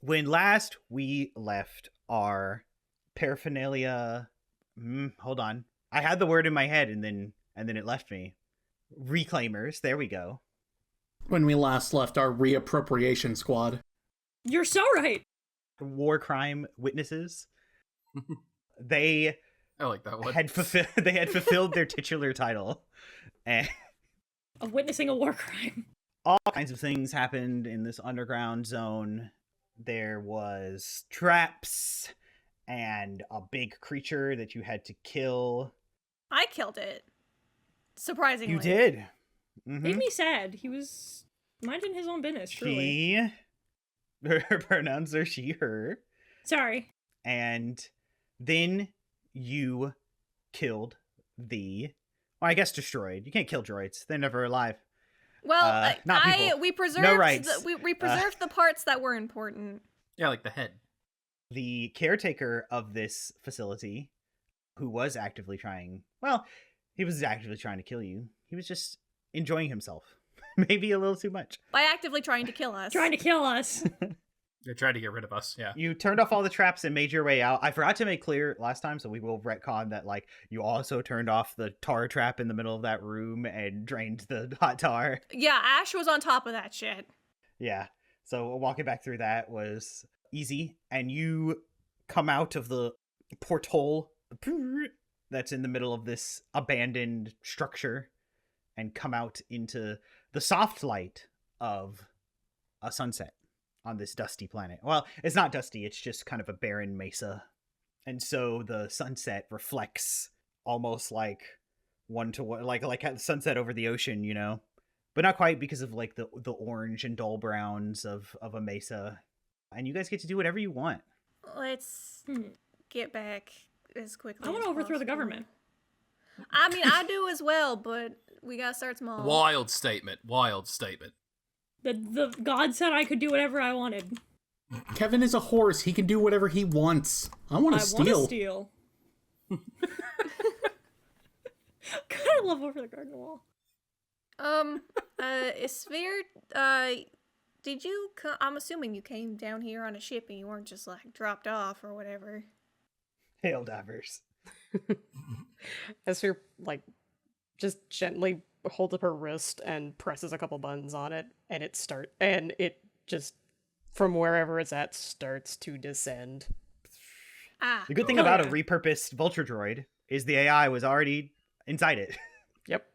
When last we left our paraphernalia, hold on. I had the word in my head and then it left me. Reclaimers, there we go. When we last left our reappropriation squad. You're so right. War crime witnesses. They I like that one. they had fulfilled their titular title. And Of witnessing a war crime. all kinds of things happened in this underground zone. There was traps and a big creature that you had to kill. I killed it. Surprisingly. You did. Mm-hmm. Made me sad. He was minding his own business, truly. Her pronouns are she, her. Sorry. And then you killed I guess destroyed. You can't kill droids. They're never alive. Well, not people. we preserved No rights. we preserved the parts that were important. Yeah, like the head. The caretaker of this facility, who was actively trying, he was actively trying to kill you. He was just enjoying himself. Maybe a little too much. By actively trying to kill us. Trying to kill us. They tried to get rid of us, yeah. You turned off all the traps and made your way out. I forgot to make clear last time, so we will retcon that, like, you also turned off the tar trap in the middle of that room and drained the hot tar. Yeah, Ash was on top of that shit. Yeah. So walking back through that was easy. And you come out of the porthole that's in the middle of this abandoned structure and come out into the soft light of a sunset on this dusty planet. Well, it's not dusty, it's just kind of a barren mesa. And so the sunset reflects almost like one to one, like the sunset over the ocean, you know? But not quite, because of like the orange and dull browns of a mesa. And you guys get to do whatever you want. Let's get back as quickly I want as to overthrow the possible. government. I mean, I do as well, but we gotta start small. Wild statement. Wild statement. The god said I could do whatever I wanted. Kevin is a horse. He can do whatever he wants. I want to steal. I want to steal. God, I love Over the Garden Wall. Esphere, did you I'm assuming you came down here on a ship and you weren't just, like, dropped off or whatever. Hail divers. Esphere, like, just gently holds up her wrist and presses a couple buttons on it, and it just, from wherever it's at, starts to descend. The good thing about a repurposed Vulture droid is the AI was already inside it. Yep.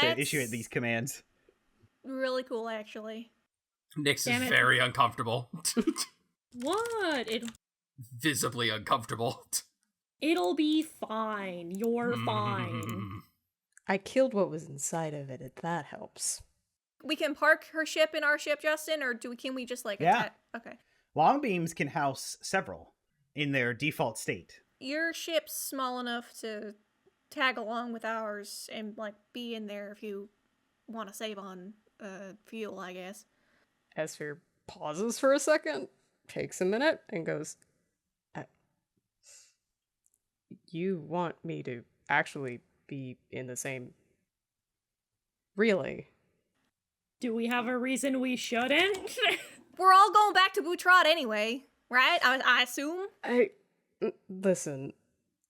To issue it these commands. Really cool, actually. Nyx Damn is it. very uncomfortable. What? Visibly uncomfortable. It'll be fine. You're fine. I killed what was inside of it, if that helps. We can park her ship in our ship, Justin, or can we just, like, Yeah. Okay. Long beams can house several in their default state. Your ship's small enough to tag along with ours and, like, be in there if you want to save on fuel, I guess. Esphere pauses for a second, takes a minute, and goes, you want me to actually be in the same... Really? Do we have a reason we shouldn't? We're all going back to Boutrade anyway, right? I assume? Listen,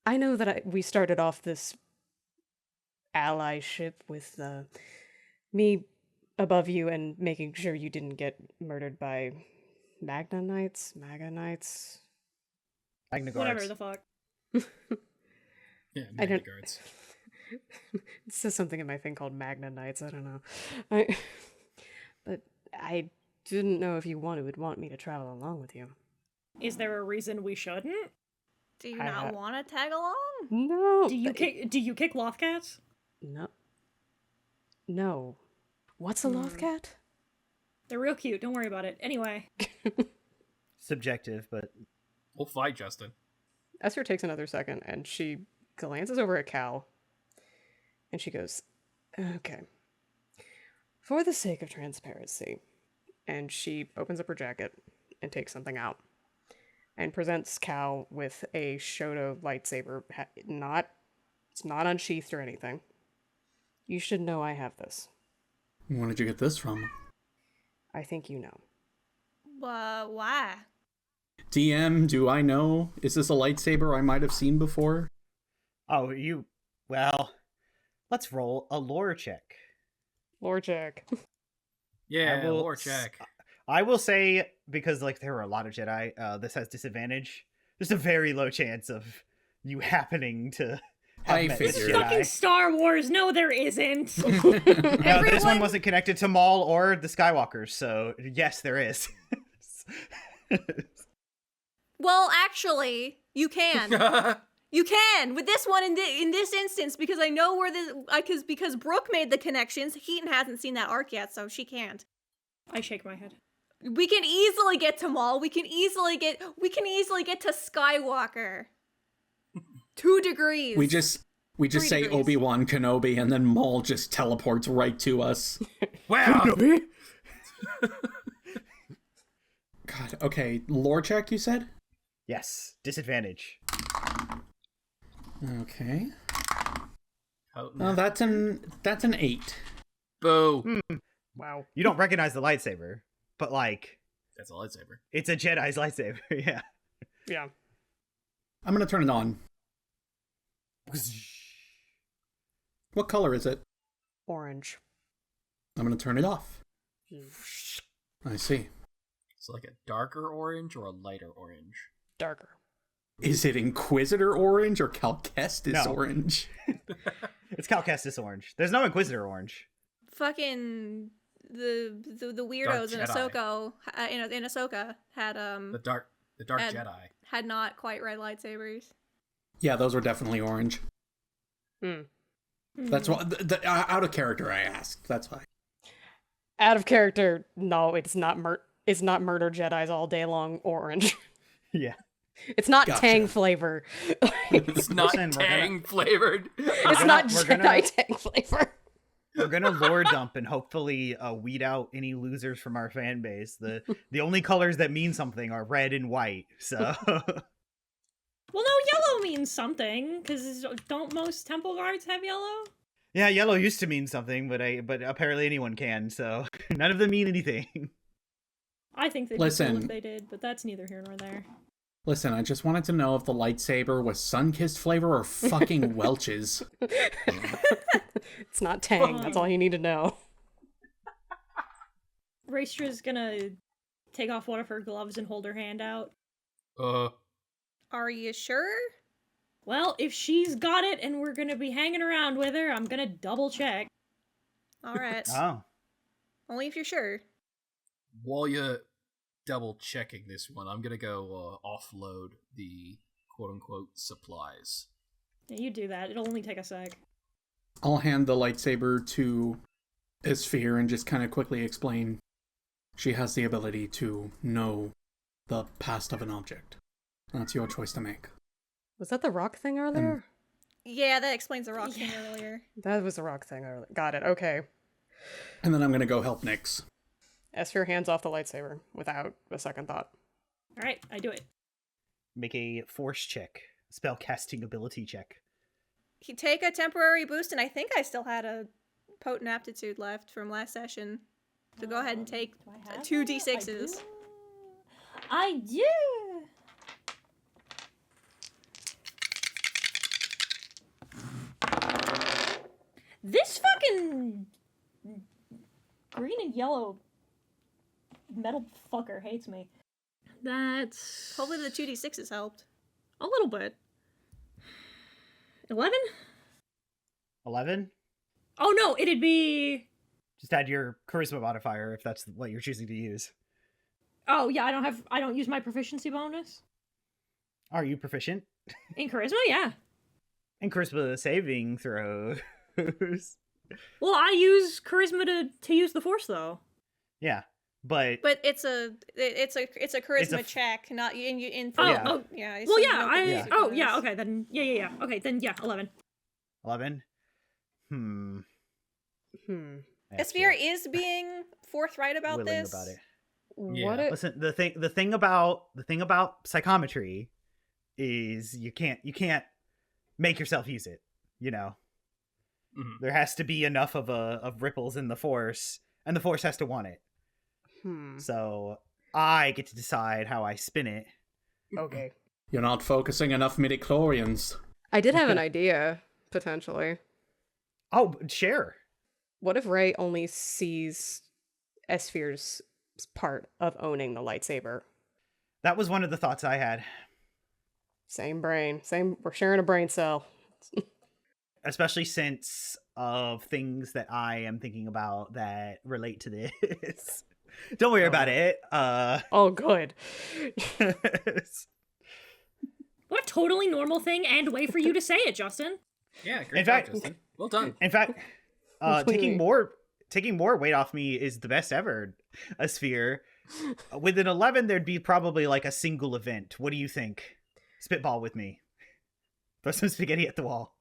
I know that we started off this allyship with me above you and making sure you didn't get murdered by Magna Knights? Magna Whatever guards. the fuck. Yeah, I don't- guards. It says something in my thing called Magna Knights, I don't know. But I didn't know if you would want me to travel along with you. Is there a reason we shouldn't? Do you not want to tag along? No. Do you kick Lothcats? No. No. What's a Lothcat? They're real cute. Don't worry about it. Anyway. Subjective, but We'll fight, Justin. Esther takes another second and she glances over at Cal and she goes, okay. For the sake of transparency. And she opens up her jacket and takes something out and presents Cal with a Shoto lightsaber. It's not unsheathed or anything. You should know I have this. Where did you get this from? I think you know. Why? DM, do I know? Is this a lightsaber I might have seen before? Oh, well, let's roll a lore check. Lore check. Yeah, I will lore check. I will say, because like there are a lot of Jedi, this has disadvantage. There's a very low chance of you happening to have I met figured. this It's fucking Jedi. Star Wars. No, there isn't. No, this one Everyone- wasn't connected to Maul or the Skywalkers, so yes, there is. Well, actually, you can. You can with this one in this instance because I know where because Brooke made the connections. Heaton hasn't seen that arc yet, so she can't. I shake my head. We can easily get to Maul. We can easily get to Skywalker. 2 degrees. We just 3 say degrees. Obi-Wan Kenobi, and then Maul just teleports right to us. Wow. God, okay. Lore check, you said? Yes, disadvantage. Okay. Oh, Well, that's an 8. Boo. Wow. You don't recognize the lightsaber, but like That's a lightsaber. it's a Jedi's lightsaber. Yeah. Yeah. I'm gonna turn it on. What color is it? Orange. I'm gonna turn it off. I see. It's like a darker orange or a lighter orange. Darker. Is it Inquisitor orange or Cal Kestis No. orange? It's Cal Kestis orange. There's no Inquisitor orange. Fucking the weirdos in Jedi. Ahsoka in Ahsoka had The dark and- Jedi. had not quite red lightsabers. Yeah, those were definitely orange. Hmm. That's why. Out of character, I asked. That's why. Out of character, no, it's not it's not murder Jedis all day long orange. Yeah. It's not Gotcha. Tang flavor. It's not Listen, we're gonna- tang flavored. It's not we're Jedi gonna- Tang flavor. We're gonna lore dump and hopefully weed out any losers from our fan base. The only colors that mean something are red and white. So Well, no, yellow means something, because don't most temple guards have yellow? yeah, yellow used to mean something, but apparently anyone can. So none of them mean anything. I think they'd be cool Listen. if they did, but that's neither here nor there. Listen, I just wanted to know if the lightsaber was sun-kissed flavor or fucking Welch's. It's not Tang. That's all you need to know. Raestra's gonna take off one of her gloves and hold her hand out. Are you sure? Well, if she's got it and we're gonna be hanging around with her, I'm gonna double check. All right. Oh, Only if you're sure. While you're double checking this one, I'm gonna go offload the quote unquote supplies. Yeah, you do that. It'll only take a sec. I'll hand the lightsaber to Esphere and just kind of quickly explain. She has the ability to know the past of an object. That's your choice to make. Was that the rock thing earlier? Yeah, that explains the rock thing earlier. That was the rock thing earlier. Got it. Okay. And then I'm gonna go help Nyx. Esphere hands off the lightsaber without a second thought. Alright, I do it. make a force check, spell casting ability check. You take a temporary boost, and I think I still had a potent aptitude left from last session. So go ahead and take Do I have 2 that? d6s. I do. This fucking green and yellow metal fucker hates me. That's Hopefully the 2d6s helped. a little bit. 11? 11? Oh no, it'd be. Just add your charisma modifier if that's what you're choosing to use. Oh yeah, I don't use my proficiency bonus Are you proficient in charisma. Yeah. in charisma saving throws? Well, I use charisma to use the force though. Yeah, but But it's a charisma f- check, not in Oh, Yeah. oh. yeah. so Well, you yeah, don't get Yeah. the Oh, bonus. yeah. Okay, then. Yeah. Okay, then. Yeah, 11. 11. That's Esphere is being forthright about willing this. about it. Yeah. What it? Listen, the thing about psychometry is you can't make yourself use it. You know, Mhm. there has to be enough of ripples in the force, and the force has to want it. So I get to decide how I spin it Okay. You're not focusing enough midichlorians. I did have an idea, potentially. Oh, share. What if Ray only sees Esphere's part of owning the lightsaber? That was one of the thoughts I had. Same brain. We're sharing a brain cell. Especially since of things that I am thinking about that relate to this. Don't worry about it. Oh, good. What a totally normal thing and way for you to say it, Justin. Yeah, great In job, fact- Justin. Well done. In fact, taking more weight off me is the best ever. A sphere. With an 11, there'd be probably like a single event. What do you think? Spitball with me. Throw some spaghetti at the wall.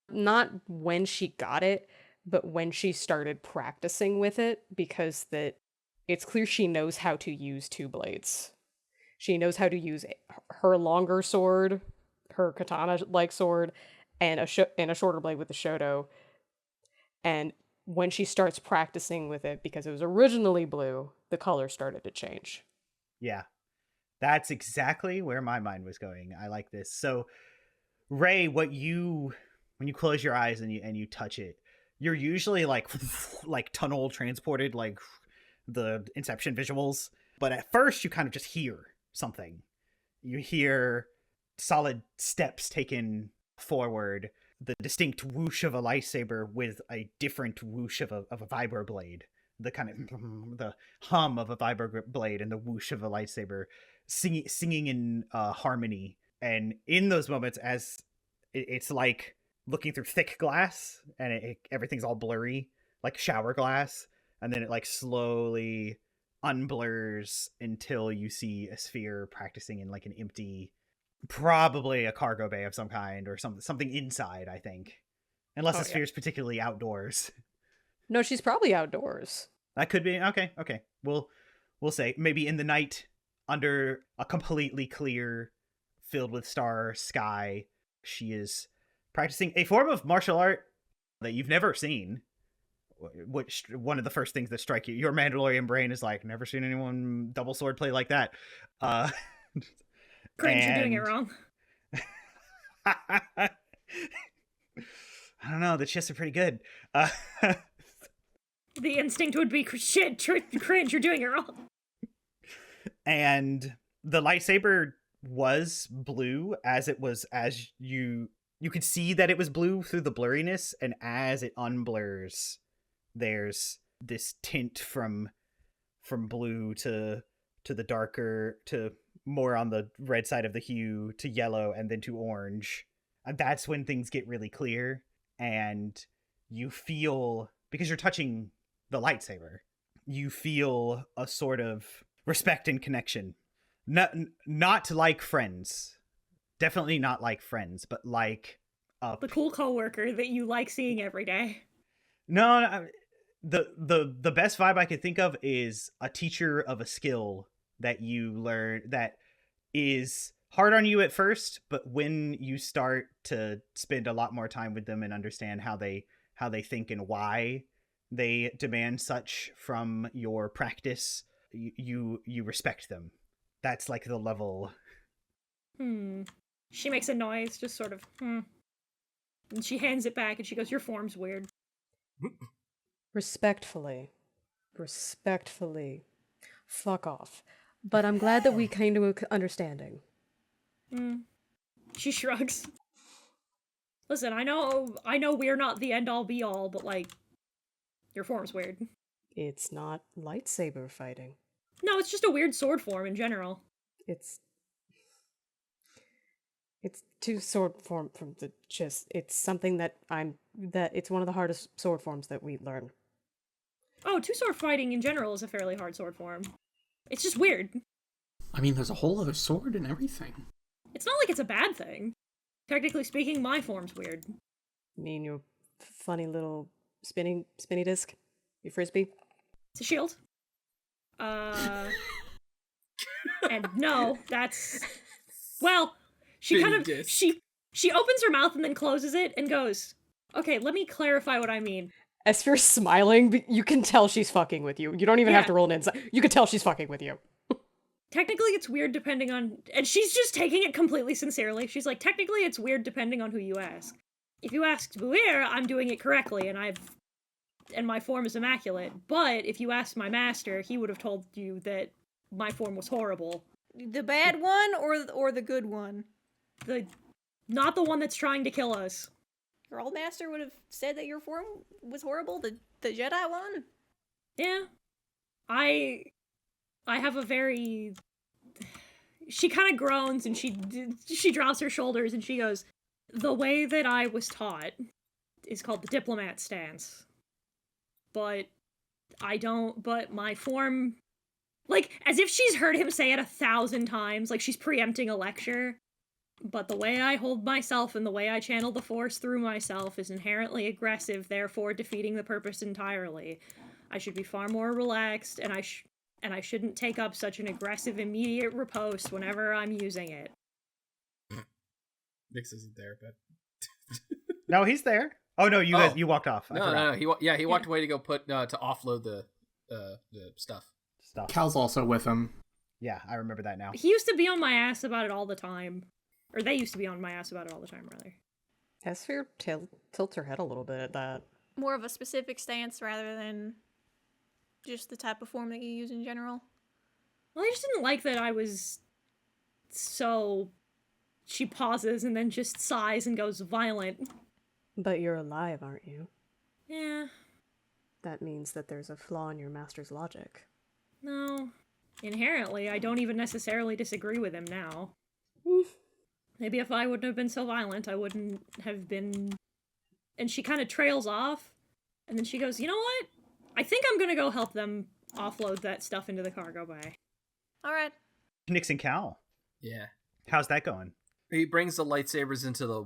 Not when she got it, but when she started practicing with it, because it's clear she knows how to use two blades. She knows how to use her longer sword, her katana-like sword, and a shorter blade with the shoto. And when she starts practicing with it, because it was originally blue, the color started to change. Yeah. That's exactly where my mind was going. I like this. So, Ray, when you close your eyes and you touch it, you're usually like tunnel transported, like the Inception visuals. But at first, you kind of just hear something. You hear solid steps taken forward, the distinct whoosh of a lightsaber with a different whoosh of a vibro blade, the kind of the hum of a vibro blade and the whoosh of a lightsaber singing in harmony. And in those moments, as it's like looking through thick glass and everything's all blurry, like shower glass, and then it like slowly unblurs until you see a sphere practicing in like an empty, probably a cargo bay of some kind or something inside, I think, unless the sphere's particularly outdoors. No, she's probably outdoors. That could be okay. We'll say maybe in the night under a completely clear, filled with star sky, she is practicing a form of martial art that you've never seen. Which one of the first things that strike you, your Mandalorian brain is like, never seen anyone double sword play like that. Cringe, you're doing it wrong. I don't know, the chists are pretty good. The instinct would be, shit, cringe, you're doing it wrong. And the lightsaber was blue as you could see that it was blue through the blurriness, and as it unblurs, there's this tint from blue to the darker, to more on the red side of the hue, to yellow, and then to orange. And that's when things get really clear, and you feel, because you're touching the lightsaber, you feel a sort of respect and connection. Not like friends. Definitely not like friends, but like the cool coworker that you like seeing every day. No, the best vibe I could think of is a teacher of a skill that you learn that is hard on you at first, but when you start to spend a lot more time with them and understand how they think and why they demand such from your practice, you respect them. That's like the level. She makes a noise, just sort of, And she hands it back and she goes, your form's weird. Respectfully. Fuck off. But I'm glad that we came to an understanding. She shrugs. Listen, I know we're not the end all be all, but like, your form's weird. It's not lightsaber fighting. No, it's just a weird sword form in general. It's two sword form from the chest. It's something that it's one of the hardest sword forms that we learn. Oh, two sword fighting in general is a fairly hard sword form. It's just weird. I mean, there's a whole other sword and everything. It's not like it's a bad thing. Technically speaking, my form's weird. You mean your funny little spinny disc? Your frisbee? It's a shield. And no, that's... Well, she kind of... Disc. She opens her mouth and then closes it and goes, okay, let me clarify what I mean. Esphere's smiling, but you can tell she's fucking with you. You don't even have to roll an insight. You can tell she's fucking with you. technically it's weird depending on, and she's just taking it completely sincerely. She's like, technically it's weird depending on who you ask. If you asked Phimiir, I'm doing it correctly, and my form is immaculate. But if you asked my master, he would have told you that my form was horrible. The bad one or the good one? Not the one that's trying to kill us. Your old master would have said that your form was horrible, the Jedi one? Yeah. I have a very... She kind of groans and she draws her shoulders and she goes, the way that I was taught is called the diplomat stance. But my form... Like, as if she's heard him say it 1,000 times, like she's preempting a lecture. But the way I hold myself and the way I channel the Force through myself is inherently aggressive, therefore defeating the purpose entirely. I should be far more relaxed, and I shouldn't take up such an aggressive immediate riposte whenever I'm using it. Nix isn't there, but... No, he's there. Oh no, you walked off. No. He walked away to go to offload the stuff. Cal's also with him. Yeah, I remember that now. He used to be on my ass about it all the time. Or they used to be on my ass about it all the time, rather. Esphere tilts her head a little bit at that. More of a specific stance rather than just the type of form that you use in general. Well, I just didn't like that I was so... She pauses and then just sighs and goes violent. But you're alive, aren't you? Yeah. That means that there's a flaw in your master's logic. No. Inherently, I don't even necessarily disagree with him now. Maybe if I wouldn't have been so violent, I wouldn't have been... And she kind of trails off, and then she goes, you know what? I think I'm gonna go help them offload that stuff into the cargo bay. Alright. Nix and Cal. Yeah. How's that going? He brings the lightsabers into the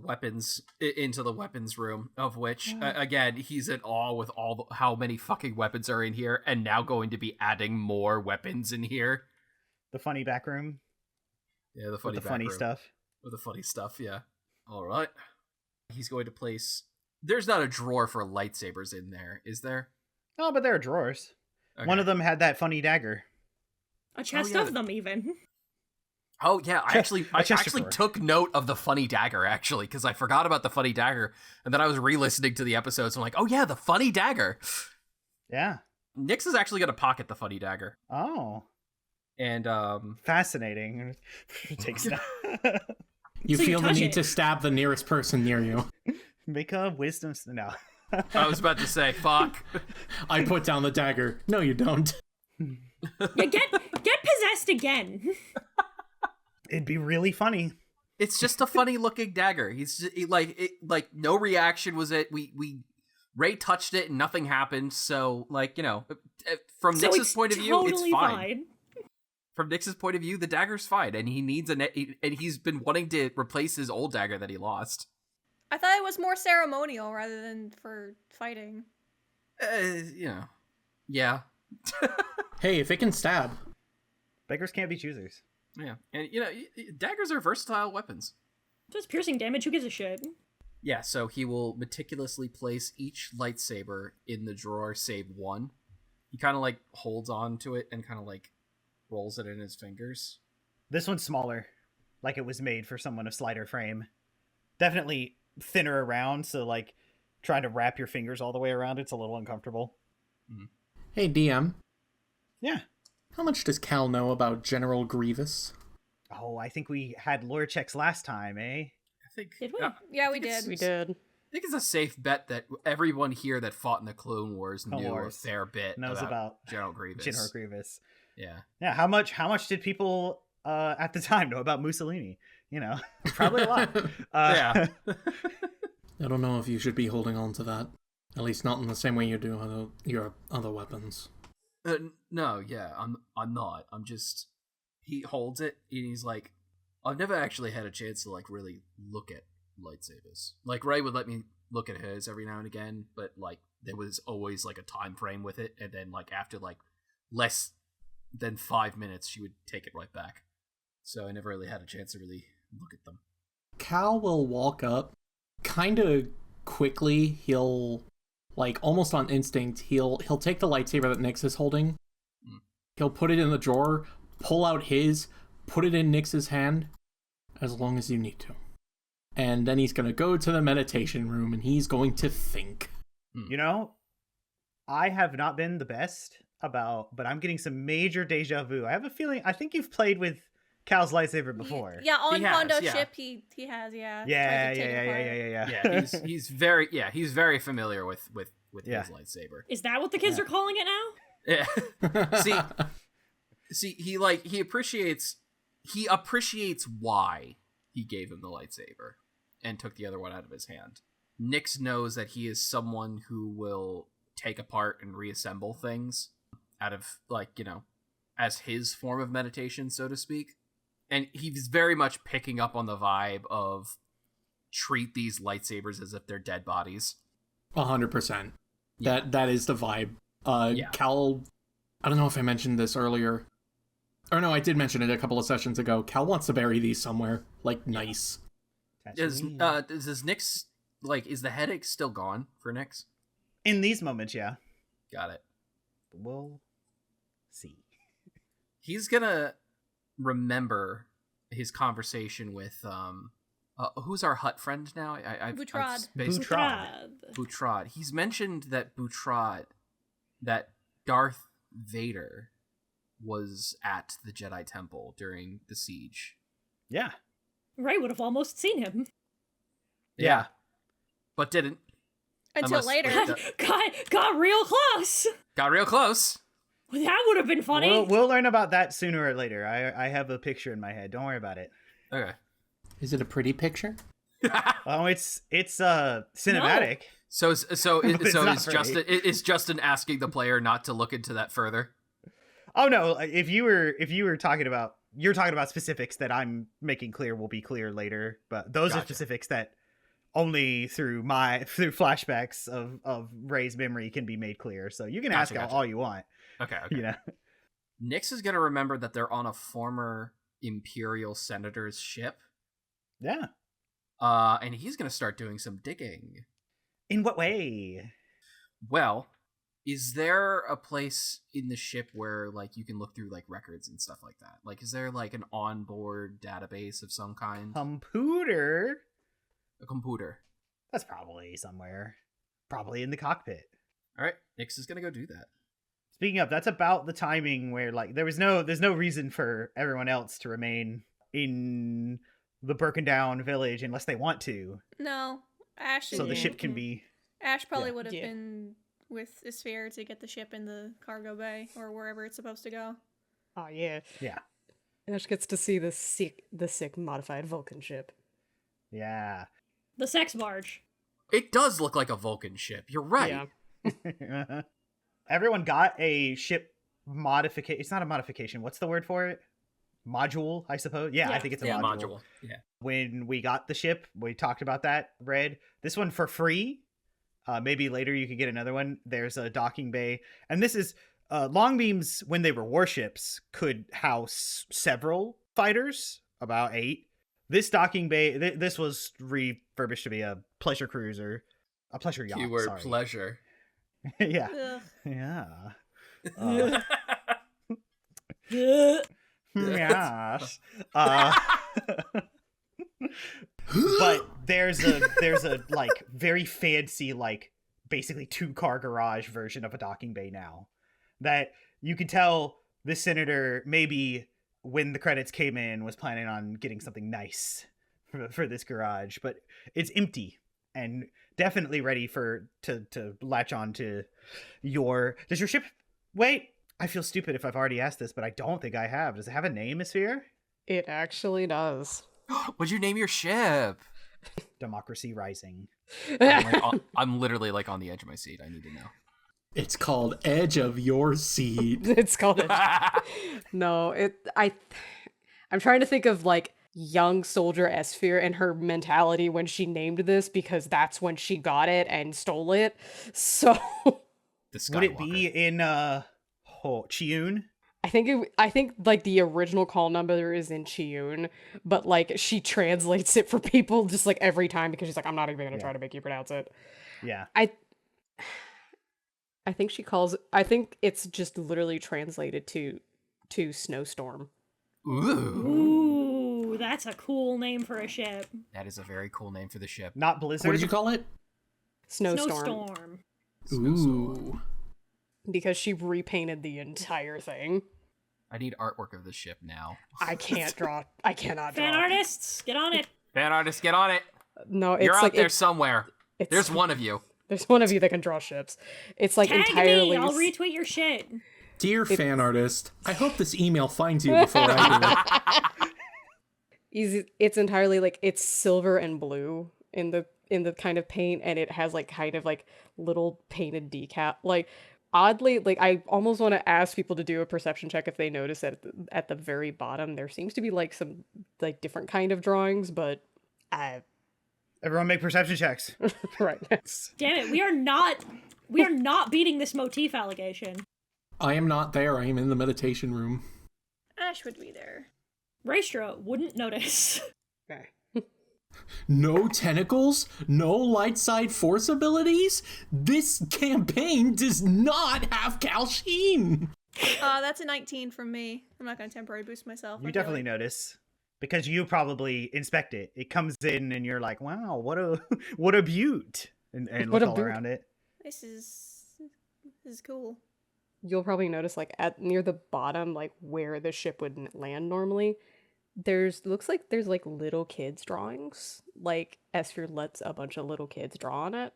weapons room, of which, again, he's in awe with how many fucking weapons are in here, and now going to be adding more weapons in here. The funny back room? Yeah, the funny With the back funny room. stuff. With the funny stuff, yeah. Alright. He's going to place... There's not a drawer for lightsabers in there, is there? Oh, but there are drawers. Okay. One of them had that funny dagger. A chest of them, even. Oh yeah, I actually drawer. took note of the funny dagger, actually, because I forgot about the funny dagger, and then I was re-listening to the episodes, and I'm like, oh yeah, the funny dagger. Yeah. Nix is actually going to pocket the funny dagger. Oh. And, Fascinating. Takes You So you feel the touch need it. to stab the nearest person near you. Make a wisdom... No. I was about to say, fuck. I put down the dagger. No, you don't. Yeah, get possessed again. It'd be really funny. It's just a funny looking dagger. No reaction was it. Ray touched it and nothing happened. So from So Nix's it's point of view, totally it's fine. From Nix's point of view, the dagger's fine, and he needs and he's been wanting to replace his old dagger that he lost. I thought it was more ceremonial rather than for fighting. Yeah. Hey, if it can stab. Beggars can't be choosers. Yeah, and daggers are versatile weapons. Just piercing damage, who gives a shit? Yeah, so he will meticulously place each lightsaber in the drawer save one. He kind of holds on to it and kind of rolls it in his fingers. This one's smaller. Like it was made for someone of slighter frame. Definitely thinner around, so trying to wrap your fingers all the way around it's a little uncomfortable. Mm-hmm. Hey, DM. Yeah. How much does Cal know about General Grievous? Oh, I think we had lore checks last time, eh? I think. Did we? Yeah, we did. We did. I think it's a safe bet that everyone here that fought in the Clone Wars Clone knew Wars. a fair bit Knows about General Grievous. General Grievous. Yeah. Yeah, how much did people at the time know about Mussolini? Probably a lot. Yeah. I don't know if you should be holding on to that. At least not in the same way you do your other weapons. No, yeah, I'm not. I'm just... He holds it, and he's like, I've never actually had a chance to, really look at lightsabers. Ray would let me look at hers every now and again, but, there was always, a time frame with it, and then, after, less than 5 minutes, she would take it right back. So I never really had a chance to really look at them. Cal will walk up, kind of quickly. He'll, almost on instinct, he'll take the lightsaber that Nyx is holding. He'll put it in the drawer, pull out his, put it in Nyx's hand, as long as you need to. And then he's going to go to the meditation room and he's going to think. You know, I have not been the best but I'm getting some major deja vu. I have a feeling, I think you've played with Cal's lightsaber before. Yeah, on He has, Pondo's yeah. ship, he has, yeah. Yeah, Tried to take it apart. Yeah, he's very familiar with Yeah. his lightsaber. Is that what the kids are calling it now? Yeah. See, he appreciates why he gave him the lightsaber and took the other one out of his hand. Nyx knows that he is someone who will take apart and reassemble things out of, as his form of meditation, so to speak. And he's very much picking up on the vibe of treat these lightsabers as if they're dead bodies. 100%. Yeah. That is the vibe. Yeah. Cal, I don't know if I mentioned this earlier. Or no, I did mention it a couple of sessions ago. Cal wants to bury these somewhere. Nice. Does Nyx, is the headache still gone for Nyx? In these moments, yeah. Got it. We'll see. He's gonna remember his conversation with who's our hut friend now? Boutrade. Boutrade. He's mentioned that that Darth Vader was at the Jedi Temple during the siege. Yeah. Ray would have almost seen him. Yeah. But didn't. Until Unless- later. Got real close. Got real close. That would have been funny. We'll learn about that sooner or later. I have a picture in my head. Don't worry about it. Okay. Is it a pretty picture? Oh, it's cinematic. So It's not is Justin asking the player not to look into that further? Oh no, if you were talking about, you're talking about specifics that I'm making clear will be clear later, but those are Gotcha. specifics that only through flashbacks of Ray's memory can be made clear. So you can ask Gotcha. all you want. Okay. You know. Nyx is gonna remember that they're on a former Imperial senator's ship. Yeah. And he's gonna start doing some digging. In what way? Well, is there a place in the ship where you can look through records and stuff like that? Is there an onboard database of some kind? Computer. A computer. That's probably somewhere. Probably in the cockpit. All right, Nyx is gonna go do that. Speaking of, that's about the timing where there's no reason for everyone else to remain in the broken down village unless they want to. No. Ash. So the ship can be. Ash probably Yeah. would have Yeah. been with Esphere to get the ship in the cargo bay or wherever it's supposed to go. Oh yeah. Yeah. Ash gets to see the sick modified Vulcan ship. Yeah. The sex barge. It does look like a Vulcan ship. You're right. Yeah. Everyone got a ship modification. It's not a modification. What's the word for it? Module, I suppose. Yeah, I Yeah. think it's a Yeah, module. module. Yeah. When we got the ship, we talked about that, Red. This one for free. Maybe later you could get another one. There's a docking bay. And this is long beams, when they were warships, could house several fighters, about 8. This docking bay, this was refurbished to be a pleasure cruiser, a pleasure yacht. Keyword sorry. pleasure. Yeah. Ugh. Yeah. Ugh. Yes. But there's a very fancy basically 2-car garage version of a docking bay now that you can tell the senator maybe when the credits came in was planning on getting something nice for this garage, but it's empty and definitely ready to latch on to does your ship wait, I feel stupid if I've already asked this, but I don't think I have. Does it have a name, Esphere? It actually does. What'd you name your ship? Democracy Rising. I'm literally on the edge of my seat. I need to know. It's called Edge of Your Seat. It's called it. No, I'm trying to think of young soldier Esphere and her mentality when she named this, because that's when she got it and stole it. So Would it be in Chiyun? I think the original call number is in Chiyun, but she translates it for people just every time because she's I'm not even gonna try to make you pronounce it. Yeah. I think it's just literally translated to to Snowstorm. Ooh, that's a cool name for a ship. That is a very cool name for the ship. Not Blizzard. What did you call it? Snowstorm. Ooh. Because she repainted the entire thing. I need artwork of this ship now. I cannot draw. Fan artists, get on it. Fan artists, get on it. No, it's You're like out there somewhere. There's one of you. There's one of you that can draw ships. It's like Tag entirely. me, I'll retweet your shit. Dear fan artist, I hope this email finds you before I do it. Easy. It's entirely like it's silver and blue in the kind of paint, and it has like kind of like little painted decal. Like oddly, like I almost want to ask people to do a perception check if they notice that at the very bottom there seems to be like some like different kind of drawings, but Everyone make perception checks. right. Damn it, we are not beating this motif allegation. I am not there. I am in the meditation room. Ash would be there. Raestra wouldn't notice. Okay. No tentacles? No light side force abilities? This campaign does not have Kal'Shin! That's a 19 from me. I'm not gonna temporary boost myself. You I definitely feel notice. Because you probably inspect it. It comes in and you're like, wow, what a beaut. And What look a all beaut. around it. This is cool. You'll probably notice like at near the bottom, like where the ship would land normally, looks like there's like little kids drawings. Like Esphere lets a bunch of little kids draw on it.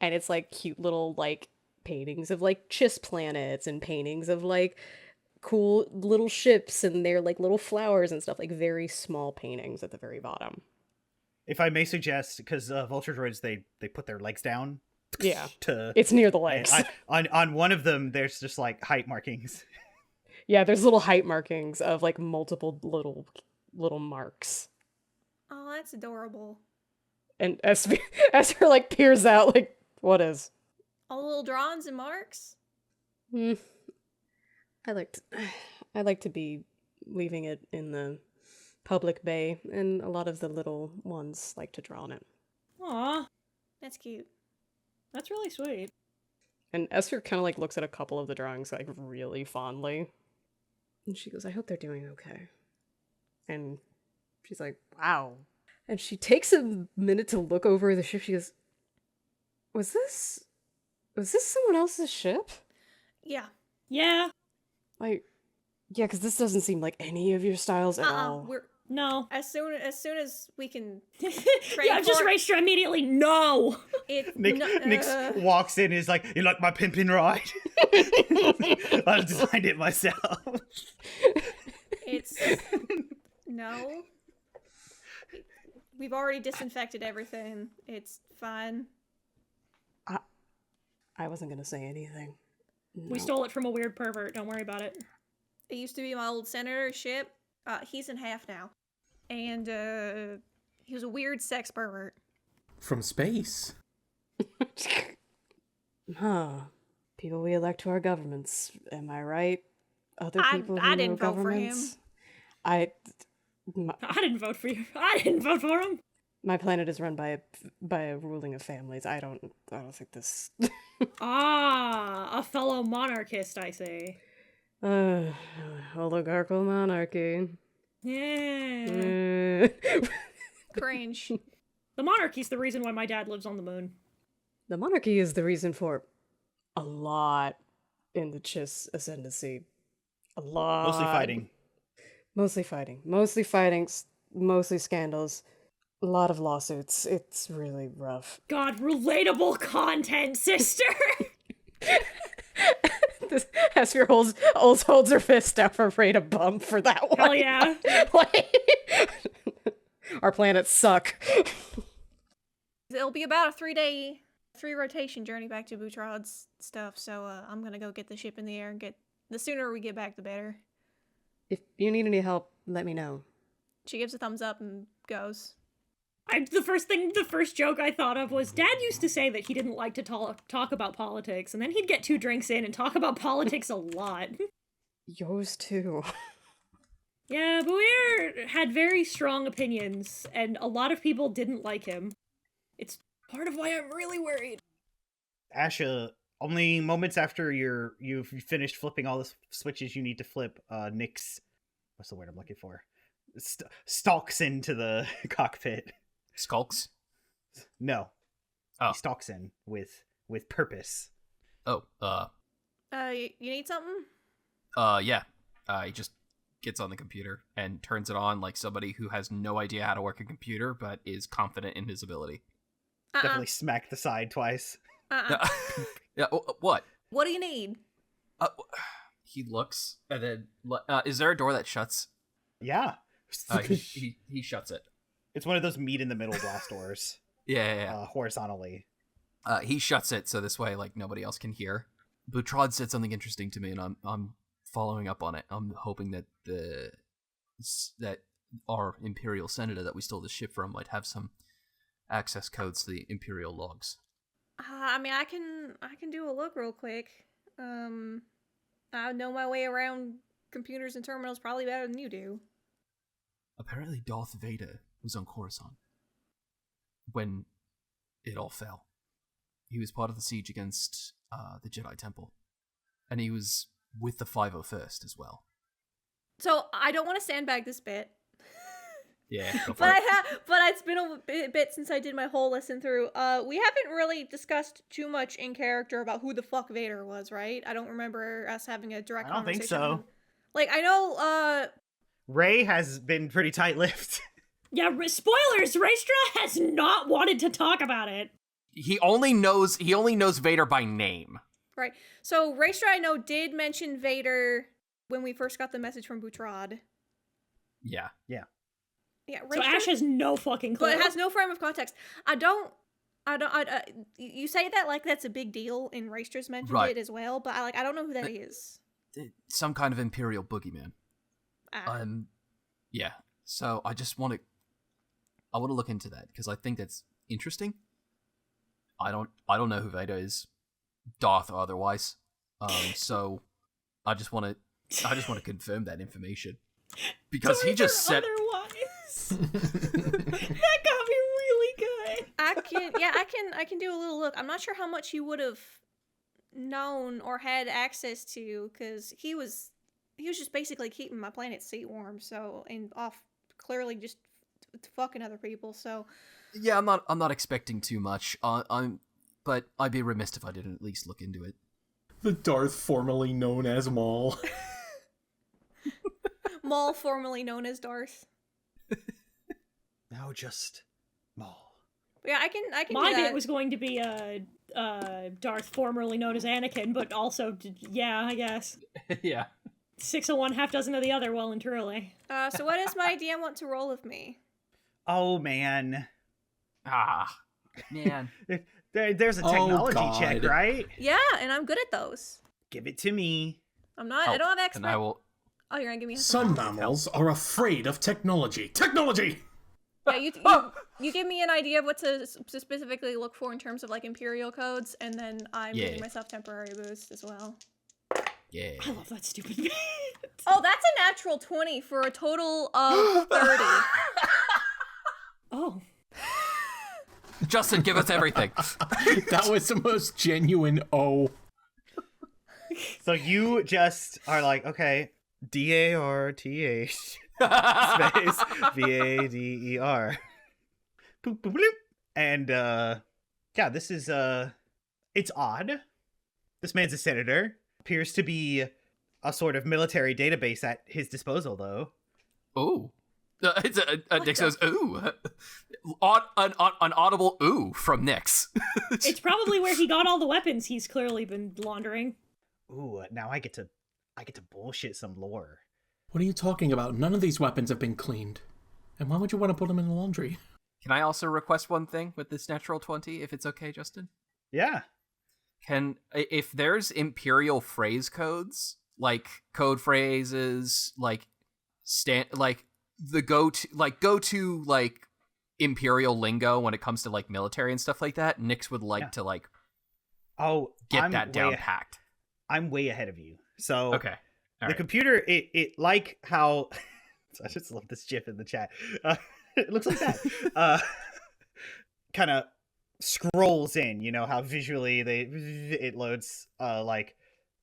And it's like cute little like paintings of like Chiss planets and paintings of like cool little ships and they're like little flowers and stuff, like very small paintings at the very bottom. If I may suggest, because vulture droids, they put their legs down. Yeah. To It's near the and legs. on one of them, there's just like height markings. Yeah, there's little height markings of like multiple little marks. Oh, that's adorable. And Esphere like peers out like, what is? All the little drawings and marks? I like to be leaving it in the public bay, and a lot of the little ones like to draw on it. Aw, That's cute. that's really sweet. And Esphere kind of like looks at a couple of the drawings like really fondly. And she goes, I hope they're doing okay. And she's like, wow. And she takes a minute to look over the ship. She goes, was this someone else's ship? Yeah. Yeah, Like, yeah, because this doesn't seem like any of your styles at all. We're no. as soon as we can Yeah, I'm just for- Raestra immediately. No. it Nick walks in and is like, you like my pimping ride? I designed it myself. It's no. We've already disinfected everything. It's fine. I wasn't gonna say anything. We No. stole it from a weird pervert. Don't worry about it. It used to be my old senator's ship. He's in half now. And he was a weird sex pervert. From space. Huh. People we elect to our governments. Am I right? Other I people who didn't know vote for him. governments? I didn't vote for you. I didn't vote for him. My planet is run by a ruling of families. I don't think this. Ah, a fellow monarchist, I see. Oligarchical monarchy. Yeah. Cringe. The monarchy's the reason why my dad lives on the moon. The monarchy is the reason for a lot in the Chiss ascendancy. A lot. Mostly fighting. Mostly fighting. Mostly fighting. Mostly scandals. A lot of lawsuits. It's really rough. God, relatable content, sister. Esphere holds her fist out for afraid to bump for that one. Hell yeah. Like, our planets suck. It'll be about a 3 rotation journey back to Boutrod's stuff, so I'm gonna go get the ship in the air and the sooner we get back, the better. If you need any help, let me know. She gives a thumbs up and goes. The first joke I thought of was Dad used to say that he didn't like to talk about politics, and then he'd get 2 drinks in and talk about politics a lot. Yours too. Yeah, Phimiir had very strong opinions, and a lot of people didn't like him. It's part of why I'm really worried. Asha Only moments after you've finished flipping all the switches you need to flip, Nyx, what's the word I'm looking for? Stalks into the cockpit. Skulks? No. Oh. He stalks in with purpose. Oh, You need something? yeah. He just gets on the computer and turns it on like somebody who has no idea how to work a computer, but is confident in his ability. Definitely smack the side twice. Yeah, what? What do you need? He looks, and then, is there a door that shuts? Yeah. He shuts it. It's one of those meet in the middle blast doors. Yeah. Horizontally. He shuts it so this way, like, nobody else can hear. Boutrade said something interesting to me, and I'm following up on it. I'm hoping that that our Imperial Senator that we stole the ship from might have some access codes to the Imperial logs. I mean, I can do a look real quick. I know my way around computers and terminals probably better than you do. Apparently Darth Vader was on Coruscant when it all fell. He was part of the siege against the Jedi Temple. And he was with the 501st as well. So, I don't want to sandbag this bit. Yeah, go for But it. but it's been a bit since I did my whole listen through. We haven't really discussed too much in character about who the fuck Vader was, right? I don't remember us having a direct I don't think conversation. so. Like, I know, Rey has been pretty tight-lipped. Yeah, spoilers, Raestra has not wanted to talk about it. He only knows Vader by name. right. So, Raestra, I know, did mention Vader when we first got the message from Boutrade. Yeah. Yeah, So Raestra, Ash has no fucking clue. but it has no frame of context. You say that like that's a big deal, and Raestra's mentioned Right. it as well, but I don't know who that is. Some kind of Imperial boogeyman. Yeah. So I want to look into that because I think that's interesting. I don't know who Vader is, Darth or otherwise. So I just want to confirm that information because he just said. Otherwise, that got me really good. I can do a little look. I'm not sure how much he would have known or had access to because he was just basically keeping my planet's seat warm. So and off clearly just fucking other people. So Yeah, I'm not expecting too much. But I'd be remiss if I didn't at least look into it. The Darth formerly known as Maul. Maul, formerly known as Darth. Now just Maul. Yeah, I can My do that. bit was going to be Darth, formerly known as Anakin, but also, yeah, I guess. Yeah. 6 of one, half dozen of the other, well and truly. So what does my DM want to roll with me? Oh, man. Man. There's a technology check, God. right? Yeah, and I'm good at those. Give it to me. I'm not. I don't have expert. And I will. Oh, you're gonna give me Some mammals are afraid of technology. Technology! Yeah, you give me an idea of what to specifically look for in terms of like Imperial codes, and then I'm Yeah. giving myself temporary boost as well. Yeah. I love that stupid bit. Oh, that's a natural 20 for a total of 30. Oh. Justin, give us everything. That was the most genuine So you just are like, okay, DARTH space VADER. Boop, boop, bloop. And yeah, this is it's odd. This man's a senator. Appears to be a sort of military database at his disposal, though. Ooh. It's Nick says, ooh. An audible ooh from Nyx. It's probably where he got all the weapons he's clearly been laundering. Ooh, now I get to bullshit some lore. What are you talking about? None of these weapons have been cleaned. And why would you want to put them in the laundry? Can I also request one thing with this natural 20, if it's okay, Justin? Yeah. If there's Imperial phrase codes, like code phrases, like the go to Imperial lingo when it comes to like military and stuff like that, Nyx would like to like get I'm that down packed. I'm way ahead of you. So Okay. The computer, it like how I just love this GIF in the chat. It looks like that. Kind of scrolls in. You know how visually it loads like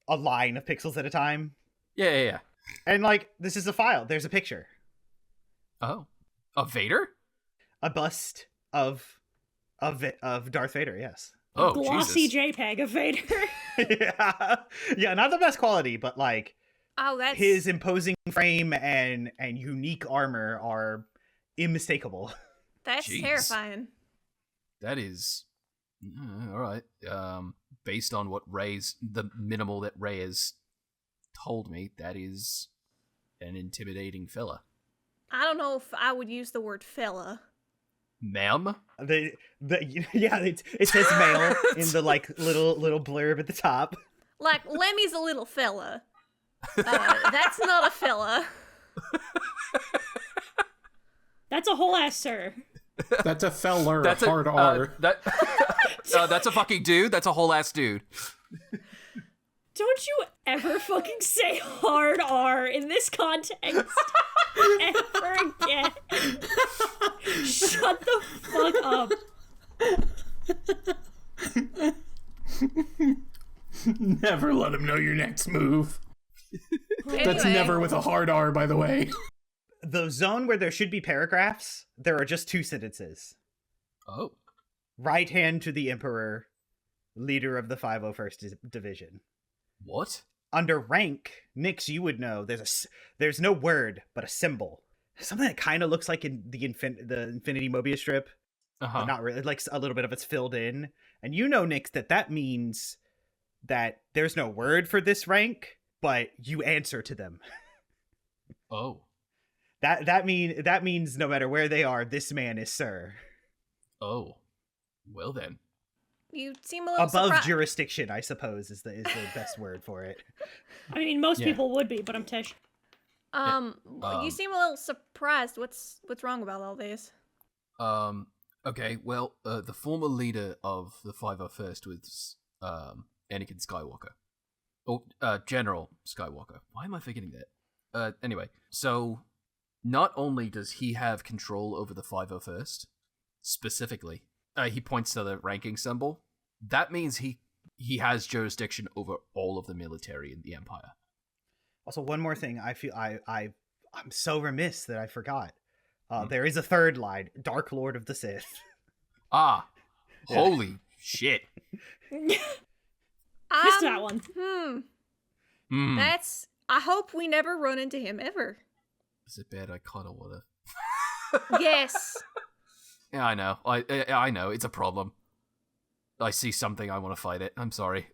a line of pixels at a time. Yeah. And like this is a file. There's a picture, Oh, a Vader? a bust of Darth Vader. Yes. Oh, Glossy Jesus. JPEG of Vader. yeah, not the best quality, but like Oh, that's his imposing frame and unique armor are unmistakable. that's Jeez. terrifying. That is all right. Based on what the minimal that Ray has told me, that is an intimidating fella. I don't know if I would use the word fella. Ma'am? It says male in the like little blurb at the top. Like, Lemmy's a little fella. That's not a fella. That's a whole ass sir. That's a feller, That's hard R. That's a fucking dude. That's a whole ass dude. Don't you ever fucking say hard R in this context ever again. Shut the fuck up. Never let him know your next move. That's Anyway. never with a hard R, by the way. The zone where there should be paragraphs, there are just 2 sentences. Oh. Right hand to the Emperor, leader of the 501st Division. What? Under rank, Nyx, you would know, there's no word, but a symbol. Something that kind of looks like in the Infinity Mobius strip. Uh-huh. But not really, like a little bit of it's filled in. And you know, Nyx, that means that there's no word for this rank, but you answer to them. Oh. That means no matter where they are, this man is Sir. Oh. Well then. You seem a little Above surprised. jurisdiction, I suppose, is the best word for it. I mean, most Yeah. people would be, but I'm Tish. You seem a little surprised. What's wrong about all this? Okay, well, the former leader of the 501st was Anakin Skywalker. Oh, General Skywalker. Why am I forgetting that? Anyway, so not only does he have control over the 501st, specifically, he points to the ranking symbol. That means he has jurisdiction over all of the military in the Empire. Also, one more thing, I feel I'm so remiss that I forgot. There is a third line, Dark Lord of the Sith. Ah, Yeah. holy shit. Missed that one. Hmm. That's. I hope we never run into him ever. Is it bad I kind of want Yes. Yeah, I know. I know. It's a problem. I see something, I want to fight it. I'm sorry.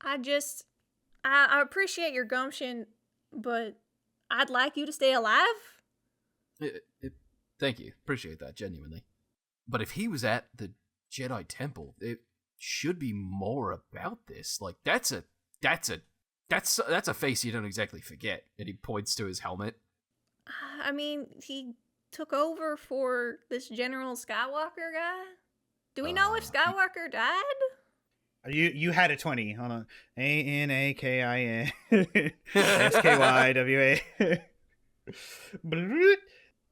I appreciate your gumption, but I'd like you to stay alive. Thank you. Appreciate that, genuinely. But if he was at the Jedi Temple, it should be more about this. Like, that's a face you don't exactly forget. And he points to his helmet. I mean, he took over for this General Skywalker guy. Do we know if Skywalker died? You had a 20. Hold on. ANAKIN SKYWA.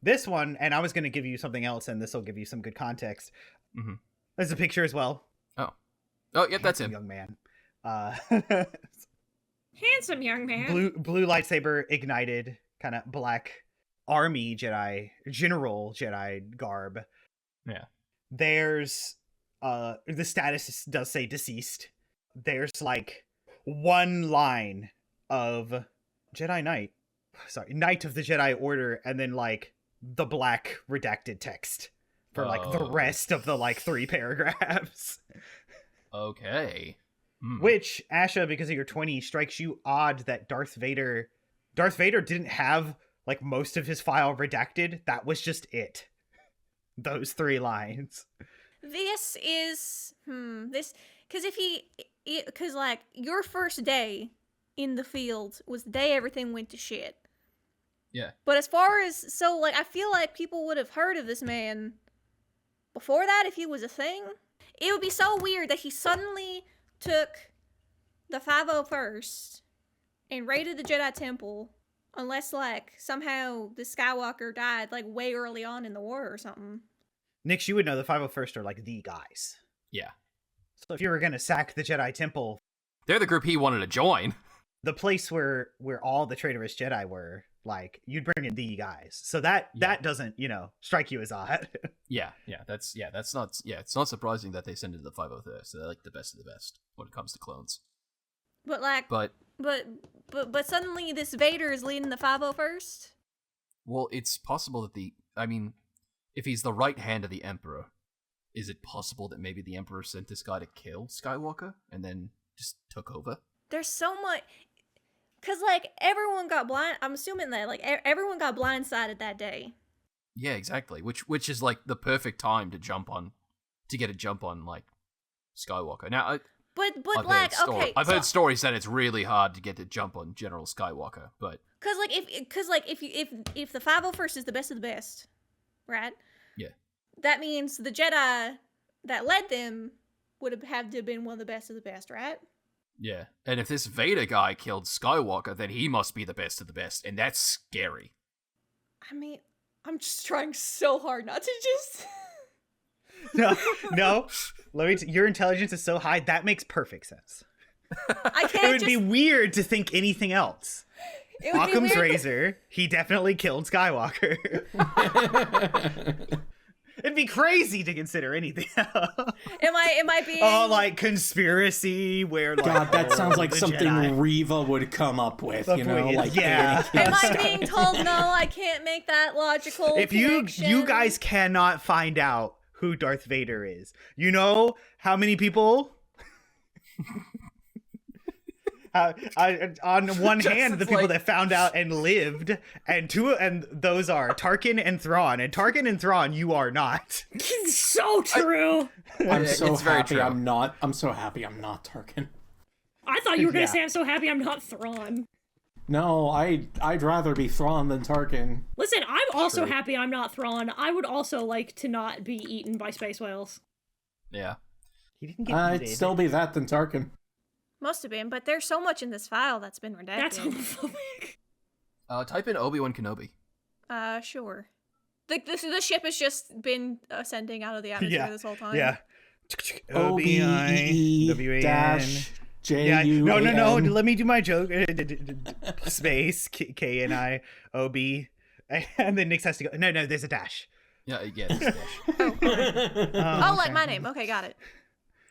This one, and I was going to give you something else, and this will give you some good context. Mm-hmm. There's a picture as well. Oh, yep, that's Handsome him. young man. Handsome young man. Blue lightsaber ignited, kind of black army Jedi, general Jedi garb. Yeah. There's the status does say deceased. There's like one line of Knight of the Jedi Order, and then like the black redacted text for like the rest of the like 3 paragraphs. Okay. Which, Asha, because of your 20, strikes you odd that Darth Vader didn't have like most of his file redacted. That was just it. Those 3 lines. This is this because because like your first day in the field was the day everything went to shit. Yeah. But as far as I feel like people would have heard of this man before that if he was a thing. It would be so weird that he suddenly took the 501st and raided the Jedi Temple, unless like somehow the Skywalker died like way early on in the war or something. Nix, you would know the 501st are like the guys. Yeah. So if you were going to sack the Jedi Temple, They're the group he wanted to join. the place where all the traitorous Jedi were, like, you'd bring in the guys. So that doesn't, strike you as odd. It's not surprising that they send it to the 503rd. So they're like the best of the best when it comes to clones. But like, But but suddenly this Vader is leading the 501st. well, it's possible that if he's the right hand of the Emperor, is it possible that maybe the Emperor sent this guy to kill Skywalker and then just took over? There's so much, cause like everyone got blind. I'm assuming that like everyone got blindsided that day. Yeah, exactly. Which is like the perfect time to get a jump on like Skywalker. Now, But like okay, I've heard stories that it's really hard to get a jump on General Skywalker, but cause if the 501st is the best of the best, right? Yeah. That means the Jedi that led them would have to have been one of the best of the best, right? yeah. And if this Vader guy killed Skywalker, then he must be the best of the best, and that's scary. I mean, I'm just trying so hard not to just. No. Your intelligence is so high, that makes perfect sense. I can't. It would be weird to think anything else. It would be Occam's weird. razor, he definitely killed Skywalker. It'd be crazy to consider anything else. Am I being? Oh, like conspiracy where like God, that sounds like the something Jedi. Riva would come up with, Up you know? with, Like, yeah. Am I being told no? I can't make that logical. If you connection? guys cannot find out who Darth Vader is, you know how many people? On one hand, the people that found out and lived, and those are Tarkin and Thrawn. And Tarkin and Thrawn, you are not. So true. I'm so It's very happy true. I'm so happy I'm not Tarkin. I thought you were gonna Yeah. say I'm so happy I'm not Thrawn. No, I'd rather be Thrawn than Tarkin. Listen, I'm also True. happy I'm not Thrawn. I would also like to not be eaten by space whales. Yeah. He didn't get I'd needed. still be that than Tarkin. Must have been, but there's so much in this file that's been redacted. That's homophobic. Type in Obi-Wan Kenobi. Sure. The ship has just been ascending out of the atmosphere Yeah. this whole time. Yeah. O-B-E-E dash Yeah, J-U-A-N. no. Let me do my joke. Space K-N-I-O-B, and then Nix has to go. No. There's a dash. Yeah. This is Dash. Oh, like my name. Okay, got it.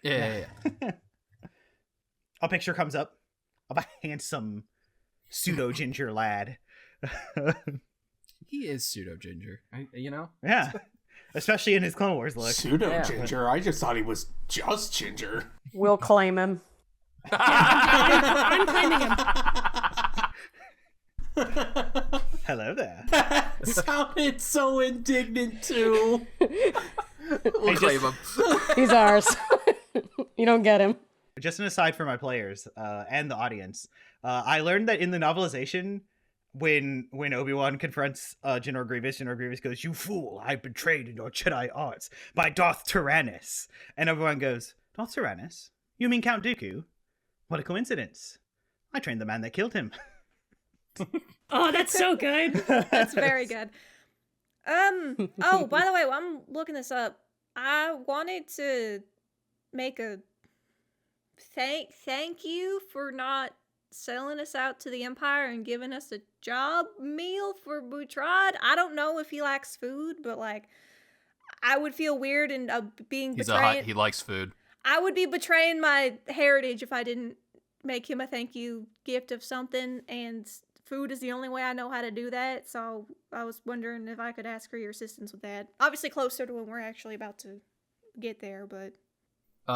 Yeah. A picture comes up of a handsome pseudo ginger lad. He is pseudo ginger. Yeah, especially in his Clone Wars look. Pseudo Yeah. ginger. I just thought he was just ginger. We'll claim him. I'm claiming him. Hello there. Sounded so indignant too. We'll claim him. He's ours. You don't get him. Just an aside for my players and the audience. I learned that in the novelization, when Obi-Wan confronts General Grievous goes, "You fool! I betrayed your Jedi arts by Darth Tyrannus." And Obi-Wan goes, "Darth Tyrannus? You mean Count Dooku? What a coincidence! I trained the man that killed him." Oh, that's so good. That's very good. Oh, by the way, while I'm looking this up, I wanted to make a thank you for not selling us out to the Empire and giving us a job meal for Boutrade. I don't know if he likes food, but like, I would feel weird and being betrayed. He likes food. I would be betraying my heritage if I didn't make him a thank you gift of something, and food is the only way I know how to do that. So I was wondering if I could ask for your assistance with that. Obviously closer to when we're actually about to get there, but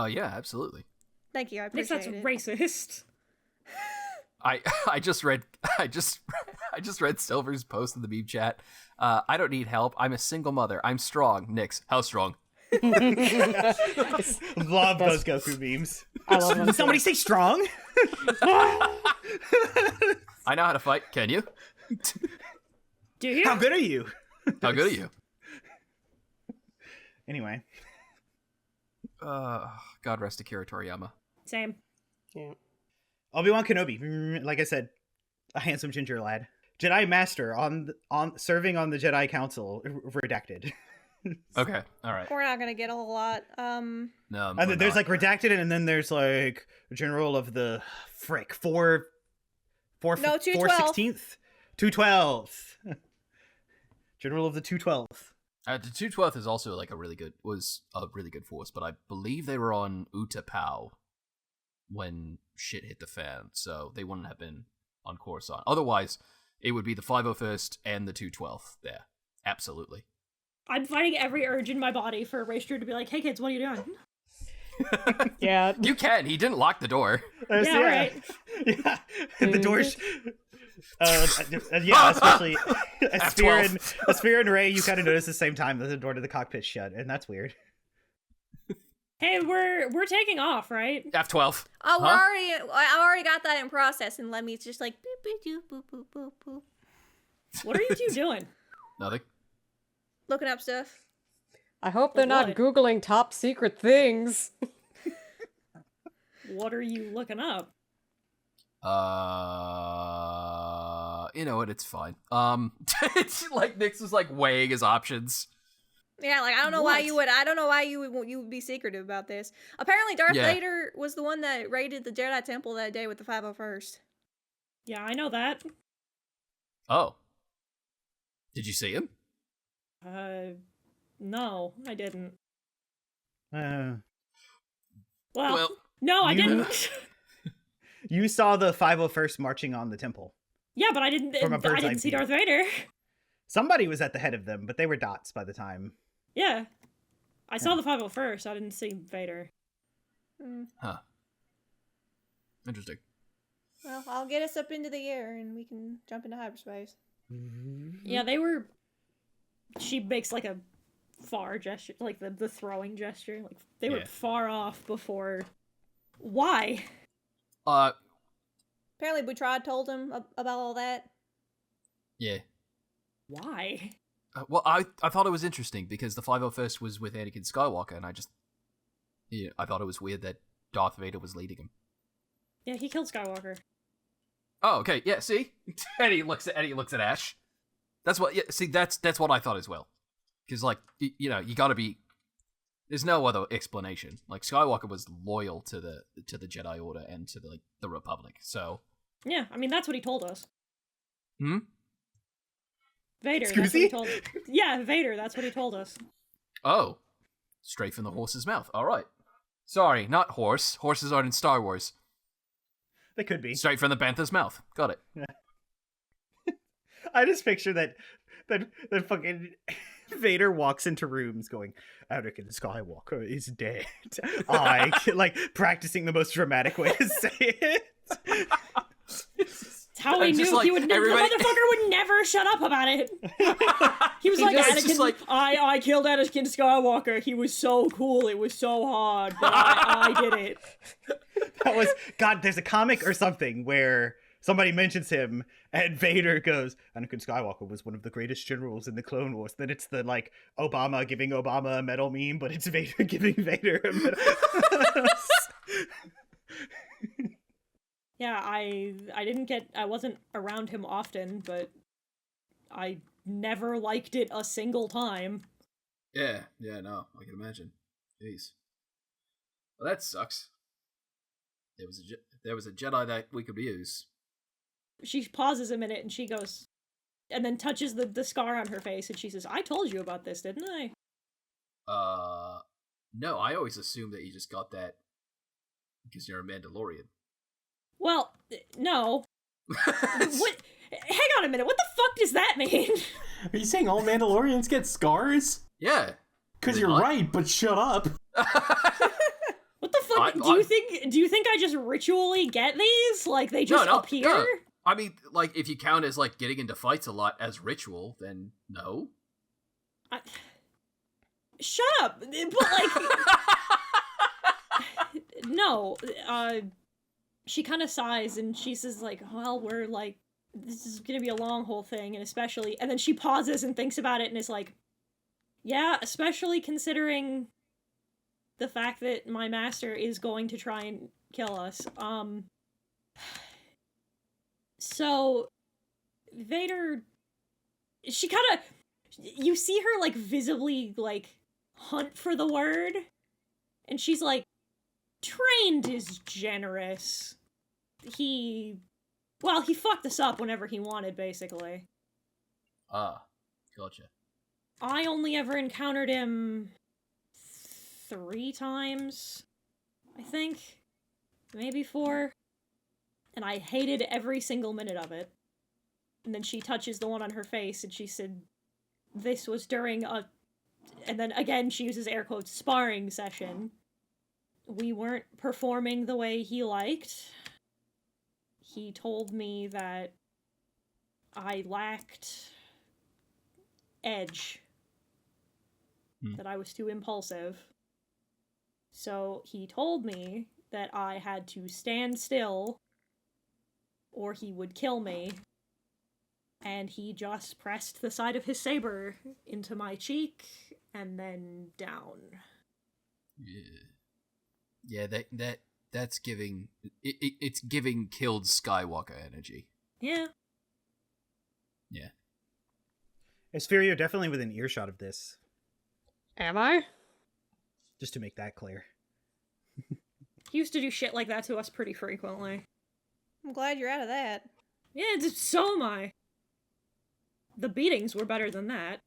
Yeah, absolutely. thank you. I Thinks appreciate that's it. racist. I just read Silver's post in the meme chat. I don't need help. I'm a single mother. I'm strong. Nix, how strong? Love those Goku memes. I love him. Did somebody say strong? I know how to fight. Can you? Do you? How good are you? How good are you? Anyway, God rest Akira Toriyama. Same. Yeah. Obi-Wan Kenobi, like I said, a handsome ginger lad. Jedi Master on serving on the Jedi Council, redacted. Okay, all right. We're not gonna get a whole lot. No, And we're then there's not. like redacted, and then there's like general of the frick 4/16th 212th. General of the 212th. The 212th is also like a really good force, but I believe they were on Utapau when shit hit the fan, so they wouldn't have been on Coruscant. Otherwise, it would be the 501st and the 212th there. Absolutely. I'm fighting every urge in my body for Raestra to be like, hey kids, what are you doing? Yeah. You can. He didn't lock the door. Yeah, right. Yeah, the doors. Yeah, especially Esphere and Ray. You kind of notice the same time that the door to the cockpit's shut, and that's weird. Hey, we're taking off, right? F12. Oh, Huh? I already got that in process, and Lemmy's just like boop boop doop boop boop boop boop. What are you two doing? Nothing. Looking up stuff. I hope they're not What? Googling top secret things. What are you looking up? You know what? It's fine. It's like Nyx was like weighing his options. Yeah, like I don't know why What? you would. I don't know why you would be secretive about this. Apparently, Darth Yeah. Vader was the one that raided the Jedi Temple that day with the 501st. Yeah, I know that. Oh. Did you see him? No, I didn't. Uh, Well, no, I you- didn't. you saw the 501st marching on the temple. Yeah, but I didn't. From a I bird's eye didn't see view. Darth Vader. Somebody was at the head of them, but they were dots by the time. Yeah, I saw the 501st. I didn't see Vader. Huh. Interesting. Well, I'll get us up into the air and we can jump into hyperspace. Yeah, they were. She makes like a far gesture, like the throwing gesture. Like they were Yeah. far off before. Why? Apparently, Boutrade told him about all that. Yeah. Why? Well, I thought it was interesting because the 501st was with Anakin Skywalker, and I thought it was weird that Darth Vader was leading him. Yeah, he killed Skywalker. Oh, okay, yeah. See, and he looks at Ash. That's what. Yeah, see, that's what I thought as well. Because like you gotta be. There's no other explanation. Like Skywalker was loyal to the Jedi Order and to the Republic. So. Yeah, I mean that's what he told us. Hmm. Vader. Excuse that's what he me? told. Yeah, Vader. That's what he told us. Oh, straight from the horse's mouth. All right. Sorry, not horse. Horses aren't in Star Wars. They could be. Straight from the panther's mouth. Got it. I just picture that fucking Vader walks into rooms going, Anakin Skywalker is dead. I like practicing the most dramatic way to say it. It's how he It's knew just like he would. everybody- The motherfucker would never shut up about it. He was He like, just- Anakin. it's just like- I killed Anakin Skywalker. He was so cool. It was so hard, but I did it. That was God. There's a comic or something where somebody mentions him, and Vader goes, "Anakin Skywalker was one of the greatest generals in the Clone Wars." Then it's the like Obama giving Obama a medal meme, but it's Vader giving Vader a medal. Yeah, I wasn't around him often, but I never liked it a single time. Yeah, no, I can imagine. Jeez. Well, that sucks. There was a Jedi that we could use. She pauses a minute and she goes, and then touches the scar on her face, and she says, "I told you about this, didn't I?" No, I always assumed that you just got that because you're a Mandalorian. Well, no. What? Hang on a minute. What the fuck does that mean? Are you saying all Mandalorians get scars? Yeah. Because Really you're not? right, but shut up. What the fuck? Do you think I just ritually get these? Like they just appear? No. I mean, like, if you count as, like, getting into fights a lot as ritual, then no. Shut up! But like, no. She kind of sighs and she says, like, "Well, we're like, this is gonna be a long whole thing, and especially." And then she pauses and thinks about it and is like, "Yeah, especially considering the fact that my master is going to try and kill us." So Vader, she You see her, like, visibly, like, hunt for the word. And she's like, trained is generous. He fucked us up whenever he wanted, basically. Ah, gotcha. I only ever encountered him 3 times, I think. Maybe 4. And I hated every single minute of it. And then she touches the one on her face, and she said, this was during a... And then, again, she uses air quotes, sparring session. We weren't performing the way he liked. He told me that I lacked edge. That I was too impulsive. So he told me that I had to stand still or he would kill me. And he just pressed the side of his saber into my cheek and then down. Yeah, that's giving... It's giving killed Skywalker energy. Yeah. Yeah. Esphere, you're definitely within earshot of this. Am I? Just to make that clear. He used to do shit like that to us pretty frequently. I'm glad you're out of that. Yeah, so am I. The beatings were better than that.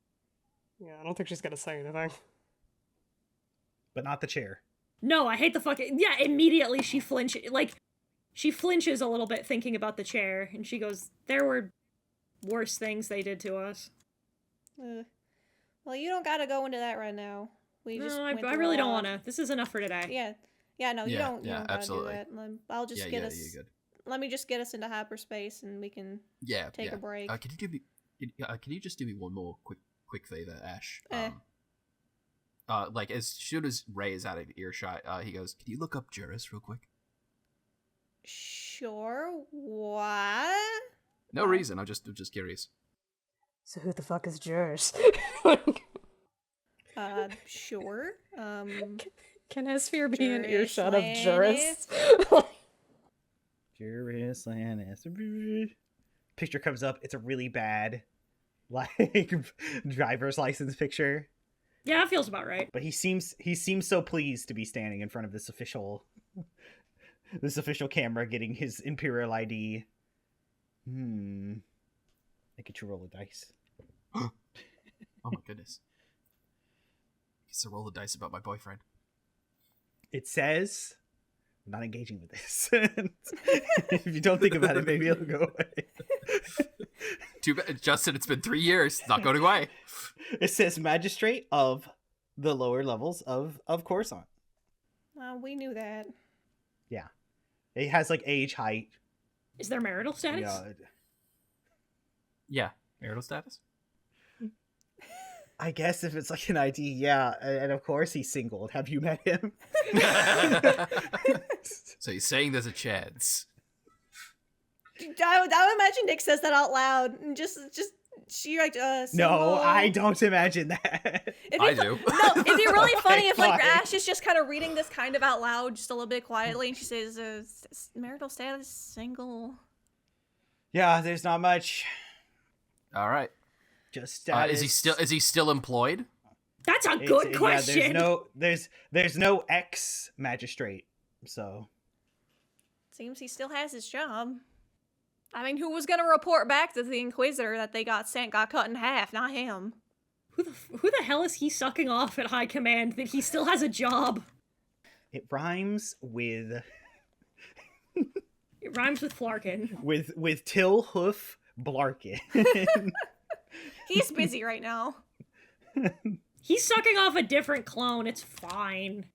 Yeah, I don't think she's gonna say anything. But not the chair. No, I hate the fucking... Yeah, immediately she flinches. Like, she flinches a little bit thinking about the chair, and she goes, there were worse things they did to us. Well, you don't gotta go into that right now. I really don't wanna. This is enough for today. Yeah, no, you don't gotta absolutely. do that. I'll just get us... You're good. Let me just get us into hyperspace, and we can take a break. Can you just do me one more quick favor, Ash? Like, as soon as Ray is out of earshot, he goes, can you look up Juris real quick? Sure. What? No reason, I'm just curious. So who the fuck is Jers? Sure. Can Esphere be in earshot of Lannis. Juris? Juris Lannis. Picture comes up. It's a really bad, like, driver's license picture. Yeah, that feels about right. But he seems so pleased to be standing in front of this official camera, getting his Imperial ID. I get you roll a dice. Oh my goodness. He gets to roll the dice about my boyfriend. It says, I'm not engaging with this. If you don't think about it, maybe it'll go away. Too bad, Justin, it's been 3 years. It's not going away. It says magistrate of the lower levels of Coruscant. We knew that. Yeah. It has, like, age, height. Is there marital status? Yeah. Marital status? I guess if it's like an ID, yeah. And of course he's single. Have you met him? So you're saying there's a chance. I would imagine Nick says that out loud and just she like single. No, I don't imagine that. I do. No, it'd be really funny Okay, if like fine. Ash is just kind of reading this kind of out loud, just a little bit quietly, and she says, "Marital status, single." Yeah, there's not much. All right. Just status. Is he still employed? That's a good question. Yeah, there's no ex magistrate, so Seems he still has his job. I mean, who was gonna report back to the Inquisitor that they got cut in half? Not him. Who the hell is he sucking off at high command that he still has a job? it rhymes with It rhymes with Flarkin. with Till Hoof Blarkin. He's busy right now. He's sucking off a different clone. It's fine.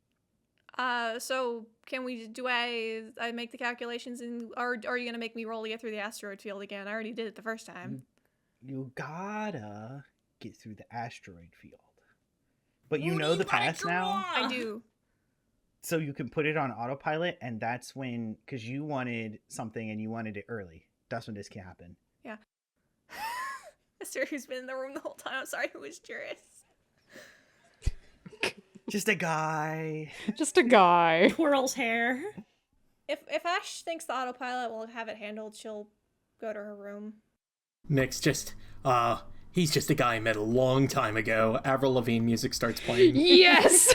So can we do I make the calculations or are you gonna make me roll to get through the asteroid field again? I already did it the first time. You gotta get through the asteroid field. But you know the path now, I do. so you can put it on autopilot, and that's when, because you wanted something and you wanted it early. That's when this can happen. Yeah. Mister who's been in the room the whole time. I'm sorry, who was Juris? Just a guy. Just a guy. Twirls hair. If Ash thinks the autopilot will have it handled, she'll go to her room. Nick's just He's just a guy I met a long time ago. Avril Lavigne music starts playing. Yes!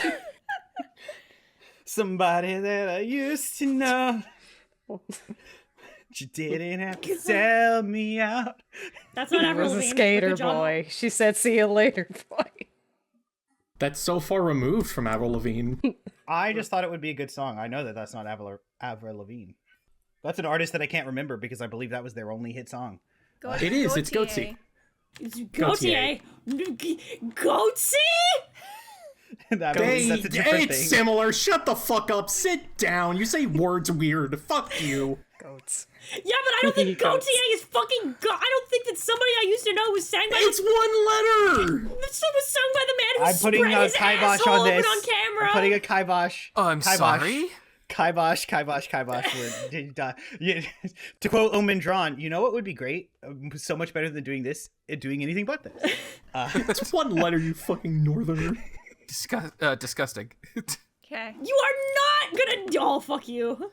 Somebody that I used to know. You didn't have to sell me out. That's not He Avril was a Lavigne, but skater good job. boy. She said, see you later, boy. That's so far removed from Avril Lavigne. I just thought it would be a good song. I know that that's not Avril Lavigne. That's an artist that I can't remember because I believe that was their only hit song. It is. It's Goatsy. It's Gautier. Goatsy? I believe that's a different It's thing. similar. Shut the fuck up. Sit down. You say words weird. Fuck you. Goats. Yeah, but I don't think Goats. Gautier is fucking. I don't think that somebody I used to know was sang by. It's one letter. This song was sung by the man who I'm putting spread a his kibosh asshole on this. open on camera. I'm putting a kibosh. Oh, I'm sorry? Kibosh. To quote Omen Drawn, you know what would be great? So much better than doing this, doing anything but this. That's one letter, you fucking northerner. Disgusting. Okay. You are not gonna. Oh, fuck you.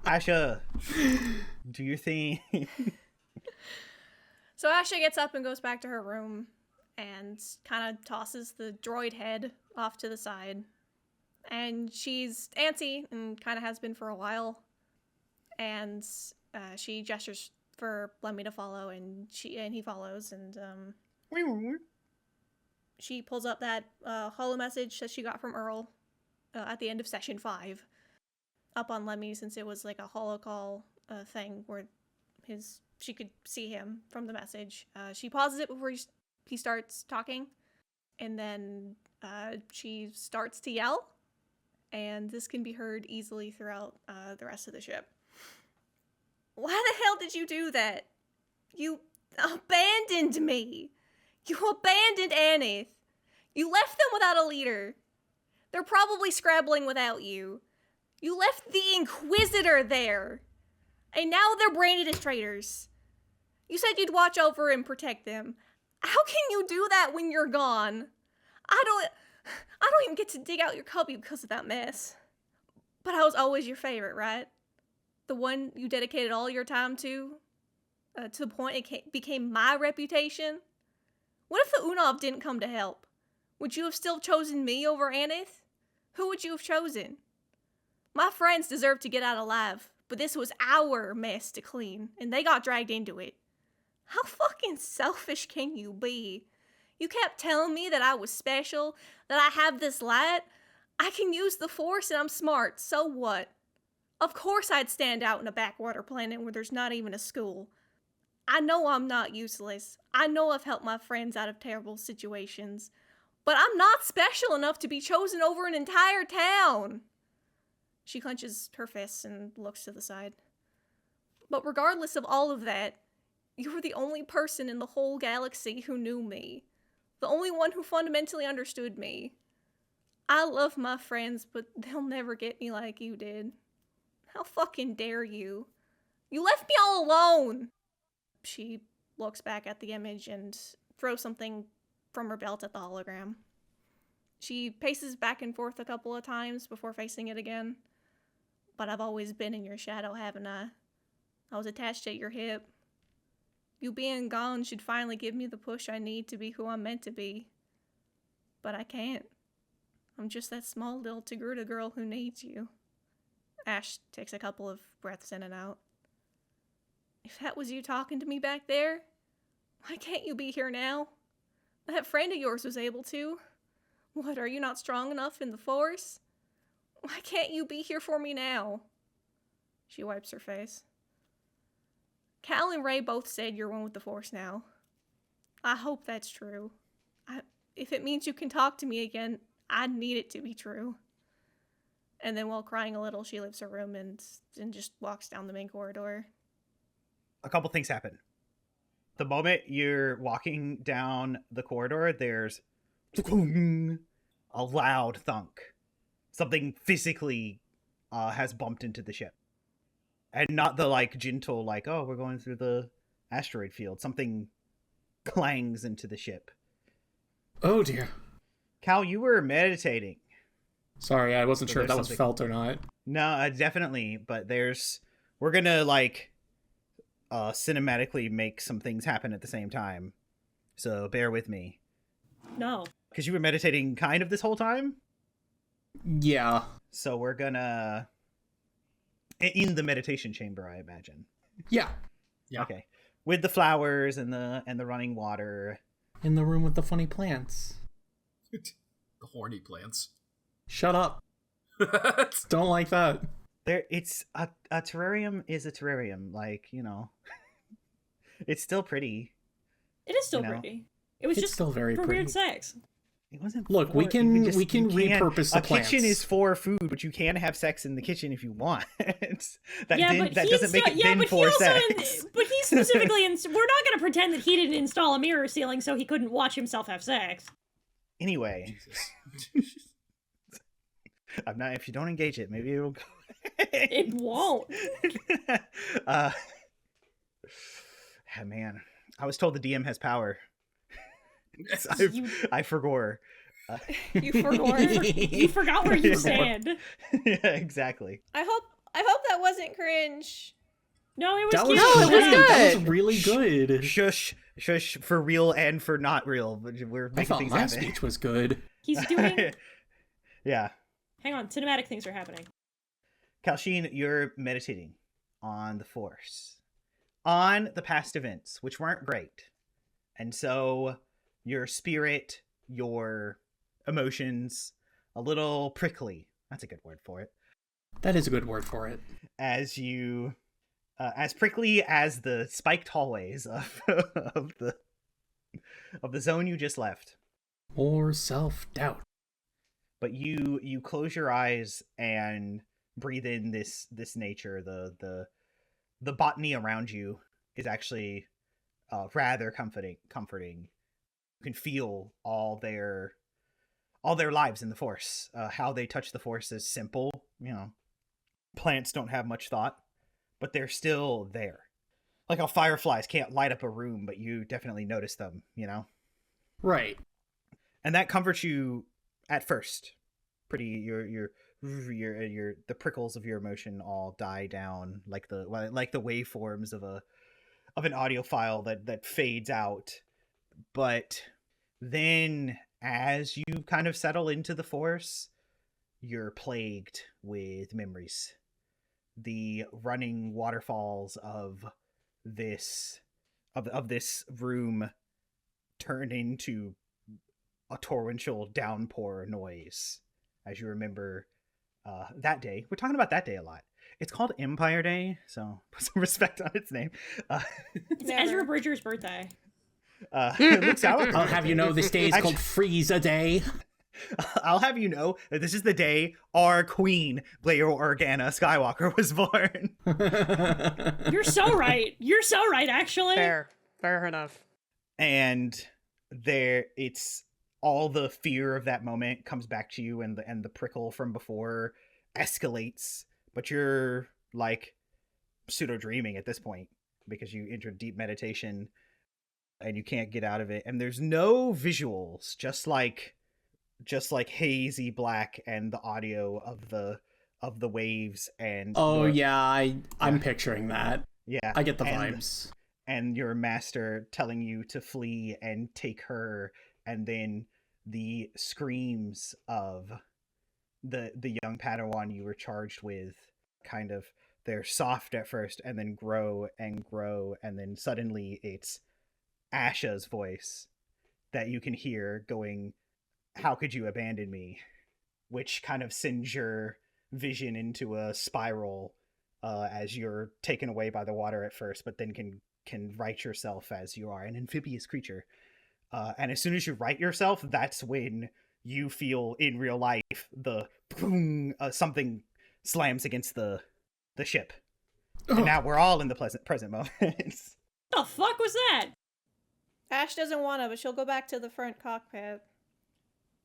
Asha, do your thing. So Asha gets up and goes back to her room and kind of tosses the droid head off to the side. And she's antsy and kind of has been for a while. And she gestures for Lemmy to follow, and he follows. And she pulls up that holo message that she got from Earl at the end of session 5 up on Lemmy, since it was like a holo call thing where she could see him from the message. She pauses it before he starts talking, and then she starts to yell, and this can be heard easily throughout the rest of the ship. Why the hell did you do that? You abandoned me. You abandoned Anith. You left them without a leader. They're probably scrabbling without you. You left the Inquisitor there. And now they're branded as traitors. You said you'd watch over and protect them. How can you do that when you're gone? I don't even get to dig out your cubby because of that mess. But I was always your favorite, right? The one you dedicated all your time to the point it became my reputation? What if the Unov didn't come to help? Would you have still chosen me over Anith? Who would you have chosen? My friends deserve to get out alive, but this was our mess to clean, and they got dragged into it. How fucking selfish can you be? You kept telling me that I was special, that I have this light. I can use the Force and I'm smart, so what? Of course I'd stand out in a backwater planet where there's not even a school. I know I'm not useless. I know I've helped my friends out of terrible situations. But I'm not special enough to be chosen over an entire town. She clenches her fists and looks to the side. But regardless of all of that, you were the only person in the whole galaxy who knew me. The only one who fundamentally understood me. I love my friends, but they'll never get me like you did. How fucking dare you? You left me all alone! She looks back at the image and throws something from her belt at the hologram. She paces back and forth a couple of times before facing it again. But I've always been in your shadow, haven't I? I was attached at your hip. You being gone should finally give me the push I need to be who I'm meant to be. But I can't. I'm just that small little Tigruta girl who needs you. Ash takes a couple of breaths in and out. If that was you talking to me back there, why can't you be here now? That friend of yours was able to. What, are you not strong enough in the Force? Why can't you be here for me now? She wipes her face. Cal and Ray both said you're one with the Force now. I hope that's true. If it means you can talk to me again, I need it to be true. And then while crying a little, she leaves her room and just walks down the main corridor. A couple things happen. The moment you're walking down the corridor, there's a loud thunk. Something physically has bumped into the ship. And not the, gentle, oh, we're going through the asteroid field. Something clangs into the ship. Oh, dear. Cal, you were meditating. Sorry, I wasn't So sure if that there's was something- felt or not. No, definitely. But we're gonna, cinematically make some things happen at the same time. So bear with me. No. Because you were meditating kind of this whole time? Yeah. So we're gonna... In the meditation chamber, I imagine. Yeah. Yeah. Okay. With the flowers and the running water. In the room with the funny plants. The horny plants. Shut up. Don't like that. It's a terrarium is a terrarium, like, you know. It's still pretty. It is still You know? pretty. It was It's just still very for pretty. weird sex. It wasn't. Look, we for- can you just- you can't- repurpose the a plants. kitchen is for food, but you can have sex in the kitchen if you want. that Yeah, didn't- but that he doesn't make it yeah, then but he for also sex. but he specifically we're not going to pretend that he didn't install a mirror ceiling so he couldn't watch himself have sex. Anyway, Jesus. I'm not. If you don't engage it, maybe it'll go. It won't. Man, I was told the DM has power. You- I forgot. You forgot. You forgot where you stand. Yeah, exactly. I hope that wasn't cringe. No, it was That cute. was, No, it was great. That was good. really good. Shush, for real and for not real. We're I making thought things my happen. speech was good. He's doing. Yeah. Hang on, cinematic things are happening. Kalshin, you're meditating on the Force, on the past events, which weren't great. And so your spirit, your emotions, a little prickly. That's a good word for it. That is a good word for it. As you, as prickly as the spiked hallways of, of the zone you just left. More self-doubt. But you close your eyes and breathe in this nature. The botany around you is actually rather comforting. You can feel all their lives in the Force. How they touch the Force is simple. You know, plants don't have much thought, but they're still there. Like how fireflies can't light up a room, but you definitely notice them. You know, Right. and that comforts you at first. Pretty your the prickles of your emotion all die down like the waveforms of an audio file that fades out. But then as you kind of settle into the Force, you're plagued with memories. The running waterfalls of this room turn into a torrential downpour noise as you remember that day. We're talking about that day a lot. It's called Empire Day, so put some respect on its name. It's Never. Ezra Bridger's birthday. Luke Skywalker. I'll have you know this day is called Frieza Day. I'll have you know that this is the day our queen, Blair Organa Skywalker, was born. You're so right. You're so right, actually. Fair enough. And it's all the fear of that moment comes back to you, and the prickle from before escalates, but you're like pseudo dreaming at this point because you entered deep meditation and you can't get out of it, and there's no visuals, just like hazy black and the audio of the waves. And Oh yeah, I'm picturing that. yeah, I get the and- vibes. and your master telling you to flee and take her, and then the screams of the young Padawan you were charged with, kind of, they're soft at first and then grow, and then suddenly it's Asha's voice that you can hear going, "How could you abandon me?" which kind of sends your vision into a spiral as you're taken away by the water at first, but then can right yourself as you are an amphibious creature. And as soon as you right yourself, that's when you feel in real life the boom, something slams against the ship. And now we're all in the present moment. What the fuck was that? Ash doesn't want to, but she'll go back to the front cockpit.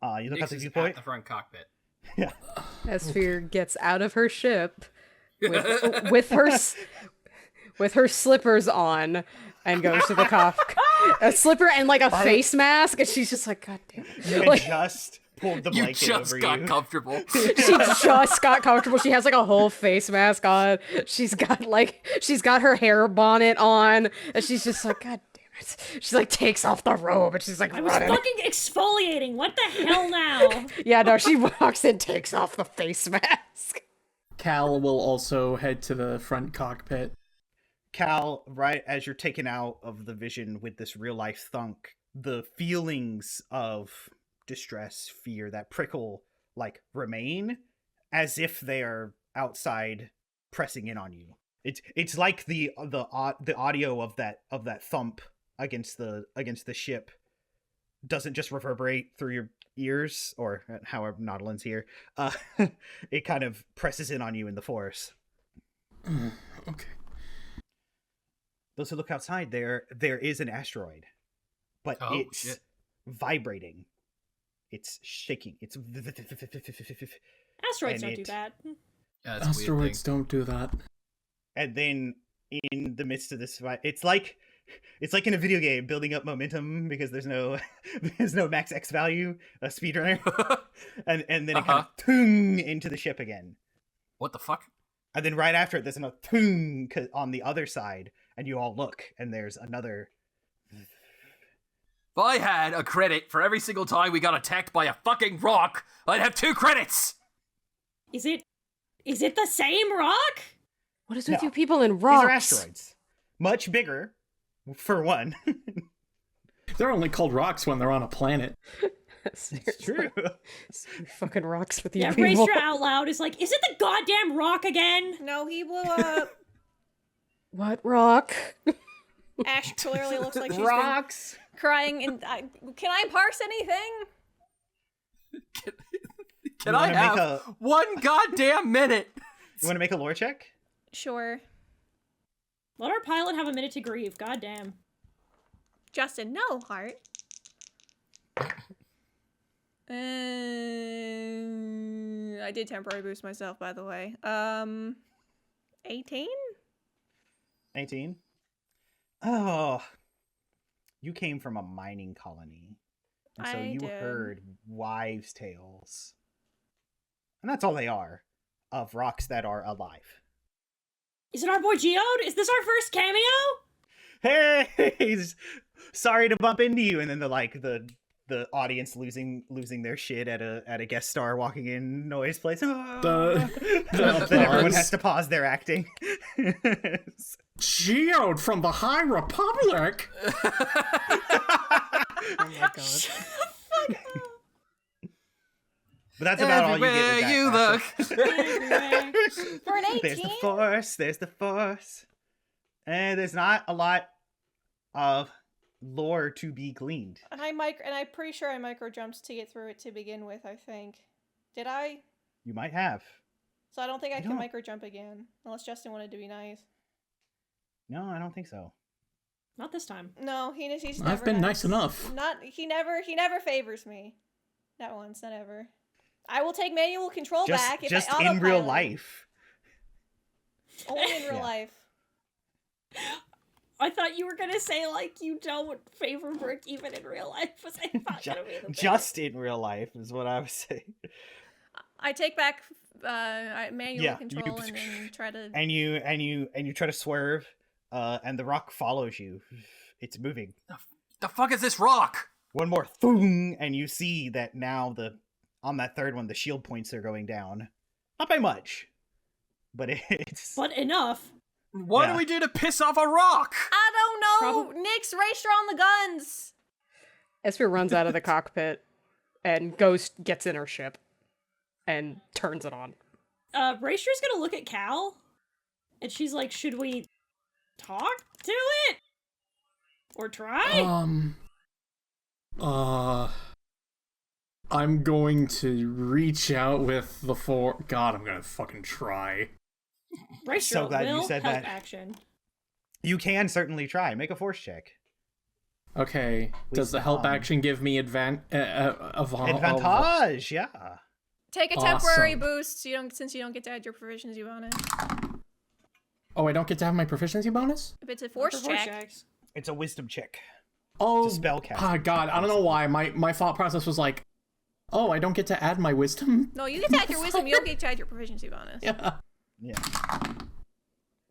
You look Nix up the is viewpoint. at the front cockpit. Yeah. Esphere gets out of her ship with her slippers on and goes to the a slipper and like a face mask, and she's just like, God damn it. And Like, just pulled the You blanket just over got you. comfortable. She just got comfortable. She has like a whole face mask on. She's got her hair bonnet on, and she's just like, God damn it. She like takes off the robe and she's like I was running. fucking exfoliating. What the hell now? Yeah, no, she walks in, takes off the face mask. Cal will also head to the front cockpit. Cal, right as you're taken out of the vision with this real life thunk, the feelings of distress, fear, that prickle, like, remain as if they are outside pressing in on you. It's like the audio of that thump against the ship doesn't just reverberate through your ears, or however Nautilin's here. It kind of presses in on you in the force. Okay. Those who look outside, there is an asteroid, but it's shit. vibrating. It's shaking. It's Asteroids And don't do it- that. Yeah, that's a weird Asteroids thing. don't do that. and then in the midst of this fight, it's like in a video game, building up momentum because there's no max X value, a speedrunner, and then it kind of toong into the ship again. What the fuck? And then right after it, there's another toong on the other side, and you all look, and there's another. If I had a credit for every single time we got attacked by a fucking rock, I'd have 2 credits! Is it the same rock? What is with No. you people in rocks? These are asteroids, much bigger, for one. They're only called rocks when they're on a planet. It's true. Fucking rocks with you Yeah, people. Raestra out loud is like, is it the goddamn rock again? No, he blew up. What rock? Ash clearly looks like she's been Rocks. crying. Can I parse anything? Can You I wanna have make 1 goddamn minute? You want to make a lore check? Sure. Let our pilot have a minute to grieve. Goddamn. Justin, no, heart. I did temporary boost myself, by the way. 18? 18. Oh, you came from a mining colony, and so I you did. heard wives' tales, and that's all they are, of rocks that are alive. Is it our boy Geode? Is this our first cameo? Hey, sorry to bump into you, and then the audience losing their shit at a guest star walking in noise place. The Then everyone applause. has to pause their acting. Geode from the High Republic! Oh my god. But that's about all you get with Everywhere that. you Asha. look. For an 18? There's the force. And there's not a lot of lore to be gleaned. And I'm pretty sure I micro jumped to get through it to begin with, I think. Did I? You might have. So I don't think I can don't- micro jump again. Unless Justin wanted to be nice. No, I don't think so. Not this time. No, he's I've never been nice enough. He never favors me. Not once, not ever. I will take manual control back if Just I in real autopilot. life. Only in real Yeah. life. I thought you were gonna say, like, you don't favor Brooke even in real life. Was I thought Ju- gonna be the thing. Just in real life is what I was saying. I take back manual Yeah, control you- and then try to. And you try to swerve, and the rock follows you. It's moving. The fuck is this rock? One more thung, and you see that now on that third one the shield points are going down. Not by much, but it's But enough. What Yeah. do we do to piss off a rock? I don't know. Probably- Nick's Raestra on the guns. Esphere runs out of the cockpit and gets in her ship and turns it on. Raestra's gonna look at Cal, and she's like, should we talk to it? Or try? I'm going to reach out with the God, I'm gonna fucking try. Raestra so glad you will said help that. action. You can certainly try. Make a force check. Okay, does the help Wisdom. action give me Advantage, yeah. Take a temporary Awesome. boost since you don't get to add your proficiency bonus. Oh, I don't get to have my proficiency bonus? If it's a For force force check, checks. It's a wisdom check. Oh, It's a spell cast. God, I don't know why. My thought process was like, Oh, I don't get to add my wisdom? No, you get to add your wisdom. You don't get to add your proficiency bonus. Yeah. Yeah.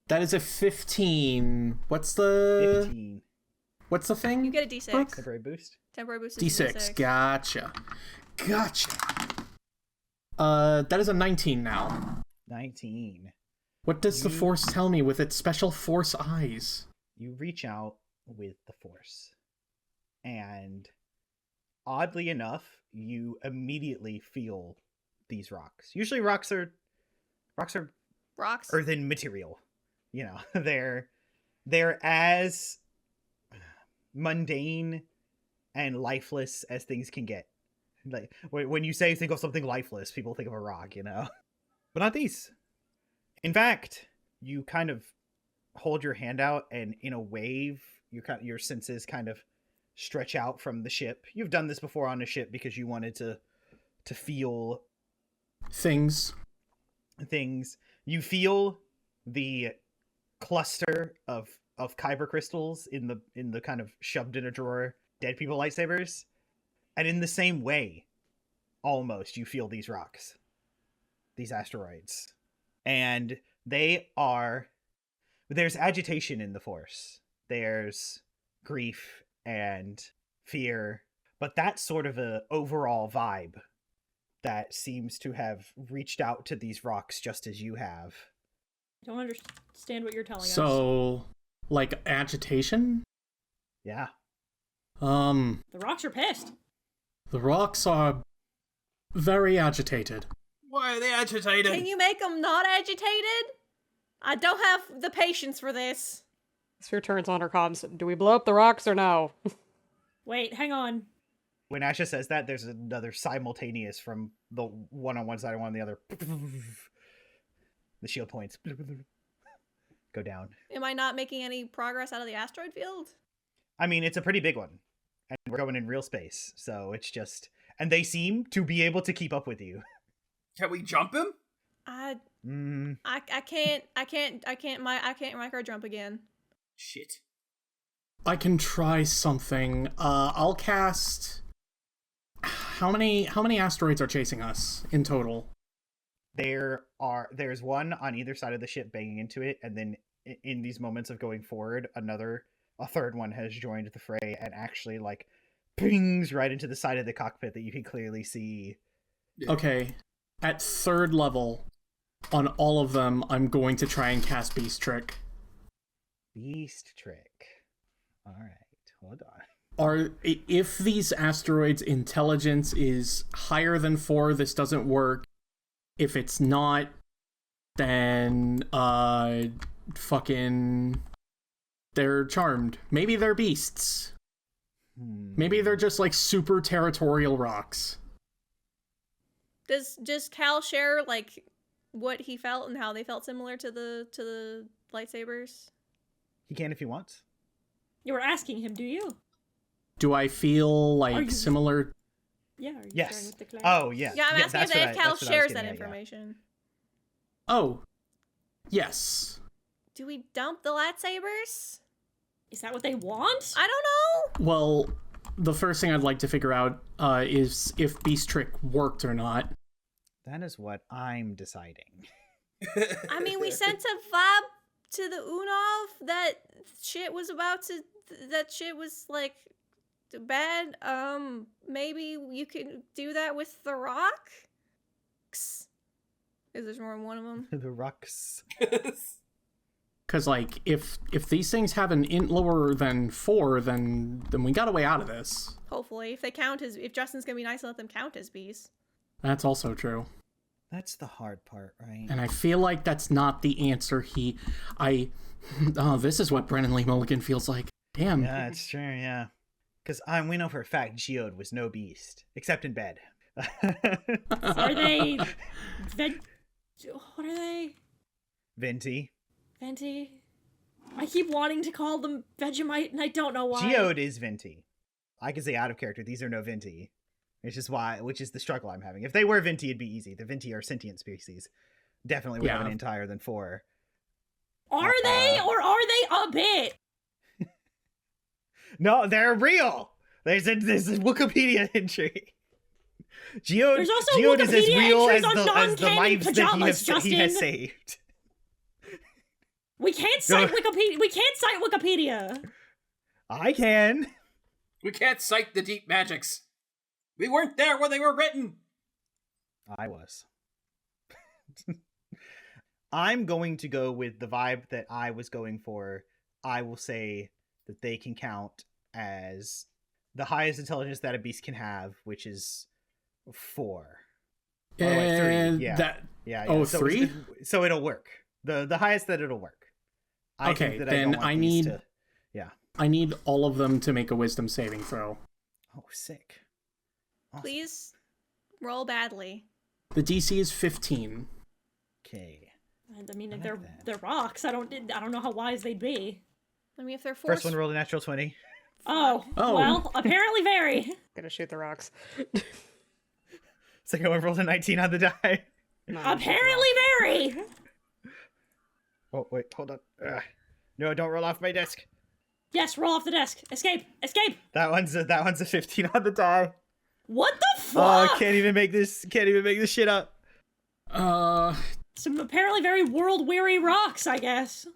That is a 15. What's the... 15. What's the thing? You get a D6. Brooke? Temporary boost. Temporary boost is D6. Gotcha. That is a 19 now. 19. What does the Force tell me with its special Force eyes? You reach out with the Force. And oddly enough, you immediately feel these rocks. Usually rocks are Rocks. earthen material. You know, they're as mundane and lifeless as things can get. Like when you think of something lifeless, people think of a rock, you know. But not these. In fact, you kind of hold your hand out, and in a wave, your senses kind of stretch out from the ship. You've done this before on a ship because you wanted to feel things. You feel the cluster of kyber crystals in the kind of shoved in a drawer dead people lightsabers, and in the same way, almost, you feel these rocks, these asteroids, and there's agitation in the Force, there's grief and fear, but that's sort of a overall vibe that seems to have reached out to these rocks just as you have. I don't understand what you're telling us. So, like, agitation? Yeah. The rocks are pissed. The rocks are very agitated. Why are they agitated? Can you make them not agitated? I don't have the patience for this. Sphere turns on her comms. Do we blow up the rocks or no? Wait, hang on. When Asha says that, there's another simultaneous from the one on one side and one on the other. The shield points go down. Am I not making any progress out of the asteroid field? I mean, it's a pretty big one. And we're going in real space, so it's just... And they seem to be able to keep up with you. Can we jump him? I can't micro jump again. Shit. I can try something. I'll cast... How many asteroids are chasing us in total? There's one on either side of the ship banging into it, and then in these moments of going forward, a third one has joined the fray and actually like pings right into the side of the cockpit that you can clearly see. Okay, at third level, on all of them, I'm going to try and cast Beast Trick. Beast Trick. All right, hold on. If these asteroids' intelligence is higher than 4, this doesn't work. If it's not, then they're charmed. Maybe they're beasts. Maybe they're just like super territorial rocks. Does Cal share like what he felt and how they felt similar to the lightsabers? He can if he wants. You were asking him, do you? Do I feel like similar? Yeah, are you Yes. sharing with the clan? Oh, yes. Yeah, I'm asking if Cal shares that Yeah. information. Oh, yes. Do we dump the lightsabers? Is that what they want? I don't know. Well, the first thing I'd like to figure out is if Beast Trick worked or not. That is what I'm deciding. I mean, we sent a vibe to the Unov that shit was like bad. Maybe you could do that with the rock? Is there more than one of them? The rocks. Because, like, if these things have an int lower than 4, then we got a way out of this. Hopefully. If Justin's gonna be nice and let them count as bees. That's also true. That's the hard part, right? And I feel like that's not the answer oh, this is what Brennan Lee Mulligan feels like. Damn. Yeah, it's true, yeah. Because we know for a fact Geode was no beast, except in bed. Are they... What are they? Venti. Venti? I keep wanting to call them Vegemite, and I don't know why. Geode is Venti. I can say out of character, these are no Venti. Which is the struggle I'm having. If they were Venti, it'd be easy. The Venti are sentient species. Definitely would have an int higher than 4. Are they, or are they a bit? No, they're real! There's a Wikipedia entry. Geode, There's also Geode is as Wikipedia real as entries on the non-canon lives that pajamas, he has Justin. saved. We can't cite Wikipedia. We can't cite Wikipedia. I can. We can't cite the deep magics. We weren't there when they were written. I was. I'm going to go with the vibe that I was going for. I will say that they can count as the highest intelligence that a beast can have, which is 4. Or like 3. And Yeah. that. Yeah. Oh, so 3? So it'll work. The highest that it'll work. I Okay, think that then I, don't want I these need- to... Yeah. I need all of them to make a wisdom saving throw. Oh, sick. Awesome. Please roll badly. The DC is 15. Okay. And I mean, I like they're that. rocks. I don't know how wise they'd be. I mean, if they're First forced. one rolled a natural 20. Oh, Oh. well, apparently very. Gonna shoot the rocks. Second one rolled a 19 on the die. No, I'm gonna shoot the Apparently very. Oh, wait, hold on. Ugh. No, don't roll off my desk. Yes, roll off the desk. Escape. Escape. That one's a 15 on the die. What the Oh, fuck? can't even make this shit up. Some apparently very world-weary rocks, I guess.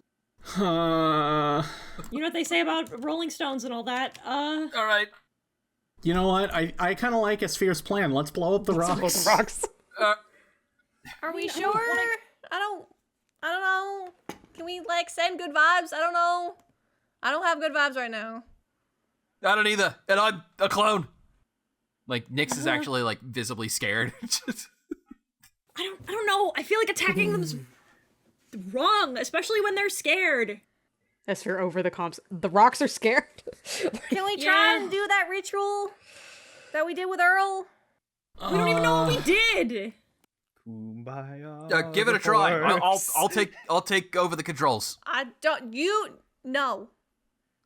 You know what they say about Rolling Stones and all that. All right. You know what? I kind of like Esphere's plan. Let's blow up the rocks. Blow the rocks. Are we I don't sure? wanna- I don't know. Can we like send good vibes? I don't know. I don't have good vibes right now. I don't either. And I'm a clone. Like, Nyx is actually, like, visibly scared. I don't know. I feel like attacking them's wrong, especially when they're scared. Esphere over the comps. The rocks are scared. Can we try Yeah. and do that ritual that we did with Earl? We don't even know what we did. Kumbaya. Give it a try. I'll take over the controls. I don't. No.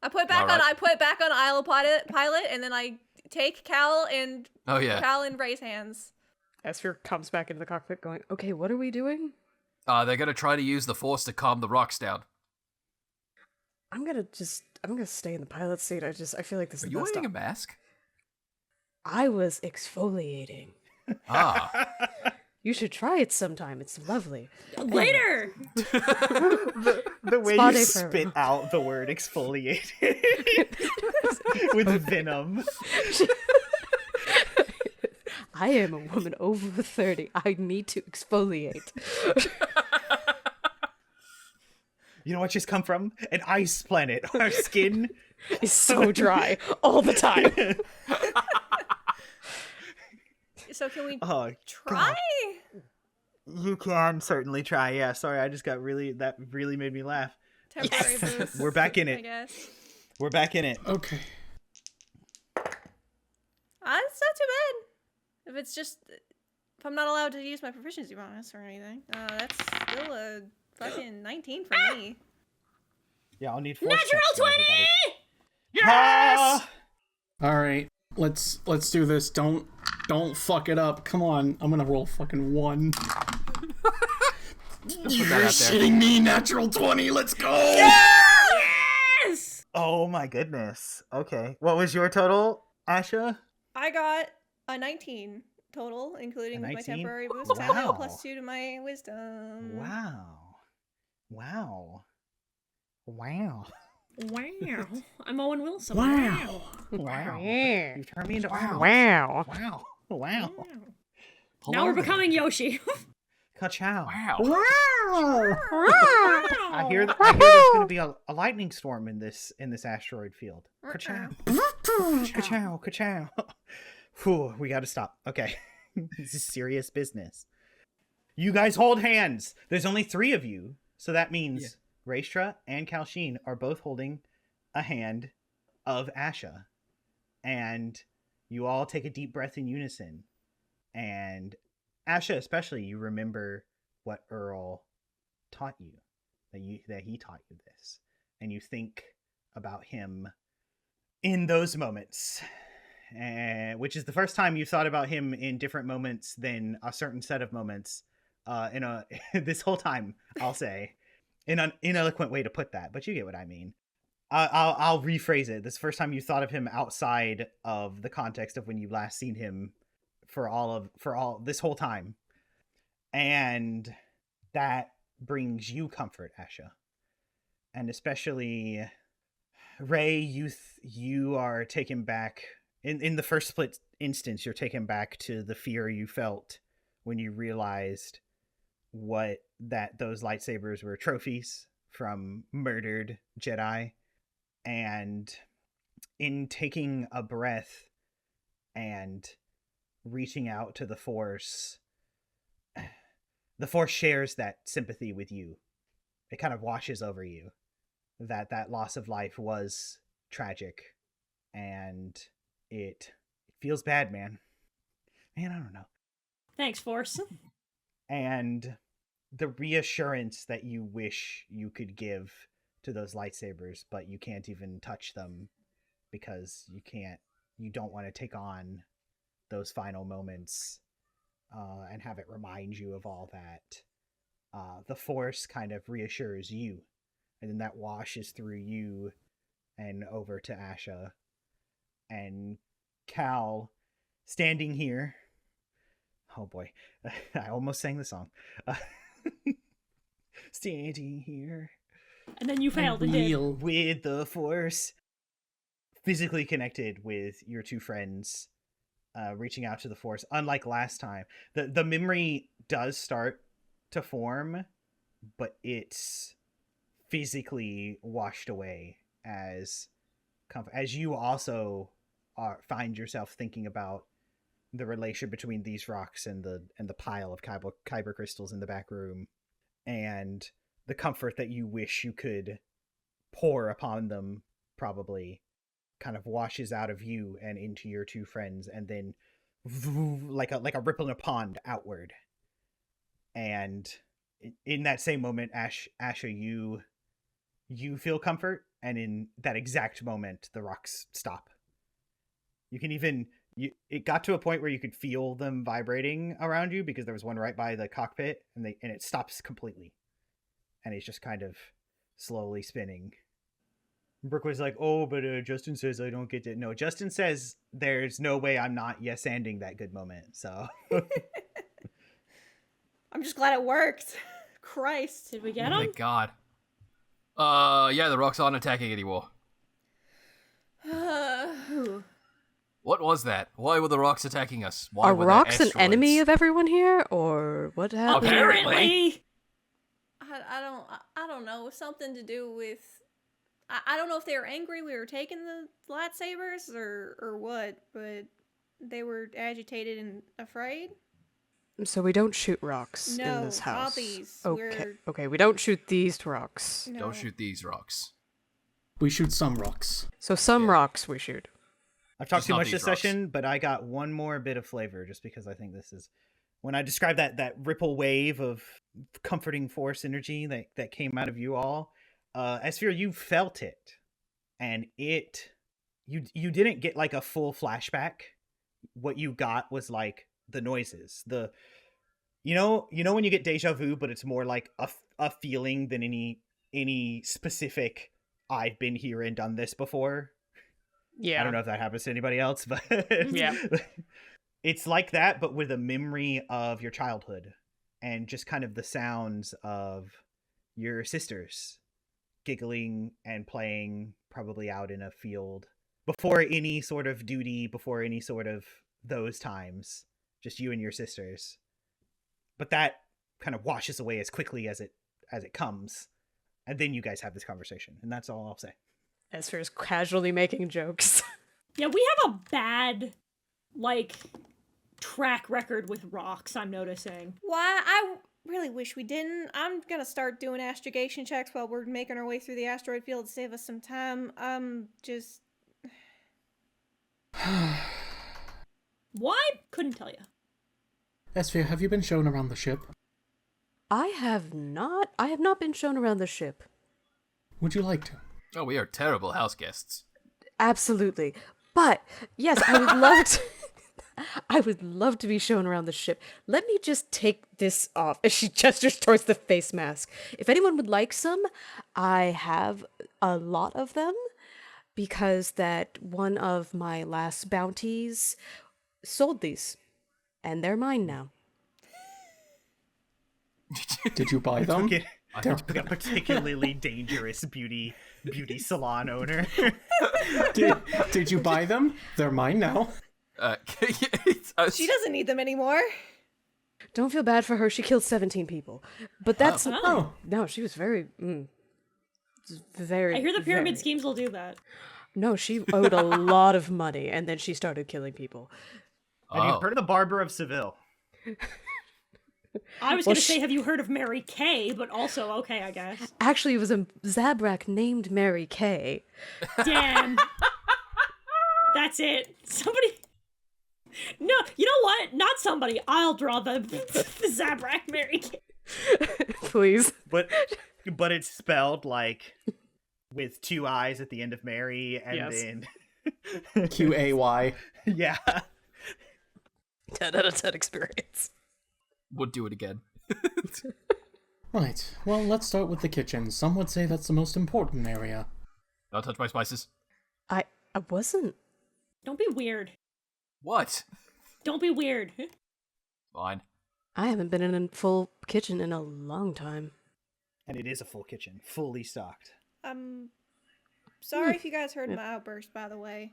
I put it back All on. right. I put it back on Pilot, and then I take Cal and Oh yeah. Ray's hands. Esphere comes back into the cockpit going, okay, what are we doing? They're gonna try to use the force to calm the rocks down. I'm gonna stay in the pilot seat. I feel like this Are is you the best wearing a op- mask? I was exfoliating. Ah. You should try it sometime. It's lovely. Later. The way Spa you day for- spit out the word exfoliate with venom. I am a woman over 30. I need to exfoliate. You know what just come from? An ice planet. Our skin. It's so dry all the time. So can we Oh, try? you can certainly try. Yeah, sorry, I just got that really made me laugh. Temporary boost. We're back in I it. guess. We're back in it. Okay. It's not too bad. If it's just if I'm not allowed to use my proficiency bonus or anything, that's still a fucking 19 for me. Yeah, I'll need 4 Natural checks from 20. everybody. Yes. All right. Let's do this. Don't fuck it up. Come on. I'm gonna roll fucking 1. You're that out there. shitting me. Natural 20. Let's go. Yes. Oh my goodness. Okay. What was your total, Asha? I got a 19 total, including A with my 19? temporary boost. I have Wow. a +2 to my wisdom. Wow. Wow. Wow. Wow. I'm Owen Wilson. Wow. Wow. Yeah. You turned me into Wow. Wow. Wow. Now we're becoming Yoshi. Ka-chow. Wow. I hear there's going to be a lightning storm in this asteroid field. Ka-chow. Ka-chow. Ka-chow. Whew, we got to stop. Okay. This is serious business. You guys hold hands. There's only 3 of you, so that means Raestra and Kalsheen are both holding a hand of Asha. And you all take a deep breath in unison. And Asha, especially, you remember what Earl taught you, that he taught you this, and you think about him in those moments, which is the first time you thought about him in different moments than a certain set of moments. This whole time, I'll say, in an ineloquent way to put that, but you get what I mean. I'll rephrase it. This first time you thought of him outside of the context of when you last seen him for all this whole time. And that brings you comfort, Asha. And especially Ray, you are taken back in the first split instance, you're taken back to the fear you felt when you realized those lightsabers were trophies from murdered Jedi. And in taking a breath and reaching out to the Force shares that sympathy with you. It kind of washes over you that loss of life was tragic, and it feels bad, man. I don't know. Thanks, Force. And the reassurance that you wish you could give to those lightsabers, but you can't even touch them because you don't want to take on those final moments and have it remind you of all that. The Force kind of reassures you, and then that washes through you and over to Asha. And Cal, standing here, oh boy, I almost sang the song. Standing here. And then you failed and did. With the Force. Physically connected with your two friends, reaching out to the Force. Unlike last time, the memory does start to form, but it's physically washed away as you also find yourself thinking about the relation between these rocks and the pile of kyber crystals in the back room, and the comfort that you wish you could pour upon them probably kind of washes out of you and into your two friends, and then like a ripple in a pond outward. And in that same moment, Asha, you feel comfort, and in that exact moment, the rocks stop. You can even it got to a point where you could feel them vibrating around you, because there was one right by the cockpit, and it stops completely, and it's just kind of slowly spinning. Brooke was like, "Oh, but Justin says I don't get it." No, Justin says there's no way I'm not yes-anding that good moment. So I'm just glad it worked. Christ. Did we get Oh him? my god. Yeah, the rocks aren't attacking anymore. What was that? Why were the rocks attacking us? Why Are were there rocks an asteroids? enemy of everyone here, or what happened? Apparently. I don't know. Something to do with. I don't know if they were angry we were taking the lightsabers or what, but they were agitated and afraid. So we don't shoot rocks No, in this house. not these. Okay, we don't shoot these rocks. No. Don't shoot these rocks. We shoot some rocks. So some rocks we shoot. I've talked Just too not much these this rocks. session, but I got one more bit of flavor, just because I think this is when I described that ripple wave of comforting Force energy that came out of you all. Esphere, you felt it, and you didn't get like a full flashback. What you got was like the noises, you know when you get deja vu, but it's more like a feeling than any specific I've been here and done this before. Yeah. I don't know if that happens to anybody else, but Yeah. It's like that, but with a memory of your childhood and just kind of the sounds of your sisters giggling and playing, probably out in a field before any sort of duty, before any sort of those times, just you and your sisters. But that kind of washes away as quickly as it comes, and then you guys have this conversation, and that's all I'll say. Esphere's casually making jokes. Yeah, we have a bad, track record with rocks, I'm noticing. Why? I really wish we didn't. I'm gonna start doing astrogation checks while we're making our way through the asteroid field to save us some time. Just... Why? Couldn't tell you. Esphere, have you been shown around the ship? I have not been shown around the ship. Would you like to? Oh, we are terrible house guests. Absolutely. But yes, I would love to I would love to be shown around the ship. Let me just take this off as she gestures towards the face mask. If anyone would like some, I have a lot of them, because that one of my last bounties sold these. And they're mine now. Did you buy them? Took a particularly dangerous beauty salon owner. Did you buy them? They're mine now. She doesn't need them anymore. Don't feel bad for her. She killed 17 people. But that's... Oh. No, she was very... very... I hear the pyramid very- schemes will do that. No, she owed a lot of money, and then she started killing people. Have you heard of the Barber of Seville? I was going to say, have you heard of Mary Kay? But also, okay, I guess. Actually, it was a Zabrak named Mary Kay. Damn. That's it. Somebody... No, you know what? Not somebody. I'll draw the Zabrak Mary Kay. Please. But it's spelled like with 2 eyes at the end of Mary, and Yes. then QAY. yeah. 10 out of 10 experience. Would do it again. Right. Well, let's start with the kitchen. Some would say that's the most important area. Don't touch my spices. I wasn't. Don't be weird. What? Don't be weird. Fine. I haven't been in a full kitchen in a long time. And it is a full kitchen, fully stocked. Sorry if you guys heard my outburst, by the way.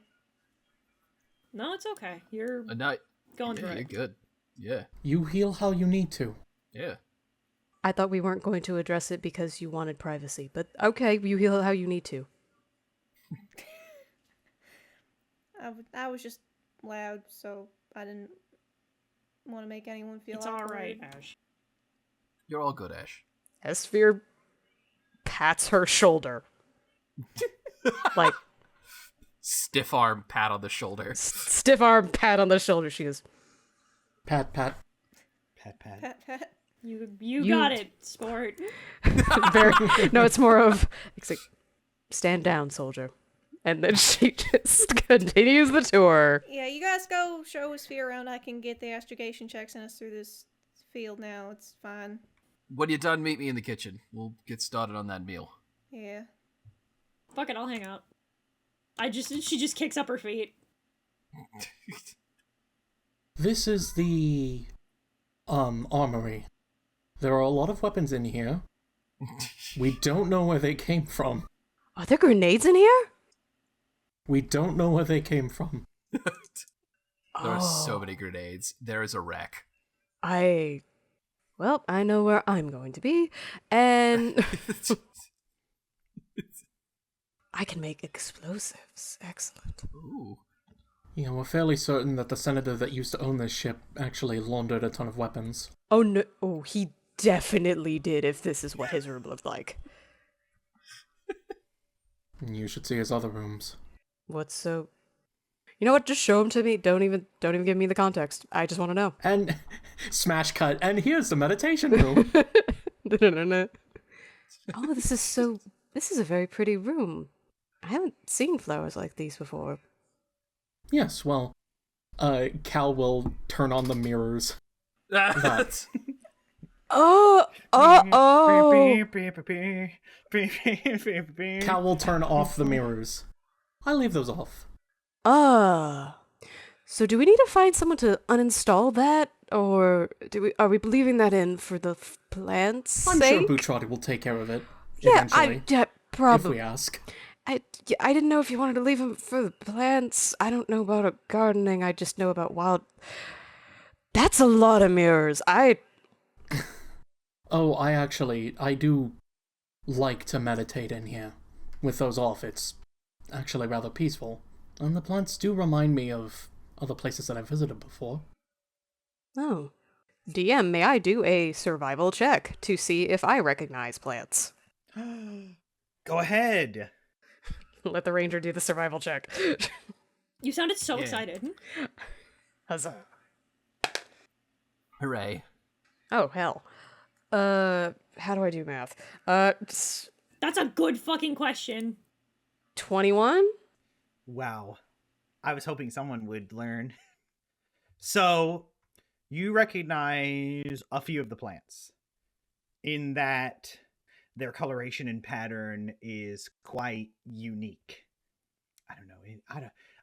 No, it's okay. You're No, going through you're it. good. Yeah. You heal how you need to. Yeah. I thought we weren't going to address it because you wanted privacy, but okay, you heal how you need to. I was just loud, so I didn't want to make anyone feel It's awkward. alright, Ash. You're all good, Ash. Esphere pats her shoulder. Like, Stiff arm pat on the shoulder. stiff arm pat on the shoulder. She goes, Pat. Pat. Pat, pat. You got it, sport. very... No, it's more of, it's like, stand down, soldier. And then she just continues the tour. Yeah, you guys go show Esphere around. I can get the astrogation checks in us through this field now. It's fine. When you're done, meet me in the kitchen. We'll get started on that meal. Yeah. Fuck it, I'll hang out. She just kicks up her feet. This is the armory. There are a lot of weapons in here. We don't know where they came from. Are there grenades in here? We don't know where they came from. There are so many grenades. There is a wreck. Well, I know where I'm going to be, and I can make explosives. Excellent. Ooh. Yeah, we're fairly certain that the senator that used to own this ship actually laundered a ton of weapons. Oh no! Oh, he definitely did. If this is what his room looked like. And you should see his other rooms. What's so? You know what? Just show them to me. Don't even give me the context. I just want to know. And smash cut. And here's the meditation room. Oh, this is a very pretty room. I haven't seen flowers like these before. Yes, well, Cal will turn on the mirrors. That's Oh. Cal will turn off the mirrors. I leave those off. So do we need to find someone to uninstall that, or are we leaving that in for the plants' I'm sake? sure Boutrati will take care of it. Yeah, eventually, if probably. we ask. I didn't know if you wanted to leave them for the plants. I don't know about gardening. I just know about wild. That's a lot of mirrors. Oh, I do like to meditate in here. With those off, it's actually rather peaceful. And the plants do remind me of other places that I've visited before. Oh. DM, may I do a survival check to see if I recognize plants? Go ahead. Let the ranger do the survival check. You sounded so Yeah. excited. Huzzah. hooray. Oh, hell. How do I do math? That's a good fucking question. 21? Wow. I was hoping someone would learn. So, you recognize a few of the plants in that their coloration and pattern is quite unique. I don't know.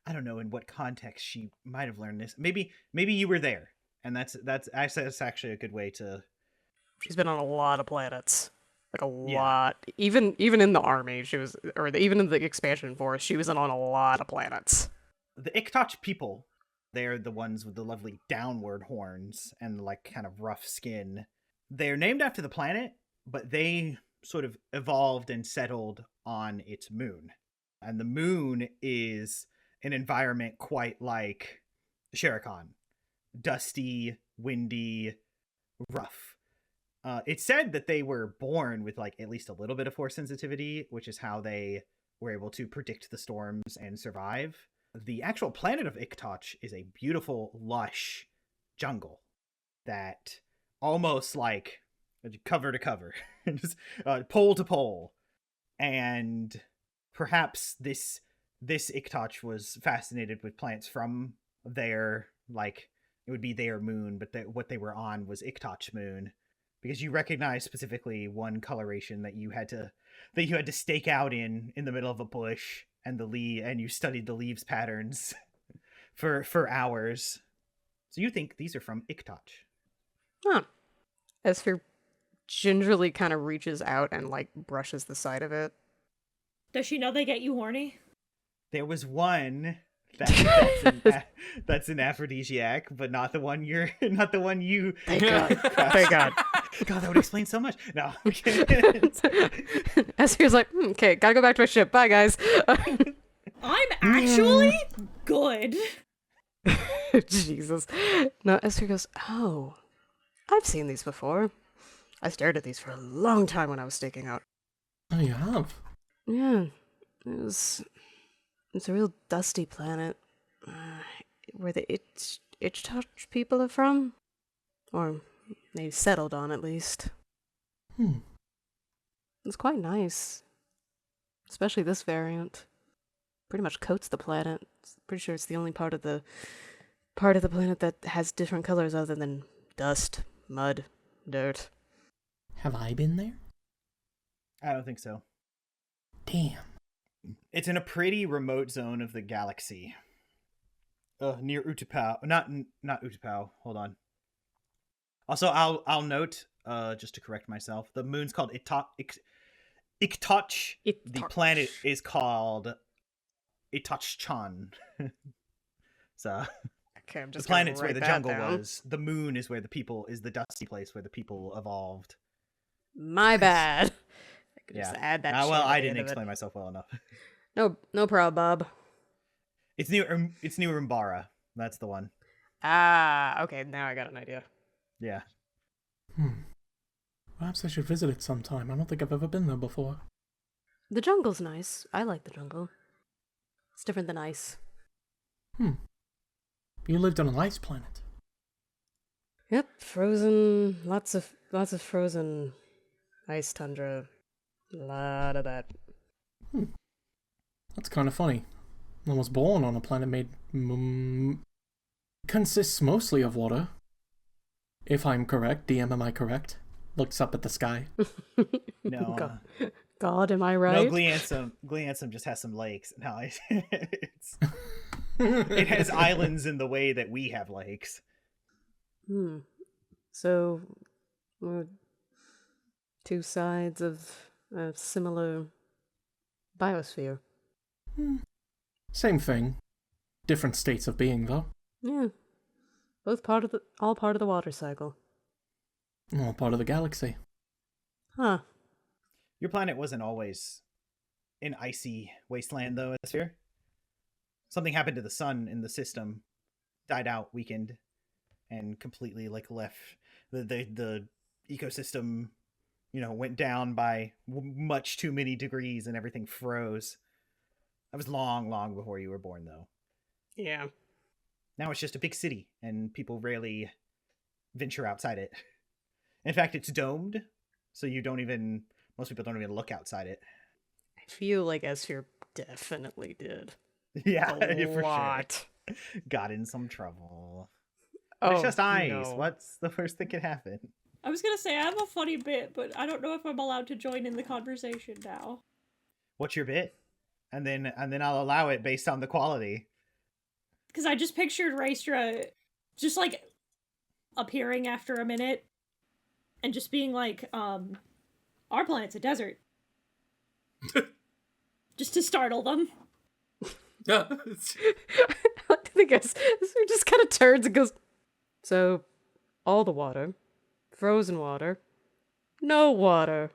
I don't know in what context she might have learned this. Maybe you were there And that's actually a good way to. She's been on a lot of planets. Like a Yeah. lot. Even in the army, she was, even in the expansion force, she was on a lot of planets. The Iktach people, they're the ones with the lovely downward horns and like kind of rough skin. They're named after the planet, but they sort of evolved and settled on its moon. And the moon is an environment quite like Shere-Khan. Dusty, windy, rough. It's said that they were born with like at least a little bit of force sensitivity, which is how they were able to predict the storms and survive. The actual planet of Iktach is a beautiful, lush jungle that almost like cover to cover, just pole to pole. And perhaps this Iktach was fascinated with plants from their, like, it would be their moon, but what they were on was Iktach moon. Because you recognize specifically one coloration that you had to stake out in the middle of a bush, and and you studied the leaves patterns for hours. So you think these are from Iktach. Huh. Esphere gingerly kind of reaches out and like brushes the side of it. Does she know they get you horny? There was one that's an aphrodisiac, but not the one you. Thank God. Thank God. God, that would explain so much. No. Esphere's like, okay, gotta go back to my ship. Bye, guys. I'm actually good. Jesus. No, Esphere goes, oh, I've seen these before. I stared at these for a long time when I was staking out. Oh, you have? Yeah. It's a real dusty planet. Where the Ichtach people are from? Or they settled on, at least. It's quite nice. Especially this variant. Pretty much coats the planet. Pretty sure it's the only part of the planet that has different colors other than dust, mud, dirt. Have I been there? I don't think so. Damn. It's in a pretty remote zone of the galaxy. Near Utapau. Not Utapau. Hold on. Also, I'll note, just to correct myself, the moon's called Iktach. The planet is called Itach-chan. So, okay, I'm just the planet's where the jungle down. was. The moon is the dusty place where the people evolved. My bad. I could Yeah. just add that. Well, shit at I the didn't end of it. explain myself well enough. No problem, Bob. It's New Umbara. That's the one. Ah, okay, now I got an idea. Yeah. Perhaps I should visit it sometime. I don't think I've ever been there before. The jungle's nice. I like the jungle. It's different than ice. You lived on an ice planet. Yep, frozen. Lots of frozen ice tundra. A lot of that. That's kind of funny. I was born on a planet made consists mostly of water. If I'm correct, DM, am I correct? Looks up at the sky. No. God, am I right? No, Gliansum just has some lakes. No, it has islands in the way that we have lakes. So, we're two sides of a similar biosphere. Same thing. Different states of being, though. Yeah. All part of the water cycle. All part of the galaxy. Huh. Your planet wasn't always an icy wasteland, though, Esphere. Something happened to the sun in the system, died out, weakened, and completely left the ecosystem. Went down by much too many degrees, and everything froze. That was long, long before you were born, though. Yeah. Now it's just a big city, and people rarely venture outside it. In fact, it's domed, so most people don't even look outside it. I feel like Esphere definitely did. Yeah, A for lot. sure. Got in some trouble. Oh, It's just ice. no. What's the worst that could happen? I was gonna say I have a funny bit, but I don't know if I'm allowed to join in the conversation now. What's your bit? And then I'll allow it based on the quality. Because I just pictured Raestra just appearing after a minute and just being like, our planet's a desert. Just to startle them. I think guys just kind of turns and goes, so, all the water, frozen water, no water.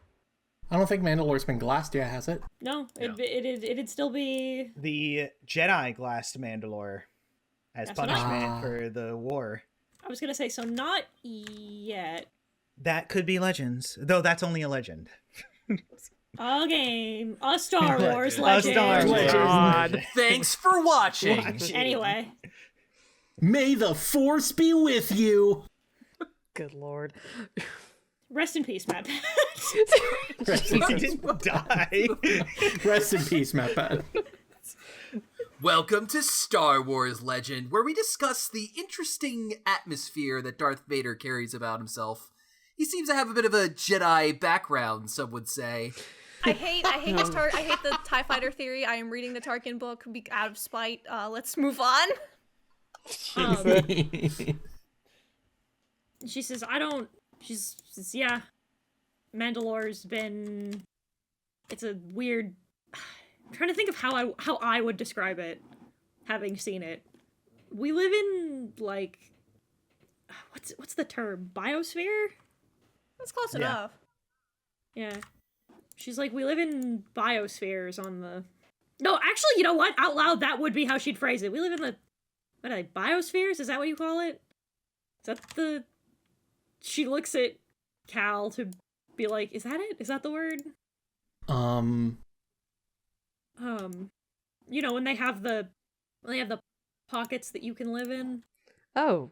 I don't think Mandalore's been glassed yet, has it? No, it'd still be... The Jedi glassed Mandalore as That's what punishment for the war. I was gonna say, so not yet. That could be Legends, though that's only a legend. A game. A Star Wars A legend. Star Wars legend. Thanks for watching. Anyway. May the Force be with you! Good lord. Rest in peace, Matt. Rest in He peace, didn't die. Rest in peace, Matt Pat. Welcome to Star Wars Legend, where we discuss the interesting atmosphere that Darth Vader carries about himself. He seems to have a bit of a Jedi background, some would say. I hate the TIE fighter theory. I am reading the Tarkin book out of spite. Let's move on. She says, she says, yeah, Mandalore's been, it's a weird, I'm trying to think of how I would describe it, having seen it. We live in, like, what's the term? Biosphere? That's close Yeah. enough. Yeah. She's like, we live in biospheres on the... No, actually, you know what? Out loud, that would be how she'd phrase it. We live in the... What are they? Biospheres? Is that what you call it? Is that the... She looks at Cal to be like, is that it? Is that the word? You know, when they have the pockets that you can live in. Oh,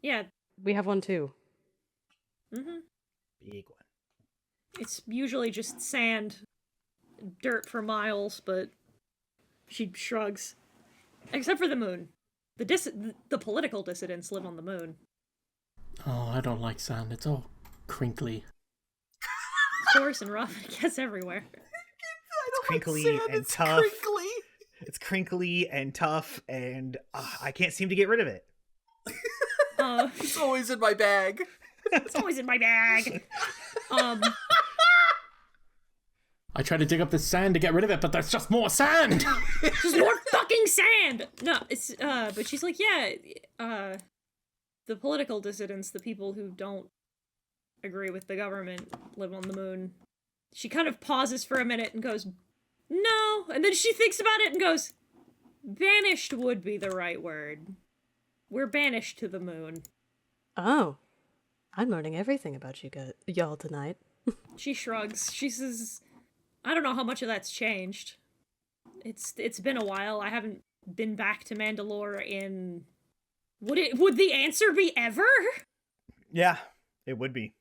Yeah. we have one too. Mm-hmm. Big one. It's usually just sand, dirt for miles, but she shrugs. Except for the moon. The political dissidents live on the moon. Oh, I don't like sand. It's all crinkly. Coarse and rough, it gets everywhere. It's crinkly and tough. Crinkly. It's crinkly and tough, and I can't seem to get rid of it. It's always in my bag. It's always in my bag. I try to dig up the sand to get rid of it, but there's just more sand! There's more fucking sand! No, it's, but she's like, yeah, the political dissidents, the people who don't agree with the government, live on the moon. She kind of pauses for a minute and goes, no, and then she thinks about it and goes, banished would be the right word. We're banished to the moon. Oh, I'm learning everything about y'all tonight. She shrugs. She says, I don't know how much of that's changed. It's been a while. I haven't been back to Mandalore in... Would the answer be ever? Yeah, it would be.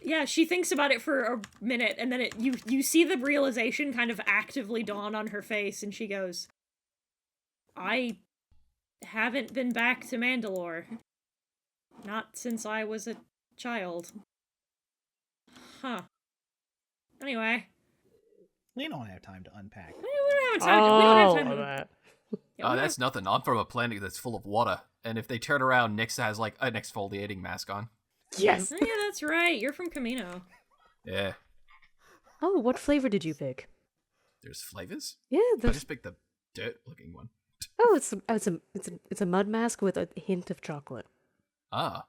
Yeah, she thinks about it for a minute, and then you see the realization kind of actively dawn on her face, and she goes, I haven't been back to Mandalore. Not since I was a child. Huh. Anyway. We don't have time to unpack. We don't have time to... that. Yeah, we That's nothing. I'm from a planet that's full of water, and if they turn around, Nyx has like an exfoliating mask on. Yes! Oh, yeah, that's right. You're from Camino. Yeah. Oh, what flavor did you pick? There's flavors? Yeah, I just picked the dirt-looking one. Oh, it's a mud mask with a hint of chocolate. Ah.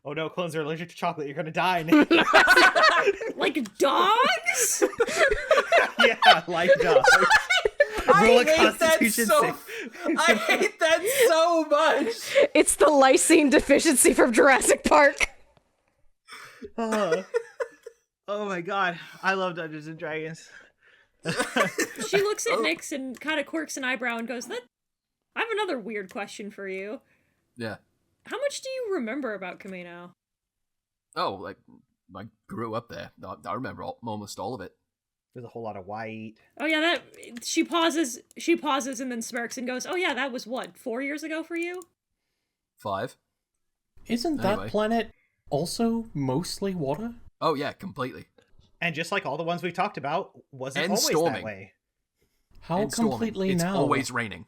Oh no, clones are allergic to chocolate. You're gonna die, Nick. Like dogs? Yeah, like dogs. Roll a Constitution save. I hate that so much! It's the lysine deficiency from Jurassic Park. Oh my god, I love Dungeons and Dragons. She looks at Nyx and kind of quirks an eyebrow and goes, I have another weird question for you. Yeah. How much do you remember about Camino? Oh, like, I grew up there. I remember almost all of it. There's a whole lot of white. Oh yeah, she pauses and then smirks and goes, oh yeah, that was what, 4 years ago for you? 5. Isn't that Anyway. planet also mostly water? Oh yeah, completely. And just like all the ones we talked about, wasn't And always that storming. way. How And storming. completely it's now? always raining.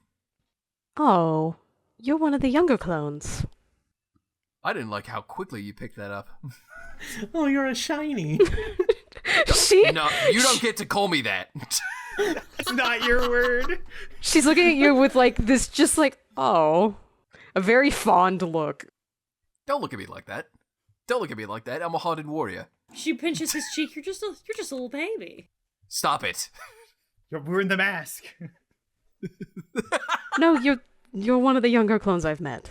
Oh. you're one of the younger clones. I didn't like how quickly you picked that up. Oh, you're a shiny. No, you don't get to call me that. It's not your word. She's looking at you with like this, just like, oh, a very fond look. Don't look at me like that. Don't look at me like that. I'm a haunted warrior. She pinches his cheek. You're just a little baby. Stop it. You're wearing the mask. No, you're one of the younger clones I've met.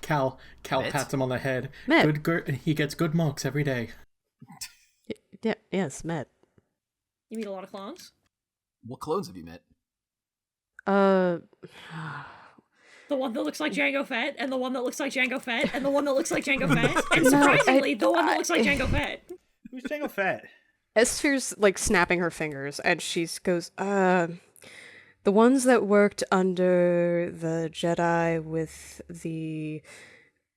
Cal Met? pats him on the head. Met. He gets good marks every day. Yeah, yes, met. You meet a lot of clones? What clones have you met? Uh, The one that looks like Jango Fett, and the one that looks like Jango Fett, and the one that looks like Jango Fett, and No, surprisingly, the one that looks like Jango Fett. Who's Jango Fett? Esphere's like snapping her fingers, and she goes, the ones that worked under the Jedi with the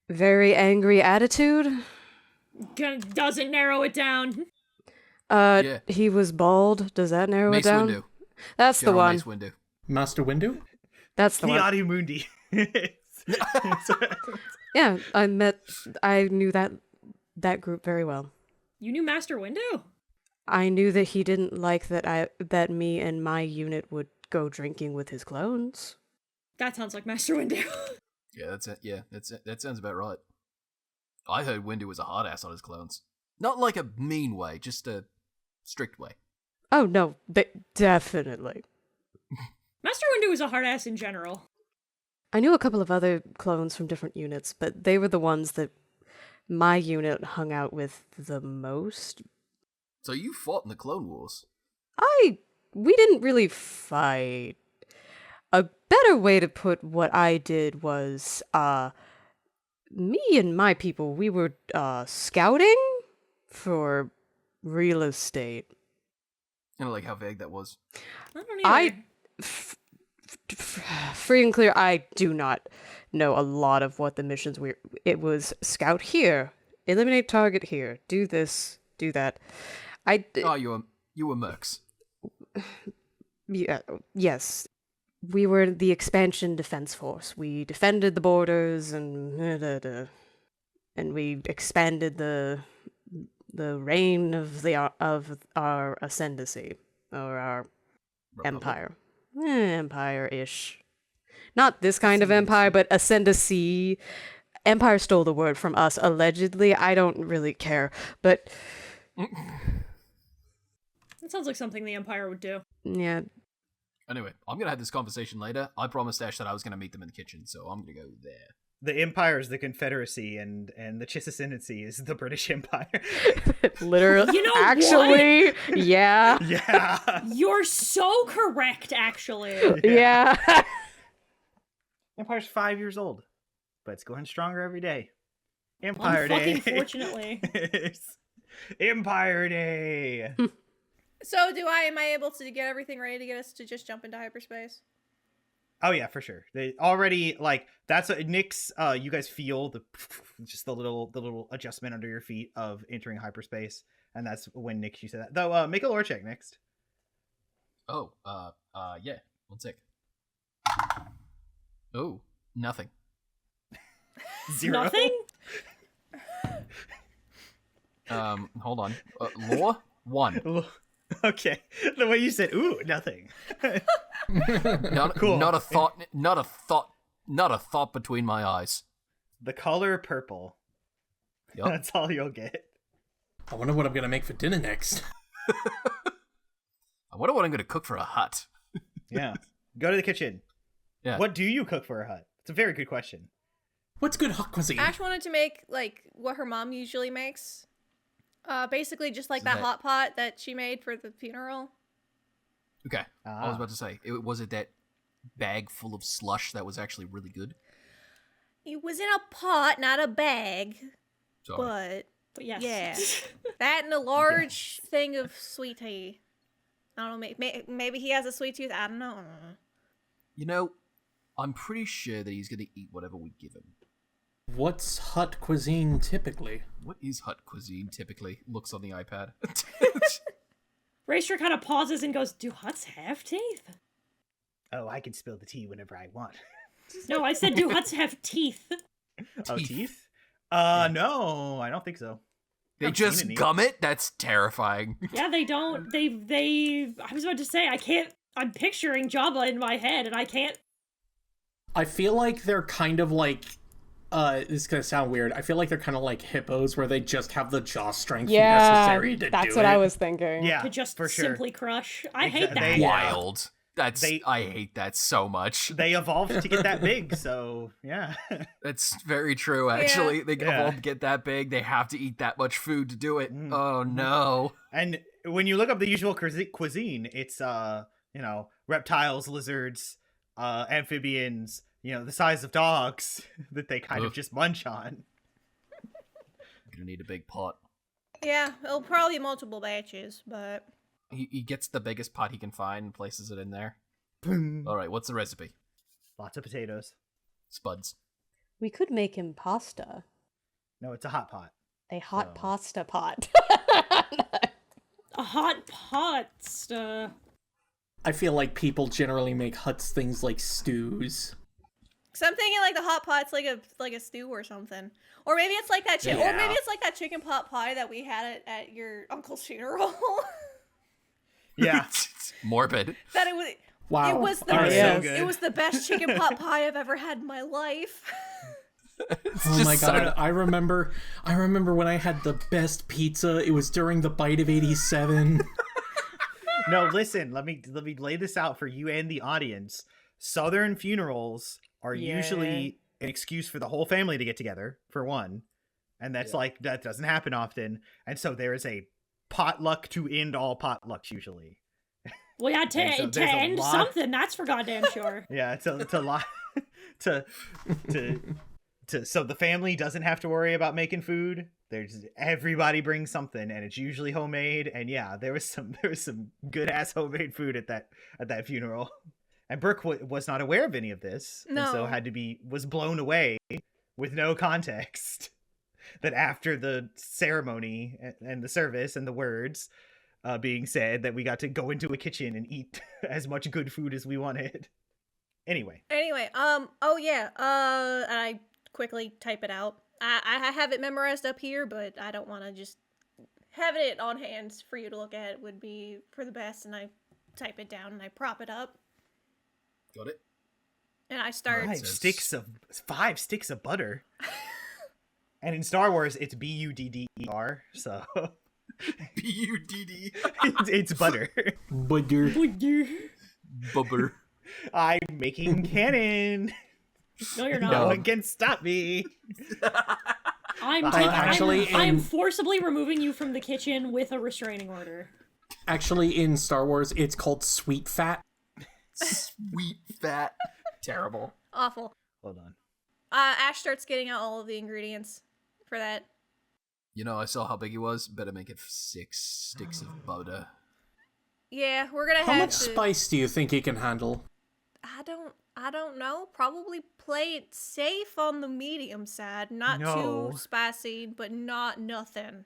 very angry attitude. Doesn't narrow it down. Yeah. He was bald. Does that narrow Mace it down? Windu. That's the General one. Mace Windu. Master Windu? That's the one. Kiadi Mundi. Yeah, I knew that group very well. You knew Master Windu? I knew that he didn't like that me and my unit would go drinking with his clones. That sounds like Master Windu. Yeah, that's it. Yeah, that's it. That sounds about right. I heard Windu was a hard ass on his clones. Not like a mean way, just a strict way. Oh no, definitely. Master Windu is a hard ass in general. I knew a couple of other clones from different units, but they were the ones that my unit hung out with the most. So you fought in the Clone Wars. We didn't really fight. A better way to put what I did was, me and my people, we were, scouting for real estate. Kind of like how vague that was. I don't either. Free and clear, I do not know a lot of what the missions were. It was scout here, eliminate target here, do this, do that. Oh, you were mercs. Yeah, yes. We were the expansion defense force. We defended the borders and we expanded the reign of our ascendancy or our Republic. empire. Empire-ish. Not this kind of empire, but ascendancy. Empire stole the word from us, allegedly. I don't really care, but That sounds like something the Empire would do. yeah. Anyway, I'm gonna have this conversation later. I promised Ash that I was gonna meet them in the kitchen, so I'm gonna go there. The Empire is the Confederacy, and the Chiss-Ascendancy is the British Empire. Literally. You know actually, yeah. Yeah. You're so correct, actually. Yeah. Empire's 5 years old, but it's going stronger every day. Empire Day. Unfucking fortunately. Empire Day. So am I able to get everything ready to get us to just jump into hyperspace? Oh yeah, for sure. They already that's what Nick's. You guys feel the little adjustment under your feet of entering hyperspace, and that's when Nick you said that. Though, make a lore check next. Oh, yeah. 1 sec. Oh, nothing. 0. Nothing? Hold on. Lore 1. Okay, the way you said "ooh," nothing. Cool. Not a thought between my eyes. The color purple. Yep. That's all you'll get. I wonder what I'm gonna make for dinner next. I wonder what I'm gonna cook for a hut. Yeah. Go to the kitchen. Yeah. What do you cook for a hut? It's a very good question. What's good hot cuisine? Ash wanted to make like what her mom usually makes. Basically just like So that that- hot pot that she made for the funeral. Okay. I was Ah. about to say, was it that bag full of slush that was actually really good? It was in a pot, not a bag. Sorry. But yes. Yeah. That and a large thing of sweet tea. I don't know, maybe he has a sweet tooth. I don't know. You know, I'm pretty sure that he's gonna eat whatever we give him. What's hut cuisine typically? What is hut cuisine typically? Looks on the iPad. Raestra kind of pauses and goes, "Do huts have teeth?" Oh, I can spill the tea whenever I want. No, I said do huts have teeth? Oh, Teeth. teeth? Yeah. No, I don't think so. They I've seen just any. gum it? That's terrifying. Yeah, they don't. I was about to say, I can't. I'm picturing Jabba in my head, and I can't. I feel like they're kind of like, this is gonna sound weird. I feel like they're kind of like hippos, where they just have the jaw strength necessary to do it. That's what I was thinking. Yeah, To just for sure. simply crush. I hate Exactly. that. Yeah. Wild. I hate that so much. They evolved to get that big, so yeah. That's very true, actually. They Yeah. evolved to get that big. They have to eat that much food to do it. Mm. Oh, no. And when you look up the usual cuisine, it's reptiles, lizards, amphibians, the size of dogs that they kind of Ugh. just munch on. Gonna need a big pot. Yeah, it'll probably be multiple batches, but He gets the biggest pot he can find and places it in there. Boom. All right, what's the recipe? Lots of potatoes. Spuds. We could make him pasta. No, it's a hot pot. A hot So- pasta pot. A hot pot. I feel like people generally make huts things like stews. so I'm thinking like the hot pot's like a stew or something, or maybe it's like that or Yeah. maybe it's like that chicken pot pie that we had at your uncle's funeral. Yeah. Morbid. That it was. Wow. It was the All right. so good. it was the best chicken pot pie I've ever had in my life. It's Oh just my so- god, I remember when I had the best pizza. It was during the bite of 87. No, listen, let me lay this out for you and the audience. Southern funerals are Yeah. usually an excuse for the whole family to get together, for one. And that's that doesn't happen often. And so there is a potluck to end all potlucks usually. Well, yeah, And so to there's a end lot- something, that's for goddamn sure. Yeah, it's a lot to so the family doesn't have to worry about making food. There's everybody brings something, and it's usually homemade. And yeah, there was some good ass homemade food at that funeral. And Brooke was not aware of any of this, and so No. was blown away with no context that after the ceremony and the service and the words being said, that we got to go into a kitchen and eat as much good food as we wanted. Anyway, Oh yeah. And I quickly type it out. I have it memorized up here, but I don't want to just having it on hand for you to look at would be for the best. And I type it down and I prop it up Got it? and I start. five sticks of butter. And in Star Wars, it's Budder, so B-U-D-D. it's butter. Butter. Bubber. I'm making canon. No, you're No not. one can stop me. Actually, I am in- forcibly removing you from the kitchen with a restraining order. Actually, in Star Wars, it's called sweet fat. Sweet, fat. Terrible. Awful. Hold on. Ash starts getting out all of the ingredients for that. You know, I saw how big he was. Better make it 6 sticks of butter. Yeah, we're gonna How have much to. spice do you think he can handle? I don't know. Probably play it safe on the medium side. Not No. too spicy, but not nothing.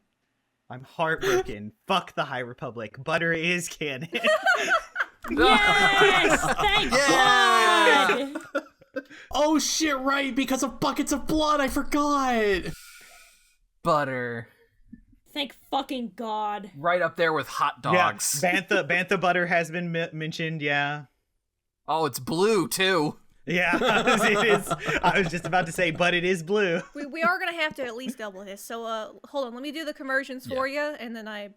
I'm heartbroken. Fuck the High Republic. Butter is canon. Yes! Thank Yeah! God! Oh shit, right, because of buckets of blood, I forgot! Butter. Thank fucking God. Right up there with hot dogs. Yeah, Bantha butter has been mentioned. Yeah, Oh, it's blue, too. yeah, it is. I was just about to say, but it is blue. We are gonna have to at least double this. So hold on, let me do the conversions for you, and then I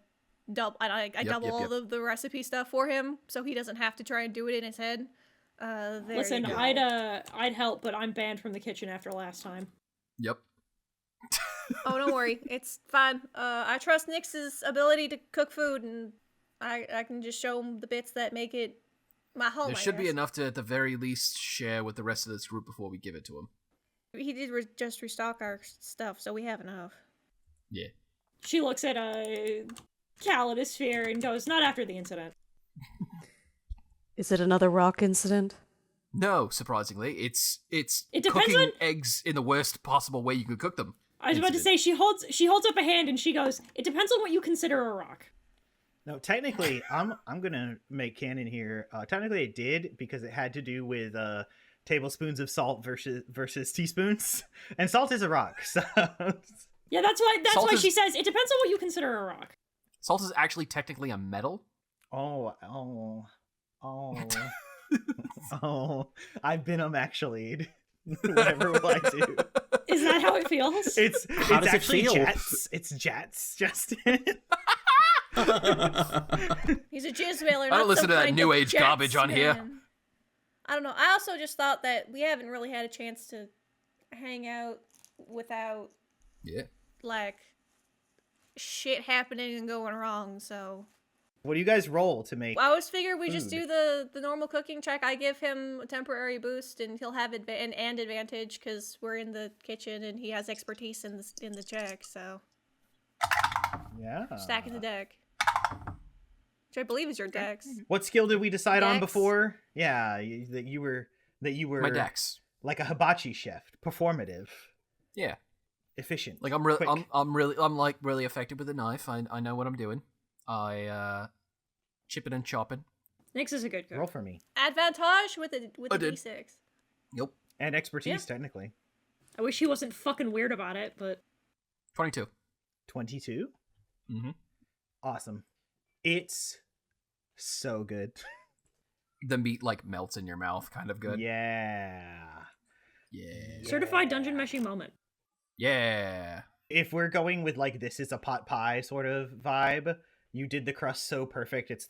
double all the recipe stuff for him, so he doesn't have to try and do it in his head. There Listen, you go. I'd help, but I'm banned from the kitchen after last time. Yep. Oh, don't worry, it's fine. I trust Nyx's ability to cook food, and I can just show him the bits that make it my home. There I should be guess. enough to, at the very least, share with the rest of this group before we give it to him. He did just restock our stuff, so we have enough. Yeah. She looks at Cal at Esphere and goes, "Not after the incident." Is it another rock incident? No, surprisingly, it's It depends cooking on- eggs in the worst possible way you could cook them. I was about to say she holds up a hand and she goes, "It depends on what you consider a rock." No, technically, I'm gonna make canon here. Technically, it did because it had to do with tablespoons of salt versus teaspoons, and salt is a rock. So Yeah, that's Salt why is- she says it depends on what you consider a rock. Salt is actually technically a metal. oh, I've been actually. Whatever will I do? Is that how it feels? It's How does it actually feel? Jats. It's Jats, Justin. He's a jizz whaler. I don't not listen some to that kind new of age Jets garbage on here. man. I don't know. I also just thought that we haven't really had a chance to hang out without Yeah. like shit happening and going wrong. So What do you guys roll to make? I always figure we just Food. do the normal cooking check. I give him a temporary boost, and he'll have and advantage because we're in the kitchen and he has expertise in the check. So Yeah. stacking the deck, which I believe is your dex. What skill did we decide on Dex? before? Yeah, that you were My dex. like a hibachi chef, performative, Yeah. efficient. Like I'm really, quick. I'm like really effective with a knife. I know what I'm doing. I chipping and chopping. Nyx is a good cook. Roll for me. Advantage with a I did. d6. Yep. And expertise, technically. I wish he wasn't fucking weird about it, but 22. 22. Mm-hmm. Awesome. It's so good. The meat like melts in your mouth, kind of good. Yeah. Yeah. certified dungeon meshing moment. Yeah. If we're going with like this is a pot pie sort of vibe, you did the crust so perfect. It's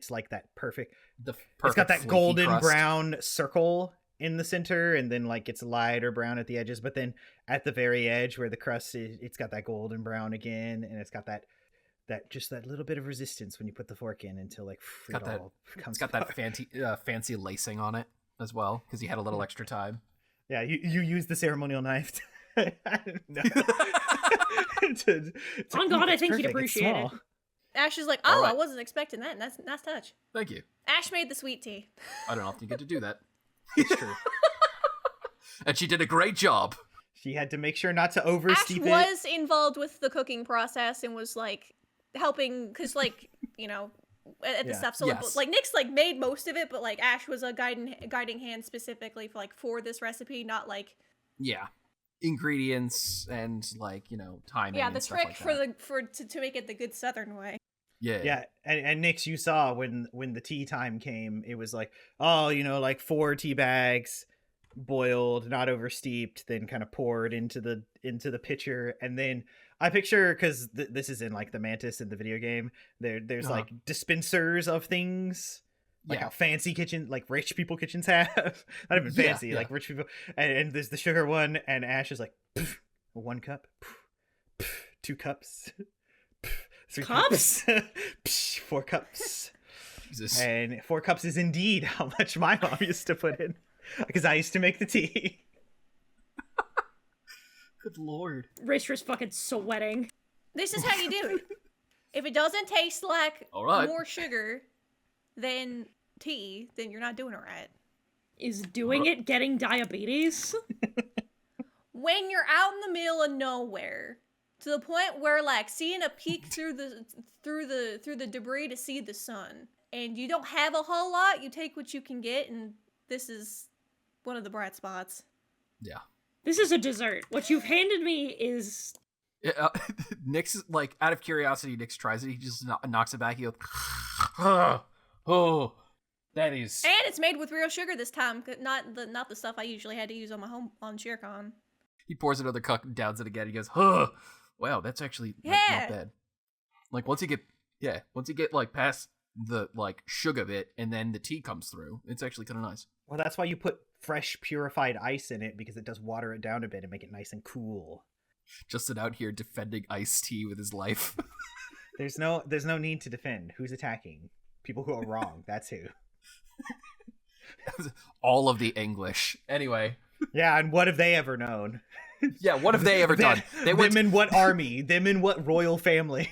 like that perfect. The It's got that flaky golden crust. brown circle in the center, and then like it's lighter brown at the edges. But then at the very edge where the crust is, it's got that golden brown again, and it's got that just that little bit of resistance when you put the fork in until like it Got that- all comes. It's got that apart. fancy lacing on it as well because you had a little extra time. Yeah, you use the ceremonial knife. I don't know. On God, I think he'd perfect. It's appreciate it. small. Ash is like, All oh, I right. wasn't expecting that. Nice touch. Thank you. Ash made the sweet tea. I don't often get to do that. It's true. And she did a great job. She had to make sure not to Ash oversteep it. was involved with the cooking process and was like helping because like at the Yeah. stuff. So Yes. like Nyx like made most of it, but like Ash was a guiding hand specifically for this recipe, not like Yeah. Ingredients and timing. yeah and the stuff trick like that. to make it the good Southern way. Yeah. Yeah, and Nix, you saw when the tea time came, it was like, oh, like 4 tea bags, boiled, not oversteeped, then kind of poured into the pitcher, and then I picture because this is in like the Mantis in the video game. There's Uh-huh. like dispensers of things. Like Yeah. how fancy rich people kitchens have. Not even Yeah, fancy, yeah. like rich people. And there's the sugar one, and Ash is like, 1 cup, 2 cups, 3 Cups? 4 cups. Jesus. And 4 cups is indeed how much my mom used to put in. Because I used to make the tea. Good lord. Raestra's fucking sweating. This is how you do it. If it doesn't taste like All right. more sugar than tea, then you're not doing it right. Is doing it getting diabetes? When you're out in the middle of nowhere, to the point where like seeing a peek through the debris to see the sun, and you don't have a whole lot, you take what you can get, and this is one of the bright spots. Yeah. This is a dessert. What you've handed me is Nyx, like, out of curiosity, Nyx tries it. He just knocks it back. He goes, oh, that is. And it's made with real sugar this time, not the stuff I usually had to use on my home on ShareCon. He pours another cup, downs it again. He goes, oh, wow, that's actually like, Yeah. not bad. Like, once you get like past the like sugar bit, and then the tea comes through, it's actually kind of nice. Well, that's why you put fresh purified ice in it, because it does water it down a bit and make it nice and cool. Justin out here defending iced tea with his life. There's no need to defend. Who's attacking? People who are wrong. That's who. All of the English. Anyway, Yeah, and what have they ever known? yeah, what have they ever done? They went. Them in what army? Them in what royal family?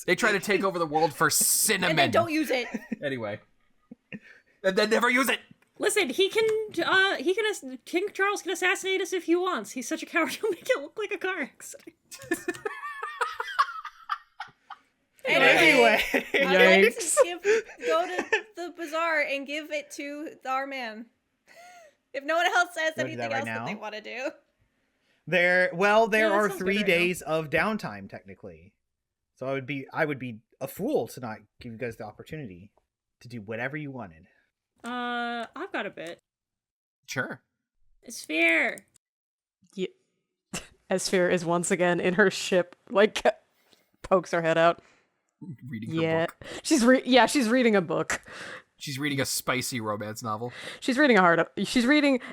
They try to take over the world for cinnamon. And then don't use it. Anyway, and then never use it. listen. King Charles can assassinate us if he wants. He's such a coward. He'll make it look like a car accident. Anyway. I'd like to go to the bazaar and give it to our man. If no one else says Do I do anything that right else that they now? want to do. There Yeah, that are sounds 3 good right now. days of downtime technically. So I would be a fool to not give you guys the opportunity to do whatever you wanted. I've got a bit. Sure. Esphere. Yeah. Esphere is once again in her ship, like pokes her head out. Reading her Yeah, book. she's reading a book. She's reading a spicy romance novel. She's reading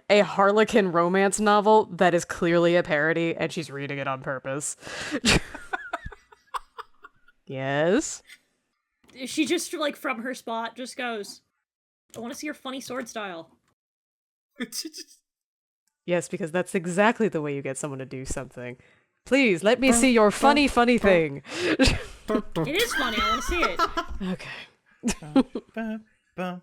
a Harlequin romance novel that is clearly a parody, and she's reading it on purpose. Yes. She just, like, from her spot, just goes, I want to see your funny sword style. Yes, because that's exactly the way you get someone to do something. Please, let me see your funny thing. It is funny, I want to see it. Okay. Bum, bum,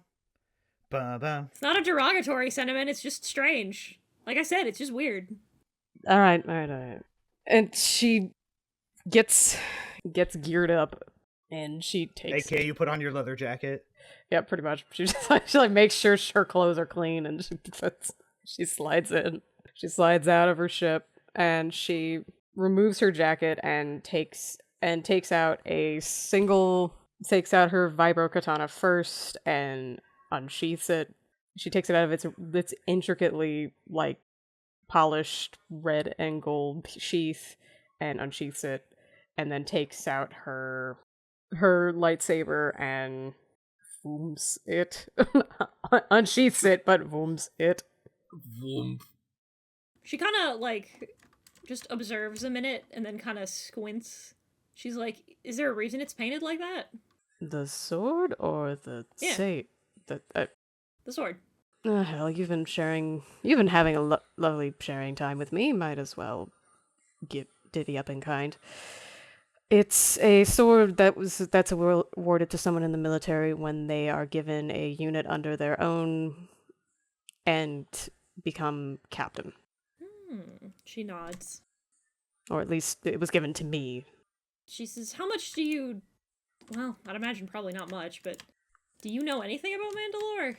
bum, bum. It's not a derogatory sentiment, it's just strange. Like I said, it's just weird. All right. And she gets geared up, and she takes. AKA, you put on your leather jacket. Yeah, pretty much. She just makes sure her clothes are clean, and she slides in. She slides out of her ship, and she removes her jacket and takes out her vibro katana first and unsheaths it. She takes it out of its intricately like polished red and gold sheath and unsheaths it, and then takes out her lightsaber and vooms it. Unsheaths it, but vooms it. Voom. She kind of, like, just observes a minute and then kind of squints. She's like, is there a reason it's painted like that? The sword or the Yeah. The sword. hell, you've been having a lovely sharing time with me. Might as well divvy up in kind. It's a sword that's awarded to someone in the military when they are given a unit under their own and become captain. She nods. Or at least it was given to me. She says, how much do you... Well, I'd imagine probably not much, but do you know anything about Mandalore?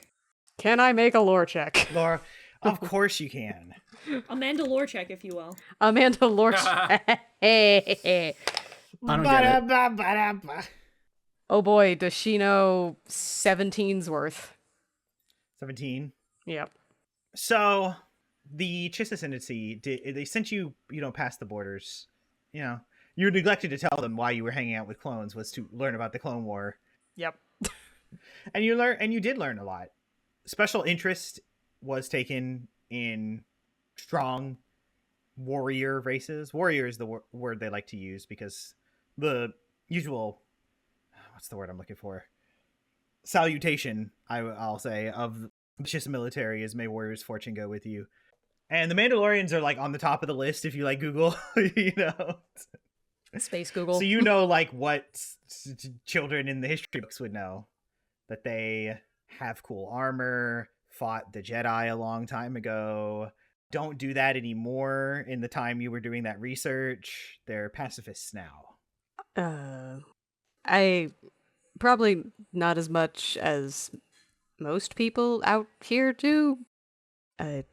Can I make a lore check? Laura, of course you can. A Mandalore check, if you will. Amanda lore check. I don't get it. Ba-da-ba-ba-da-ba. Oh boy, does she know 17's worth? 17. Yep. So, the Chiss Ascendancy, they sent you, past the borders. You neglected to tell them why you were hanging out with clones was to learn about the Clone War. Yep. And you did learn a lot. Special interest was taken in strong warrior races. Warrior is the word they like to use because the usual, what's the word I'm looking for? Salutation, I'll say, of the Chiss military is may warrior's fortune go with you. And the Mandalorians are like on the top of the list if you like Google, Space Google. So like what children in the history books would know. That they have cool armor, fought the Jedi a long time ago, don't do that anymore in the time you were doing that research. They're pacifists now. I probably not as much as most people out here do. The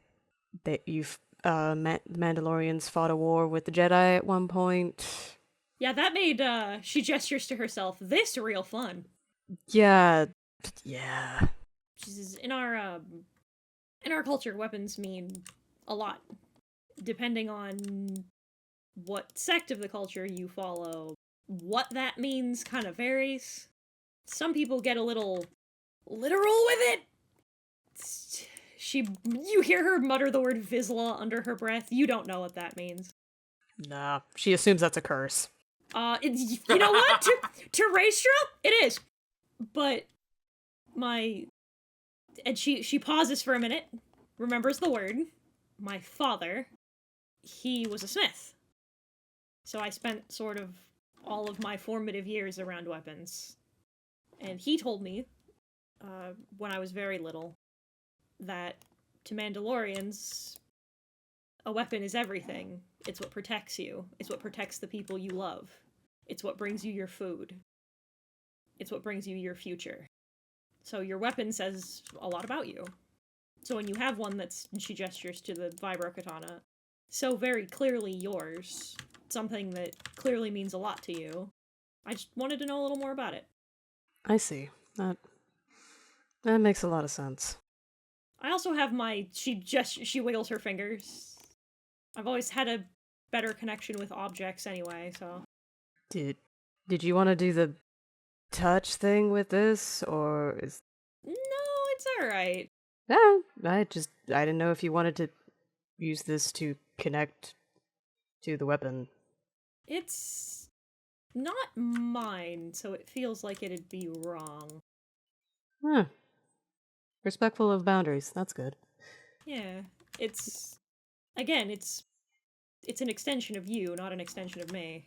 Mandalorians fought a war with the Jedi at one point. Yeah, that made, she gestures to herself, this real fun. Yeah. She says, in our culture, weapons mean a lot. Depending on what sect of the culture you follow, what that means kind of varies. Some people get a little literal with it. You hear her mutter the word Vizsla under her breath. You don't know what that means. Nah, she assumes that's a curse. You know what? to Raestra, it is. But and she pauses for a minute, remembers the word. My father, he was a smith. So I spent sort of all of my formative years around weapons. And he told me, when I was very little, that to Mandalorians, a weapon is everything. It's what protects you. It's what protects the people you love. It's what brings you your food. It's what brings you your future. So your weapon says a lot about you. So when you have one that's, she gestures to the vibro katana, so very clearly yours, something that clearly means a lot to you, I just wanted to know a little more about it. I see. That makes a lot of sense. I also have my, she wiggles her fingers. I've always had a better connection with objects anyway, so. Did you want to do the touch thing with this, or is... No, it's alright. Yeah, I didn't know if you wanted to use this to connect to the weapon. It's not mine, so it feels like it'd be wrong. Huh. Respectful of boundaries, that's good. Yeah, it's an extension of you, not an extension of me.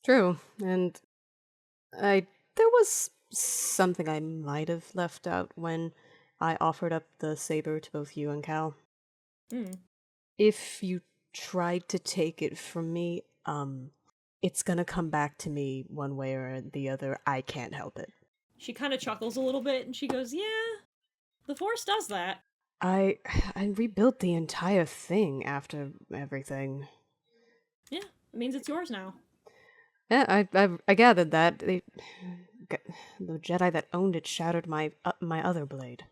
True, and there was something I might have left out when I offered up the saber to both you and Cal. If you tried to take it from me, it's gonna come back to me one way or the other. I can't help it. She kind of chuckles a little bit, and she goes, yeah, the Force does that. I rebuilt the entire thing after everything. Yeah, it means it's yours now. Yeah, I gathered that. The Jedi that owned it shattered my other blade.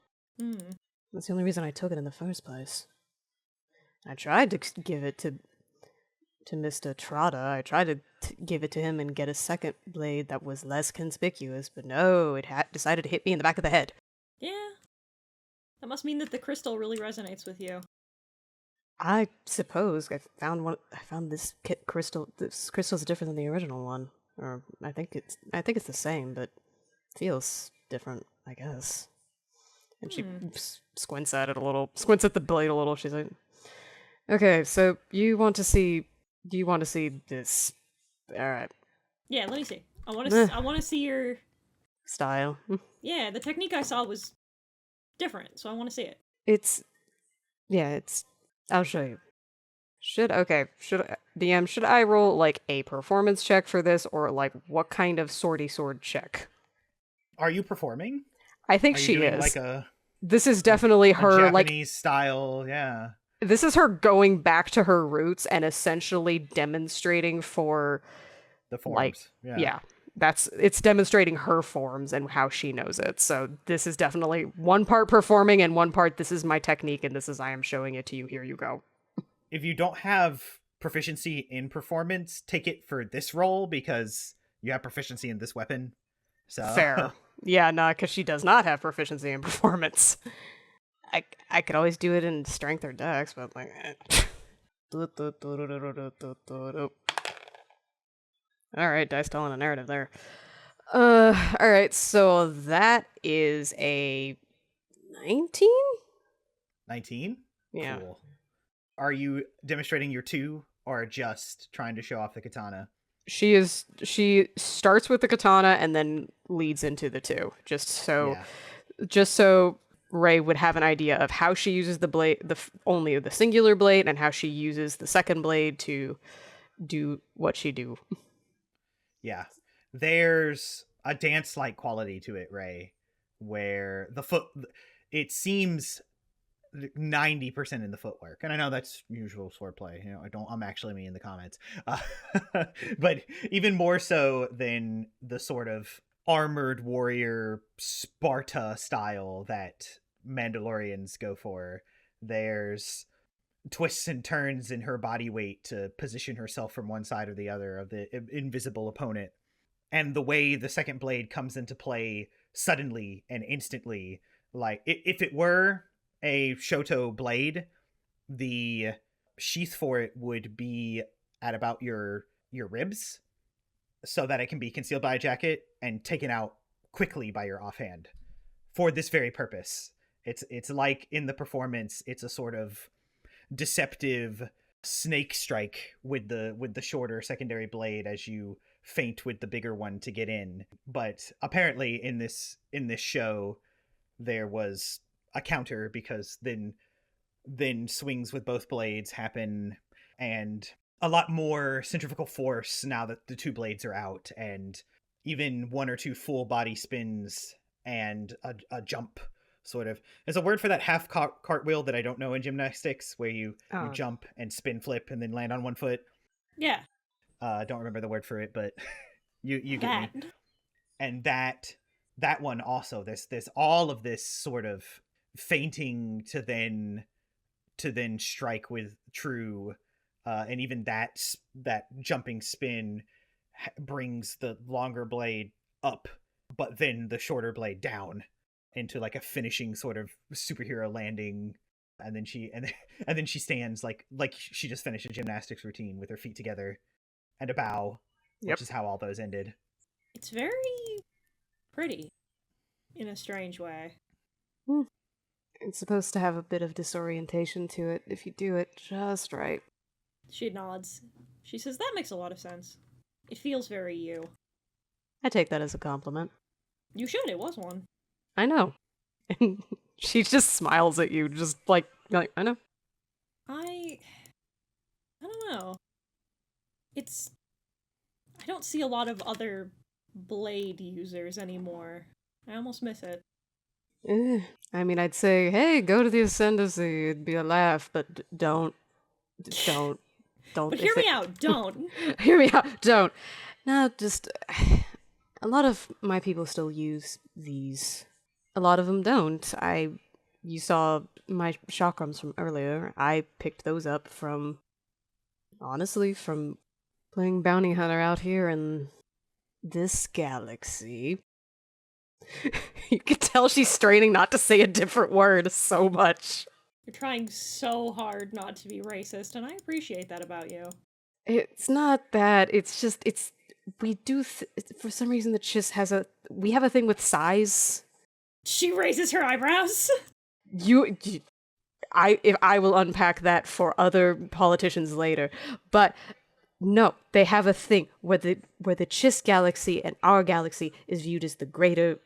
That's the only reason I took it in the first place. I tried to give it to Mr. Trotta. I tried to give it to him and get a second blade that was less conspicuous, but no, it decided to hit me in the back of the head. Yeah. That must mean that the crystal really resonates with you. I suppose I found this crystal. This crystal's different than the original one, or I think it's the same, but feels different, I guess. And she squints at it a little, squints at the blade a little. She's like, "Okay, so you want to see this? All right." Yeah, let me see. I want to see your style. Yeah, the technique I saw was different, so I want to see it. It's I'll show you. Should I roll like a performance check for this, or like what kind of swordy sword check? Are you performing? I think Are you she doing is. Like this is definitely her Japanese style, yeah. This is her going back to her roots and essentially demonstrating for the forms. It's demonstrating her forms and how she knows it. So this is definitely one part performing and one part this is my technique and this is I am showing it to you. Here you go. If you don't have proficiency in performance, take it for this role because you have proficiency in this weapon. So fair. Yeah, no, because she does not have proficiency in performance. I could always do it in strength or dex, but like Alright, dice telling a narrative there. Alright, so that is a 19? 19? Yeah. Cool. Are you demonstrating your 2 or just trying to show off the katana? She starts with the katana and then leads into the 2. Just so Ray would have an idea of how she uses the blade, only the singular blade, and how she uses the second blade to do what she do. Yeah. There's a dance-like quality to it, Ray, where it seems 90% in the footwork. And I know that's usual swordplay. I'm actually me in the comments. But even more so than the sort of armored warrior Sparta style that Mandalorians go for. There's twists and turns in her body weight to position herself from one side or the other of the invisible opponent. And the way the second blade comes into play suddenly and instantly, like if it were a Shoto blade, the sheath for it would be at about your ribs so that it can be concealed by a jacket and taken out quickly by your offhand for this very purpose. It's like in the performance, it's a sort of deceptive snake strike with the shorter secondary blade as you feint with the bigger one to get in. But apparently in this show there was a counter, because then swings with both blades happen and a lot more centrifugal force now that the 2 blades are out, and even 1 or 2 full body spins and a jump sort of. There's a word for that half cartwheel that I don't know in gymnastics, where you jump and spin flip and then land on one foot. Yeah. Don't remember the word for it, but you get me. And that one also, there's all of this sort of feinting to then strike with true, and even that jumping spin brings the longer blade up, but then the shorter blade down into like a finishing sort of superhero landing. And then she stands like she just finished a gymnastics routine with her feet together and a bow, which is how all those ended. It's very pretty in a strange way. It's supposed to have a bit of disorientation to it if you do it just right. She nods. She says, that makes a lot of sense. It feels very you. I take that as a compliment. You should, it was one. I know. And she just smiles at you, just like I know. I don't know. I don't see a lot of other blade users anymore. I almost miss it. I mean, I'd say, hey, go to the Ascendancy. It'd be a laugh, but don't. But hear me out, don't. Hear me out, don't. No, just a lot of my people still use these. A lot of them don't. You saw my chakrams from earlier. I picked those up from playing bounty hunter out here in this galaxy. You can tell she's straining not to say a different word so much. You're trying so hard not to be racist, and I appreciate that about you. It's not that. It's just, for some reason, the Chiss we have a thing with size. She raises her eyebrows. I will unpack that for other politicians later, but no, they have a thing where the Chiss galaxy and our galaxy is viewed as the greater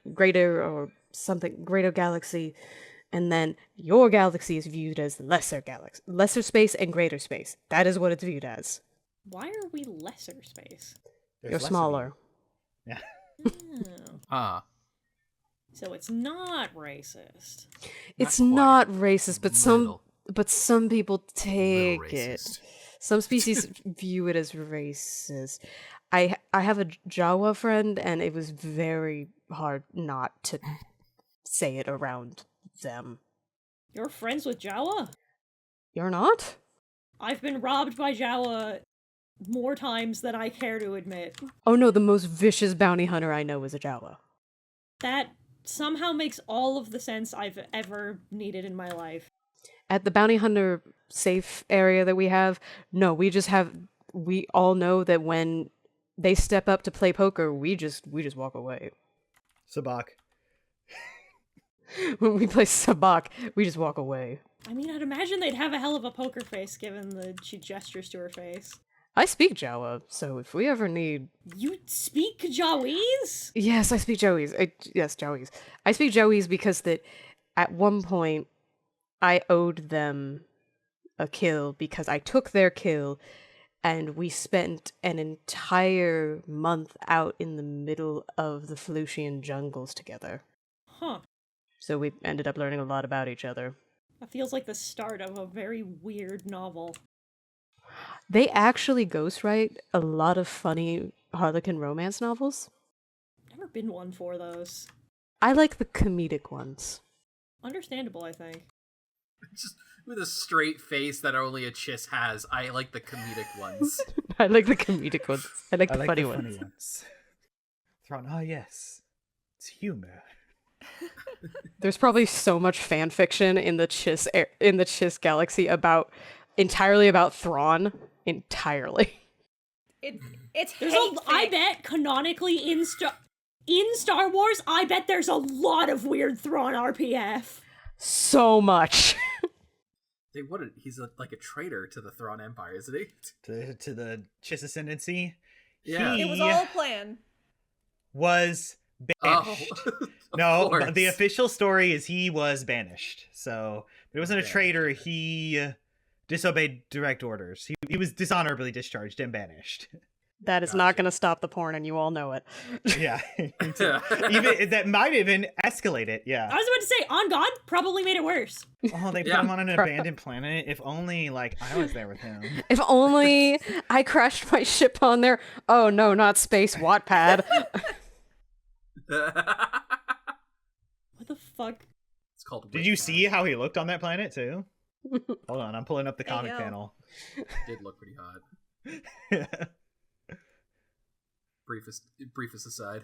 or something greater galaxy, and then your galaxy is viewed as lesser space and greater space. That is what it's viewed as. Why are we lesser space? You're smaller. Yeah. Oh. So it's not racist. It's not racist, but some people take it. Some species view it as racist. I have a Jawa friend, and it was very hard not to say it around them. You're friends with Jawa? You're not? I've been robbed by Jawa more times than I care to admit. Oh no, the most vicious bounty hunter I know is a Jawa. That somehow makes all of the sense I've ever needed in my life. At the bounty hunter safe area that we have, no, we all know that when they step up to play poker, we just walk away. Sabak. When we play Sabak, we just walk away. I mean, I'd imagine they'd have a hell of a poker face given that she gestures to her face. I speak Jawa, so if we ever need... You speak Jawese? Yes, I speak Jawese. Yes, Jawese. I speak Jawese because that at one point I owed them a kill because I took their kill and we spent an entire month out in the middle of the Felucian jungles together. Huh. So we ended up learning a lot about each other. That feels like the start of a very weird novel. They actually ghostwrite a lot of funny Harlequin romance novels. Never been one for those. I like the comedic ones. Understandable, I think. Just with a straight face that only a Chiss has, I like the comedic ones. I like the comedic ones. I like the funny ones. Thrawn, yes. It's humor. There's probably so much fan fiction in the Chiss galaxy entirely about Thrawn. Entirely. It's I bet canonically in Star Wars, I bet there's a lot of weird Thrawn RPF. So much. He's like a traitor to the Thrawn Empire, isn't he? To the Chiss Ascendancy. Yeah. It was all a plan. Was banished. No, but the official story is he was banished. So it wasn't a traitor. He disobeyed direct orders. He was dishonorably discharged and banished. That is not going to stop the porn, and you all know it. Yeah. Even that might even escalate it. Yeah. I was about to say, on God, probably made it worse. Oh, they put him on an abandoned planet. If only, like, I was there with him. If only I crashed my ship on there. Oh no, not space, Wattpad. What the fuck? It's called. Did you see how he looked on that planet too? Hold on, I'm pulling up the comic yo. panel. It did look pretty hot. Briefest aside.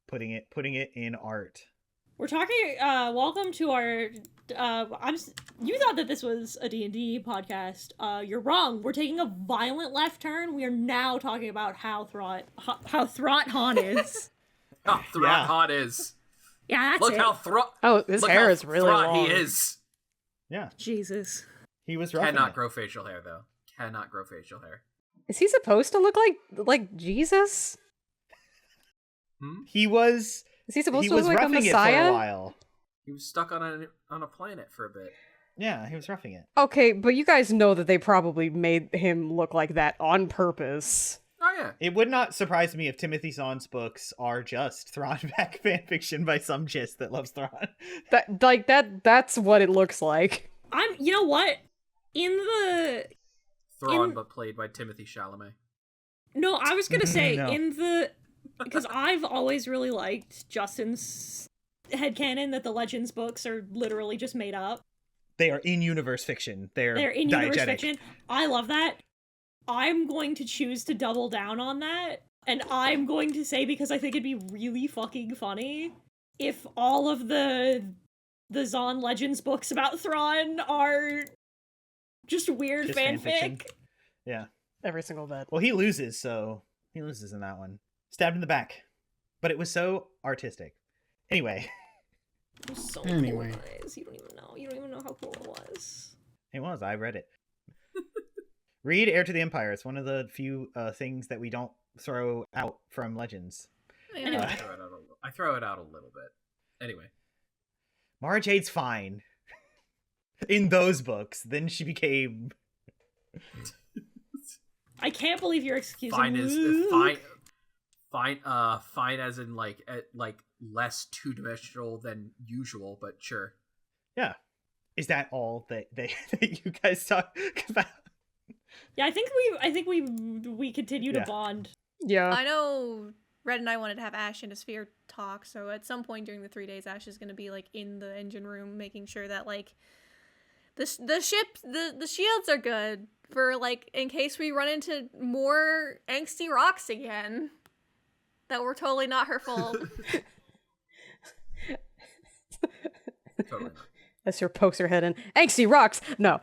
Putting it in art. We're talking, welcome to our, you thought that this was a D&D podcast. You're wrong. We're taking a violent left turn. We are now talking about how Throt Han is. How Throt Han is. Yeah, that's Look it. how Throt. Oh, his hair is really long. He is. Yeah. Jesus. He was roughing Cannot it. grow facial hair though. Cannot grow facial hair. Is he supposed to look like Jesus? He was. Is he supposed He to was look like a roughing it for Messiah? a while. He was stuck on a planet for a bit. Yeah, he was roughing it. Okay, but you guys know that they probably made him look like that on purpose. Oh yeah. It would not surprise me if Timothy Zahn's books are just Thrawn back fanfiction by some gist that loves Thrawn. That's what it looks like. You know what? Thrawn, but played by Timothy Chalamet. No, I was gonna say, No. because I've always really liked Justin's headcanon that the Legends books are literally just made up. They are in-universe fiction. They're in-universe diegetic. fiction. I love that. I'm going to choose to double down on that, and I'm going to say, because I think it'd be really fucking funny if all of the Zahn Legends books about Thrawn are just weird Just fanfic. fanfiction. Yeah. Every single bit. Well, he loses, so he loses in that one. Stabbed in the back. But it was so artistic. Anyway. It was so Anyway. cool, guys. You don't even know. You don't even know how cool it was. It was. I read it. Read Heir to the Empire. It's one of the few things that we don't throw out from Legends. Anyway. I throw it out a little bit. Anyway. Mara Jade's fine. In those books. Then she became... I can't believe you're excusing Fine is Luke. fine as in like less two-dimensional than usual, but sure. Yeah. Is that all that you guys talk about? Yeah, I think we continue to Yeah. bond. Yeah. I know Red and I wanted to have Ash and Esphere talk, so at some point during the 3 days, Ash is going to be like in the engine room, making sure that like the shields are good for like in case we run into more angsty rocks again. That were totally not her fault. Totally not. Esther pokes her head in. Angsty rocks! No.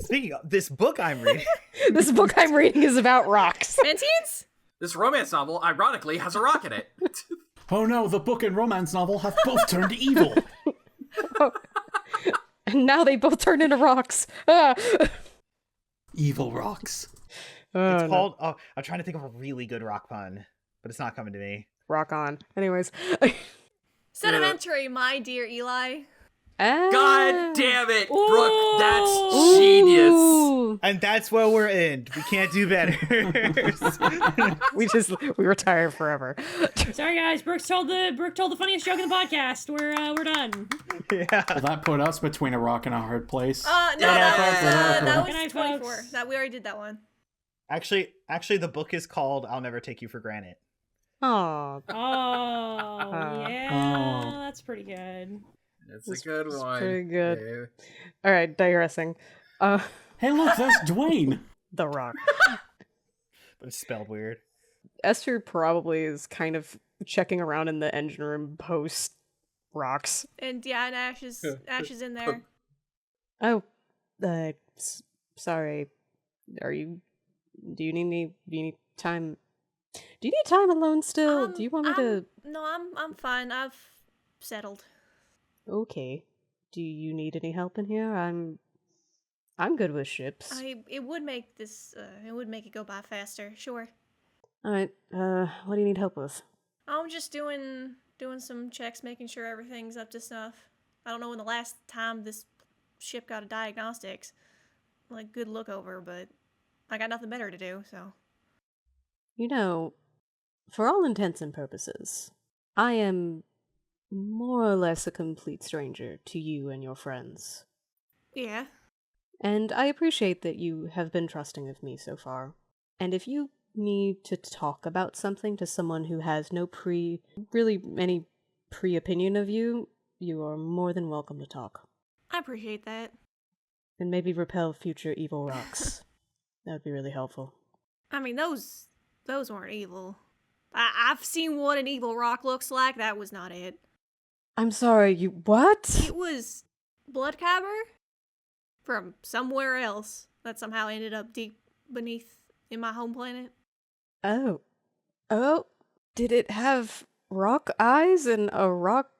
Speaking of this book I'm reading. This book I'm reading is about rocks. Manteens? This romance novel, ironically, has a rock in it. Oh no, the book and romance novel have both turned evil. And now they both turn into rocks. Ah. Evil rocks. Oh, It's no. called... Oh, I'm trying to think of a really good rock pun. But it's not coming to me. Rock on. Anyways. Sedimentary, my dear Eli. God damn it, Ooh. Brooke, that's genius. Ooh. And that's where we're in. We can't do better. We retire forever. Sorry guys, Brooke told the funniest joke in the podcast. We're done. Yeah. Will that put us between a rock and a hard place? No, that Good was night, 24. folks. That we already did that one. Actually, the book is called "I'll Never Take You for Granted." Oh, Oh, yeah, Oh. that's pretty good. It's a good one. pretty good. Yeah. all right. Digressing. Hey, look, there's Dwayne. The Rock. But it's spelled weird. Esther probably is kind of checking around in the engine room post rocks. And yeah, and Ash is in there. Oh, sorry. Do you need time? Do you need time alone still? Do you want me to? No, I'm fine. I've settled. Okay. Do you need any help in here? I'm good with ships. It would make it go by faster. Sure. All right. What do you need help with? I'm just doing some checks, making sure everything's up to snuff. I don't know when the last time this ship got a diagnostics. like good look over, but I got nothing better to do, so. You know, for all intents and purposes, I am more or less a complete stranger to you and your friends. Yeah. And I appreciate that you have been trusting of me so far. And if you need to talk about something to someone who has no really any pre-opinion of you, you are more than welcome to talk. I appreciate that. And maybe repel future evil rocks. That would be really helpful. I mean, those weren't evil. I've seen what an evil rock looks like. That was not it. I'm sorry, you what? It was Bloodcabber from somewhere else that somehow ended up deep beneath in my home planet. Oh. Oh? Did it have rock eyes and a rock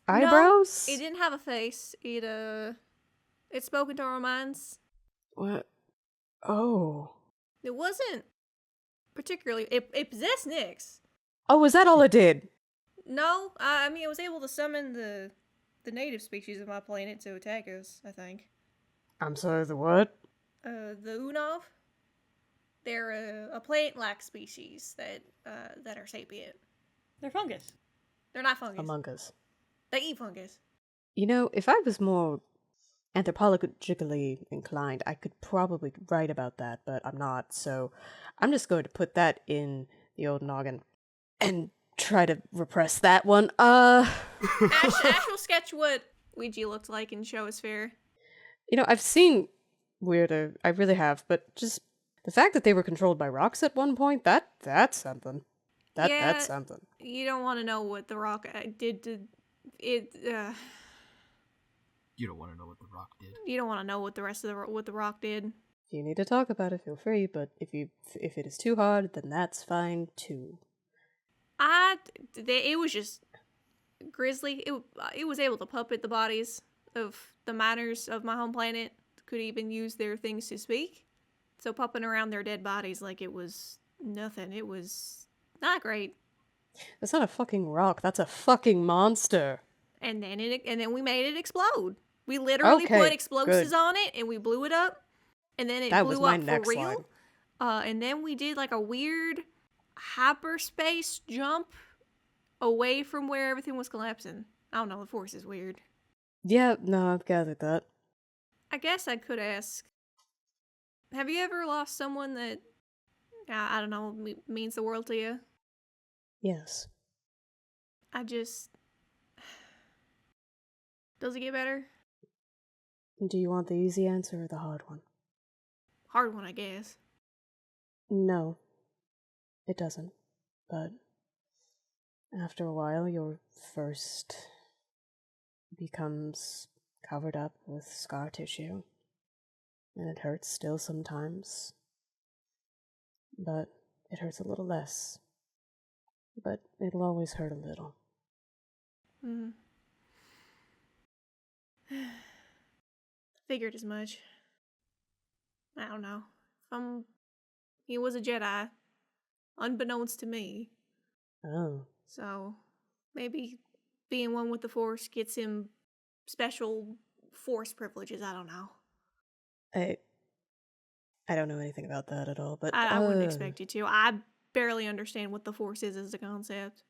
eyebrows? No, it didn't have a face. It spoke into our minds. What? Oh. It wasn't particularly. It possessed Nyx. Oh, was that all it did? No, I mean it was able to summon the native species of my planet to attack us. I think. I'm sorry, the what? The Unov. They're a plant-like species that are sapient. They're fungus. They're not fungus. Among Us. They eat fungus. You know, if I was more anthropologically inclined, I could probably write about that, but I'm not, so I'm just going to put that in the old noggin and try to repress that one. Ash will sketch what Ouija looked like in show Esphere. You know, I've seen weirder, I really have, but just the fact that they were controlled by rocks at one point, that's something. That's something. You don't want to know what the rock did to it. You don't want to know what the rock did. You don't want to know what the rest of what the rock did. If you need to talk about it, feel free, but if it is too hard, then that's fine too. It was just grisly. It was able to puppet the bodies of the miners of my home planet. Could even use their things to speak. So pupping around their dead bodies like it was nothing. It was not great. That's not a fucking rock. That's a fucking monster. And then we made it explode. We literally put explosives on it and we blew it up. And then it blew up for real. And then we did like a weird hyperspace jump away from where everything was collapsing. I don't know, the force is weird. Yeah, no, I've gathered that. I guess I could ask, have you ever lost someone that, I don't know, means the world to you? Yes. Does it get better? Do you want the easy answer or the hard one? Hard one, I guess. No, it doesn't. But after a while, your first becomes covered up with scar tissue. And it hurts still sometimes. But it hurts a little less. But it'll always hurt a little. Figured as much. I don't know. He was a Jedi, unbeknownst to me. Oh. So maybe being one with the Force gets him special Force privileges. I don't know. I don't know anything about that at all, but I wouldn't expect you to. I barely understand what the Force is as a concept.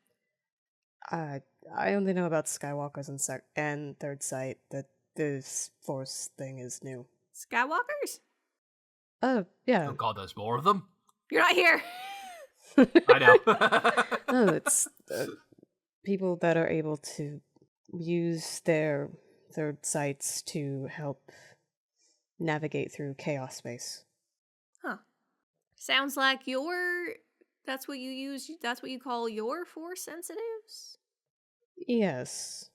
I only know about Skywalkers and Third Sight, that this Force thing is new. Skywalkers? Yeah. Oh god, there's more of them? You're not here! I know. No, it's people that are able to use their third sights to help navigate through chaos space. Huh. Sounds like that's what you call your Force sensitives? Yes.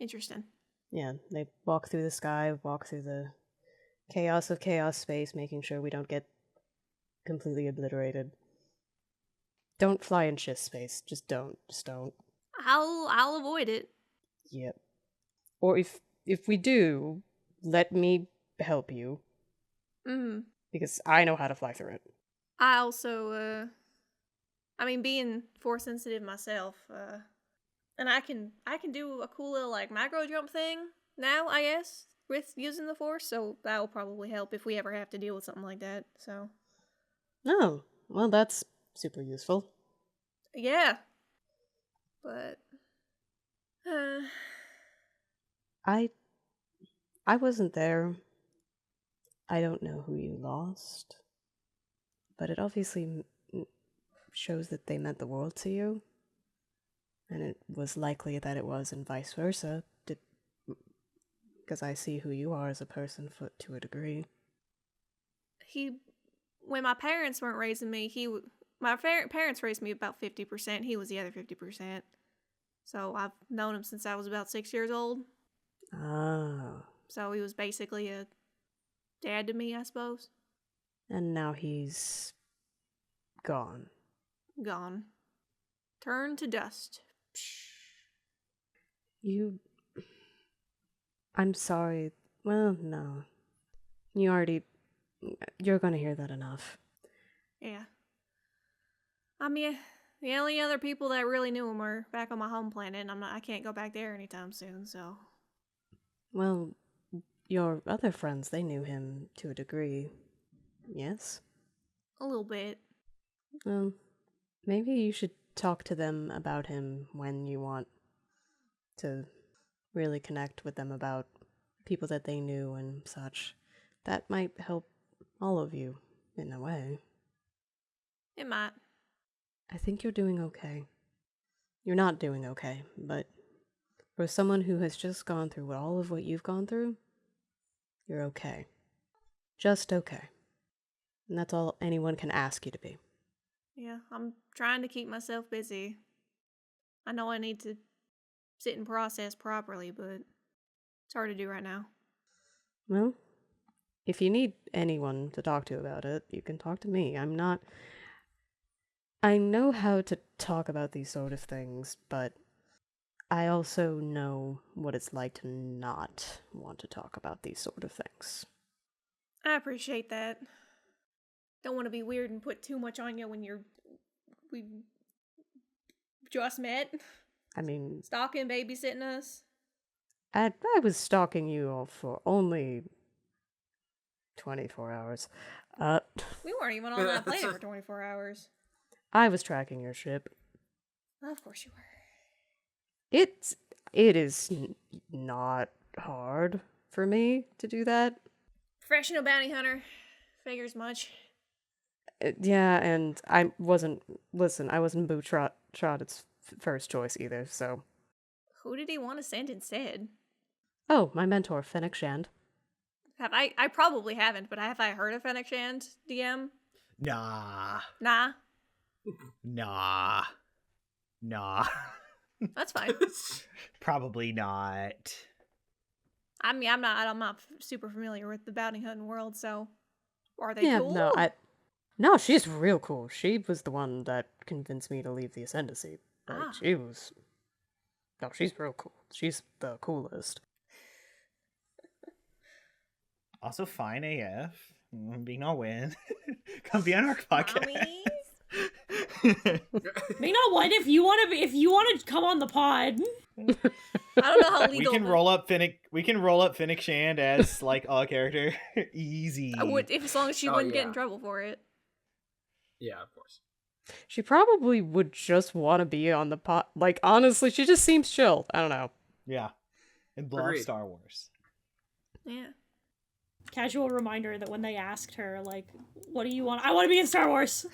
Interesting. Yeah, they walk through the sky, walk through the chaos of chaos space, making sure we don't get completely obliterated. Don't fly in shit space. Just don't. I'll avoid it. Yep. Or if we do, let me help you. Because I know how to fly through it. I also, being Force sensitive myself, and I can do a cool little like micro jump thing now, I guess, with using the Force, so that will probably help if we ever have to deal with something like that. So, Oh, well, that's super useful. yeah. But, I wasn't there. I don't know who you lost, but it obviously shows that they meant the world to you, and it was likely that it was, and vice versa, because I see who you are as a person to a degree. when my parents weren't raising me, my parents raised me about 50%. He was the other 50%. So I've known him since I was about 6 years old. Oh. So he was basically a dad to me, I suppose. And now he's gone. Gone. Turned to dust. I'm sorry. Well, no. You're gonna hear that enough. Yeah. I mean, the only other people that really knew him are back on my home planet, and I can't go back there anytime soon, so. Well, your other friends, they knew him to a degree. Yes? A little bit. Well, maybe you should talk to them about him when you want to really connect with them about people that they knew and such. That might help all of you, in a way. It might. I think you're doing okay. You're not doing okay, but for someone who has just gone through all of what you've gone through, you're okay. Just okay. And that's all anyone can ask you to be. Yeah, I'm trying to keep myself busy. I know I need to sit and process properly, but it's hard to do right now. Well, if you need anyone to talk to about it, you can talk to me. I know how to talk about these sort of things, but I also know what it's like to not want to talk about these sort of things. I appreciate that. Don't want to be weird and put too much on you when we just met. I mean, Stalking, babysitting us. I was stalking you all for only 24 hours. We weren't even on that planet for 24 hours. I was tracking your ship. Of course you were. It is not hard for me to do that. Professional bounty hunter. Figures much. Yeah, and I wasn't Boo Trott's first choice either, so. Who did he want to send instead? Oh, my mentor, Fennec Shand. I probably haven't, but have I heard of Fennec Shand, DM? Nah. Nah. Nah. That's fine. Probably not. I mean, I'm not super familiar with the bounty hunting world, so are they Yeah, cool? No, she's real cool. She was the one that convinced me to leave the Ascendancy. Ah. She's real cool. She's the coolest. Also fine AF. Being all win. Come be on our podcast. You know what? If you want to come on the pod, I don't know how legal. We can roll up Fennec Shand as like a character. Easy. I would, as long as she wouldn't get in trouble for it. Yeah, of course. She probably would just want to be on the pod. Like, honestly, she just seems chill. I don't know. Yeah. And love Agreed. Star Wars. Yeah. casual reminder that when they asked her, like, what do you want? I want to be in Star Wars.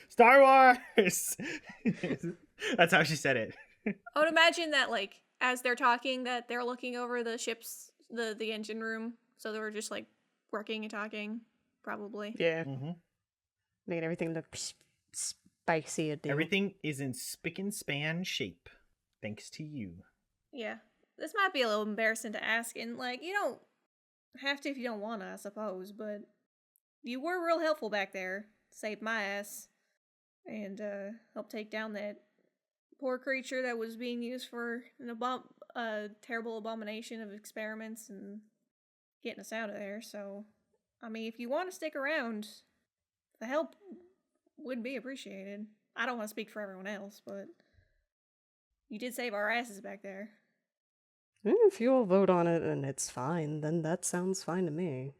Star Wars! That's how she said it. I would imagine that, like, as they're talking, that they're looking over the ship's, the engine room. So they were just, like, working and talking, probably. Yeah. Mm-hmm. Making everything look spicy and Everything is in spick and span shape, thanks to you. Yeah. This might be a little embarrassing to ask, and, like, you don't have to if you don't want to, I suppose, but you were real helpful back there. Saved my ass. And, helped take down that poor creature that was being used for a terrible abomination of experiments and getting us out of there, so, I mean, if you want to stick around, the help would be appreciated. I don't want to speak for everyone else, but you did save our asses back there. If you all vote on it and it's fine, then that sounds fine to me.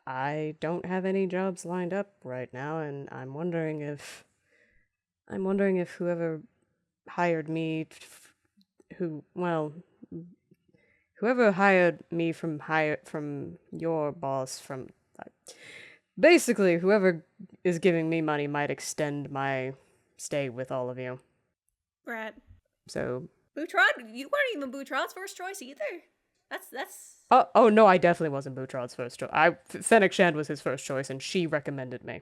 I don't have any jobs lined up right now, and I'm wondering if whoever hired me, whoever hired me from your boss, basically whoever is giving me money might extend my stay with all of you. Right. So. Boutrod, you weren't even Boutrod's first choice either. That's. Oh no, I definitely wasn't Boutrod's first choice. Fennec Shand was his first choice, and she recommended me.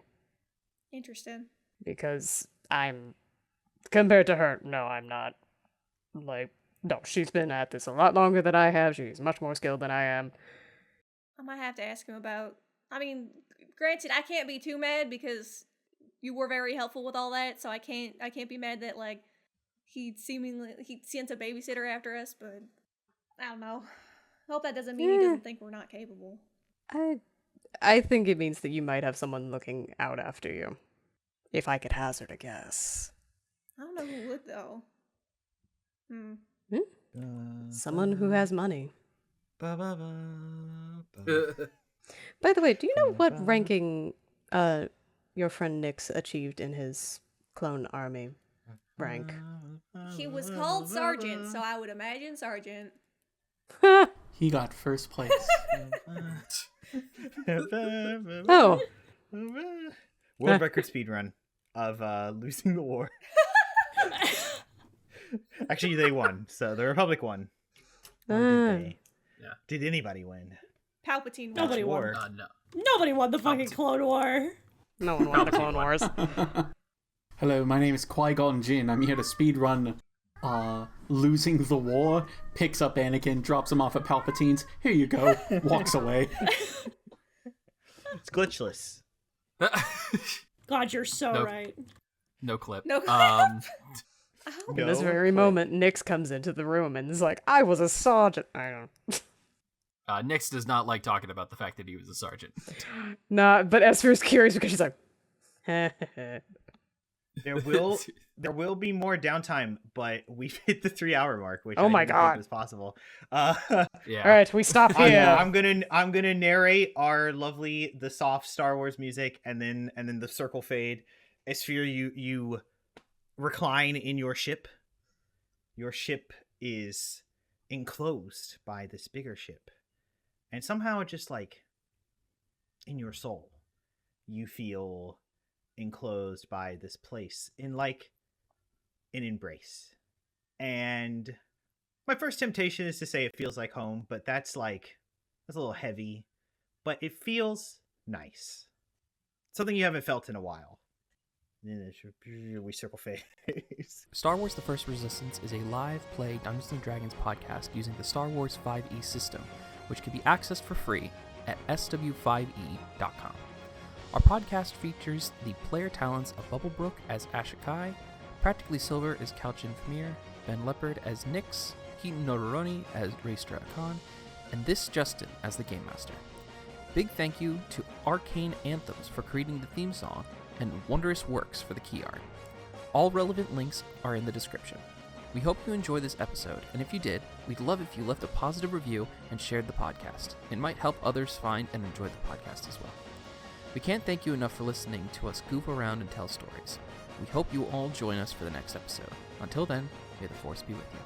Interesting. Because I'm, compared to her, no, I'm not. Like, no, she's been at this a lot longer than I have. She's much more skilled than I am. I might have to ask him about. I mean, granted, I can't be too mad because you were very helpful with all that, so I can't be mad that like he sent a babysitter after us, but I don't know. I hope that doesn't mean he doesn't think we're not capable. I think it means that you might have someone looking out after you. If I could hazard a guess. I don't know who would though. Someone who has money. By the way, do you know what ranking your friend Nyx achieved in his clone army rank? He was called Sergeant, so I would imagine Sergeant. He got first place. Oh. World record speedrun of losing the war. Actually, they won. So the Republic won. Or did they? Yeah. Did anybody win? Palpatine won. Nobody won. War. No. Nobody won the fucking Clone War. No one won the Clone Wars. Hello, my name is Qui-Gon Jinn. I'm here to speedrun losing the war. Picks up Anakin, drops him off at Palpatine's. Here you go. Walks away. It's glitchless. God, you're so Nope. right. No clip. No clip. In this very moment, Nyx comes into the room and is like, I was a sergeant. I don't know. Nyx does not like talking about the fact that he was a sergeant. Nah, but Esphere's curious because she's like, There will be more downtime, but we've hit the 3-hour mark, which Oh my I didn't God. think was possible. Yeah. all right, we stop here. I'm gonna narrate our lovely the soft Star Wars music, and then the circle fade. Esphere, you recline in your ship. Your ship is enclosed by this bigger ship, and somehow just like in your soul, you feel enclosed by this place in like an embrace. And my first temptation is to say it feels like home, but that's a little heavy, but it feels nice. Something you haven't felt in a while. We circle face. Star Wars The First Resistance is a live play Dungeons & Dragons podcast using the Star Wars 5e system, which can be accessed for free at sw5e.com. Our podcast features the player talents of BubblingBrooke as Ashaa-kai, Practically Silver as Calchin Phimiir, Ben Lepard as Nyx, HitenNoRuroni as Raestra Akkan, and this Justin as the Game Master. Big thank you to Arcane Anthems for creating the theme song, and Wondrous Works for the key art. All relevant links are in the description. We hope you enjoy this episode, and if you did, we'd love if you left a positive review and shared the podcast. It might help others find and enjoy the podcast as well. We can't thank you enough for listening to us goof around and tell stories. We hope you all join us for the next episode. Until then, may the Force be with you.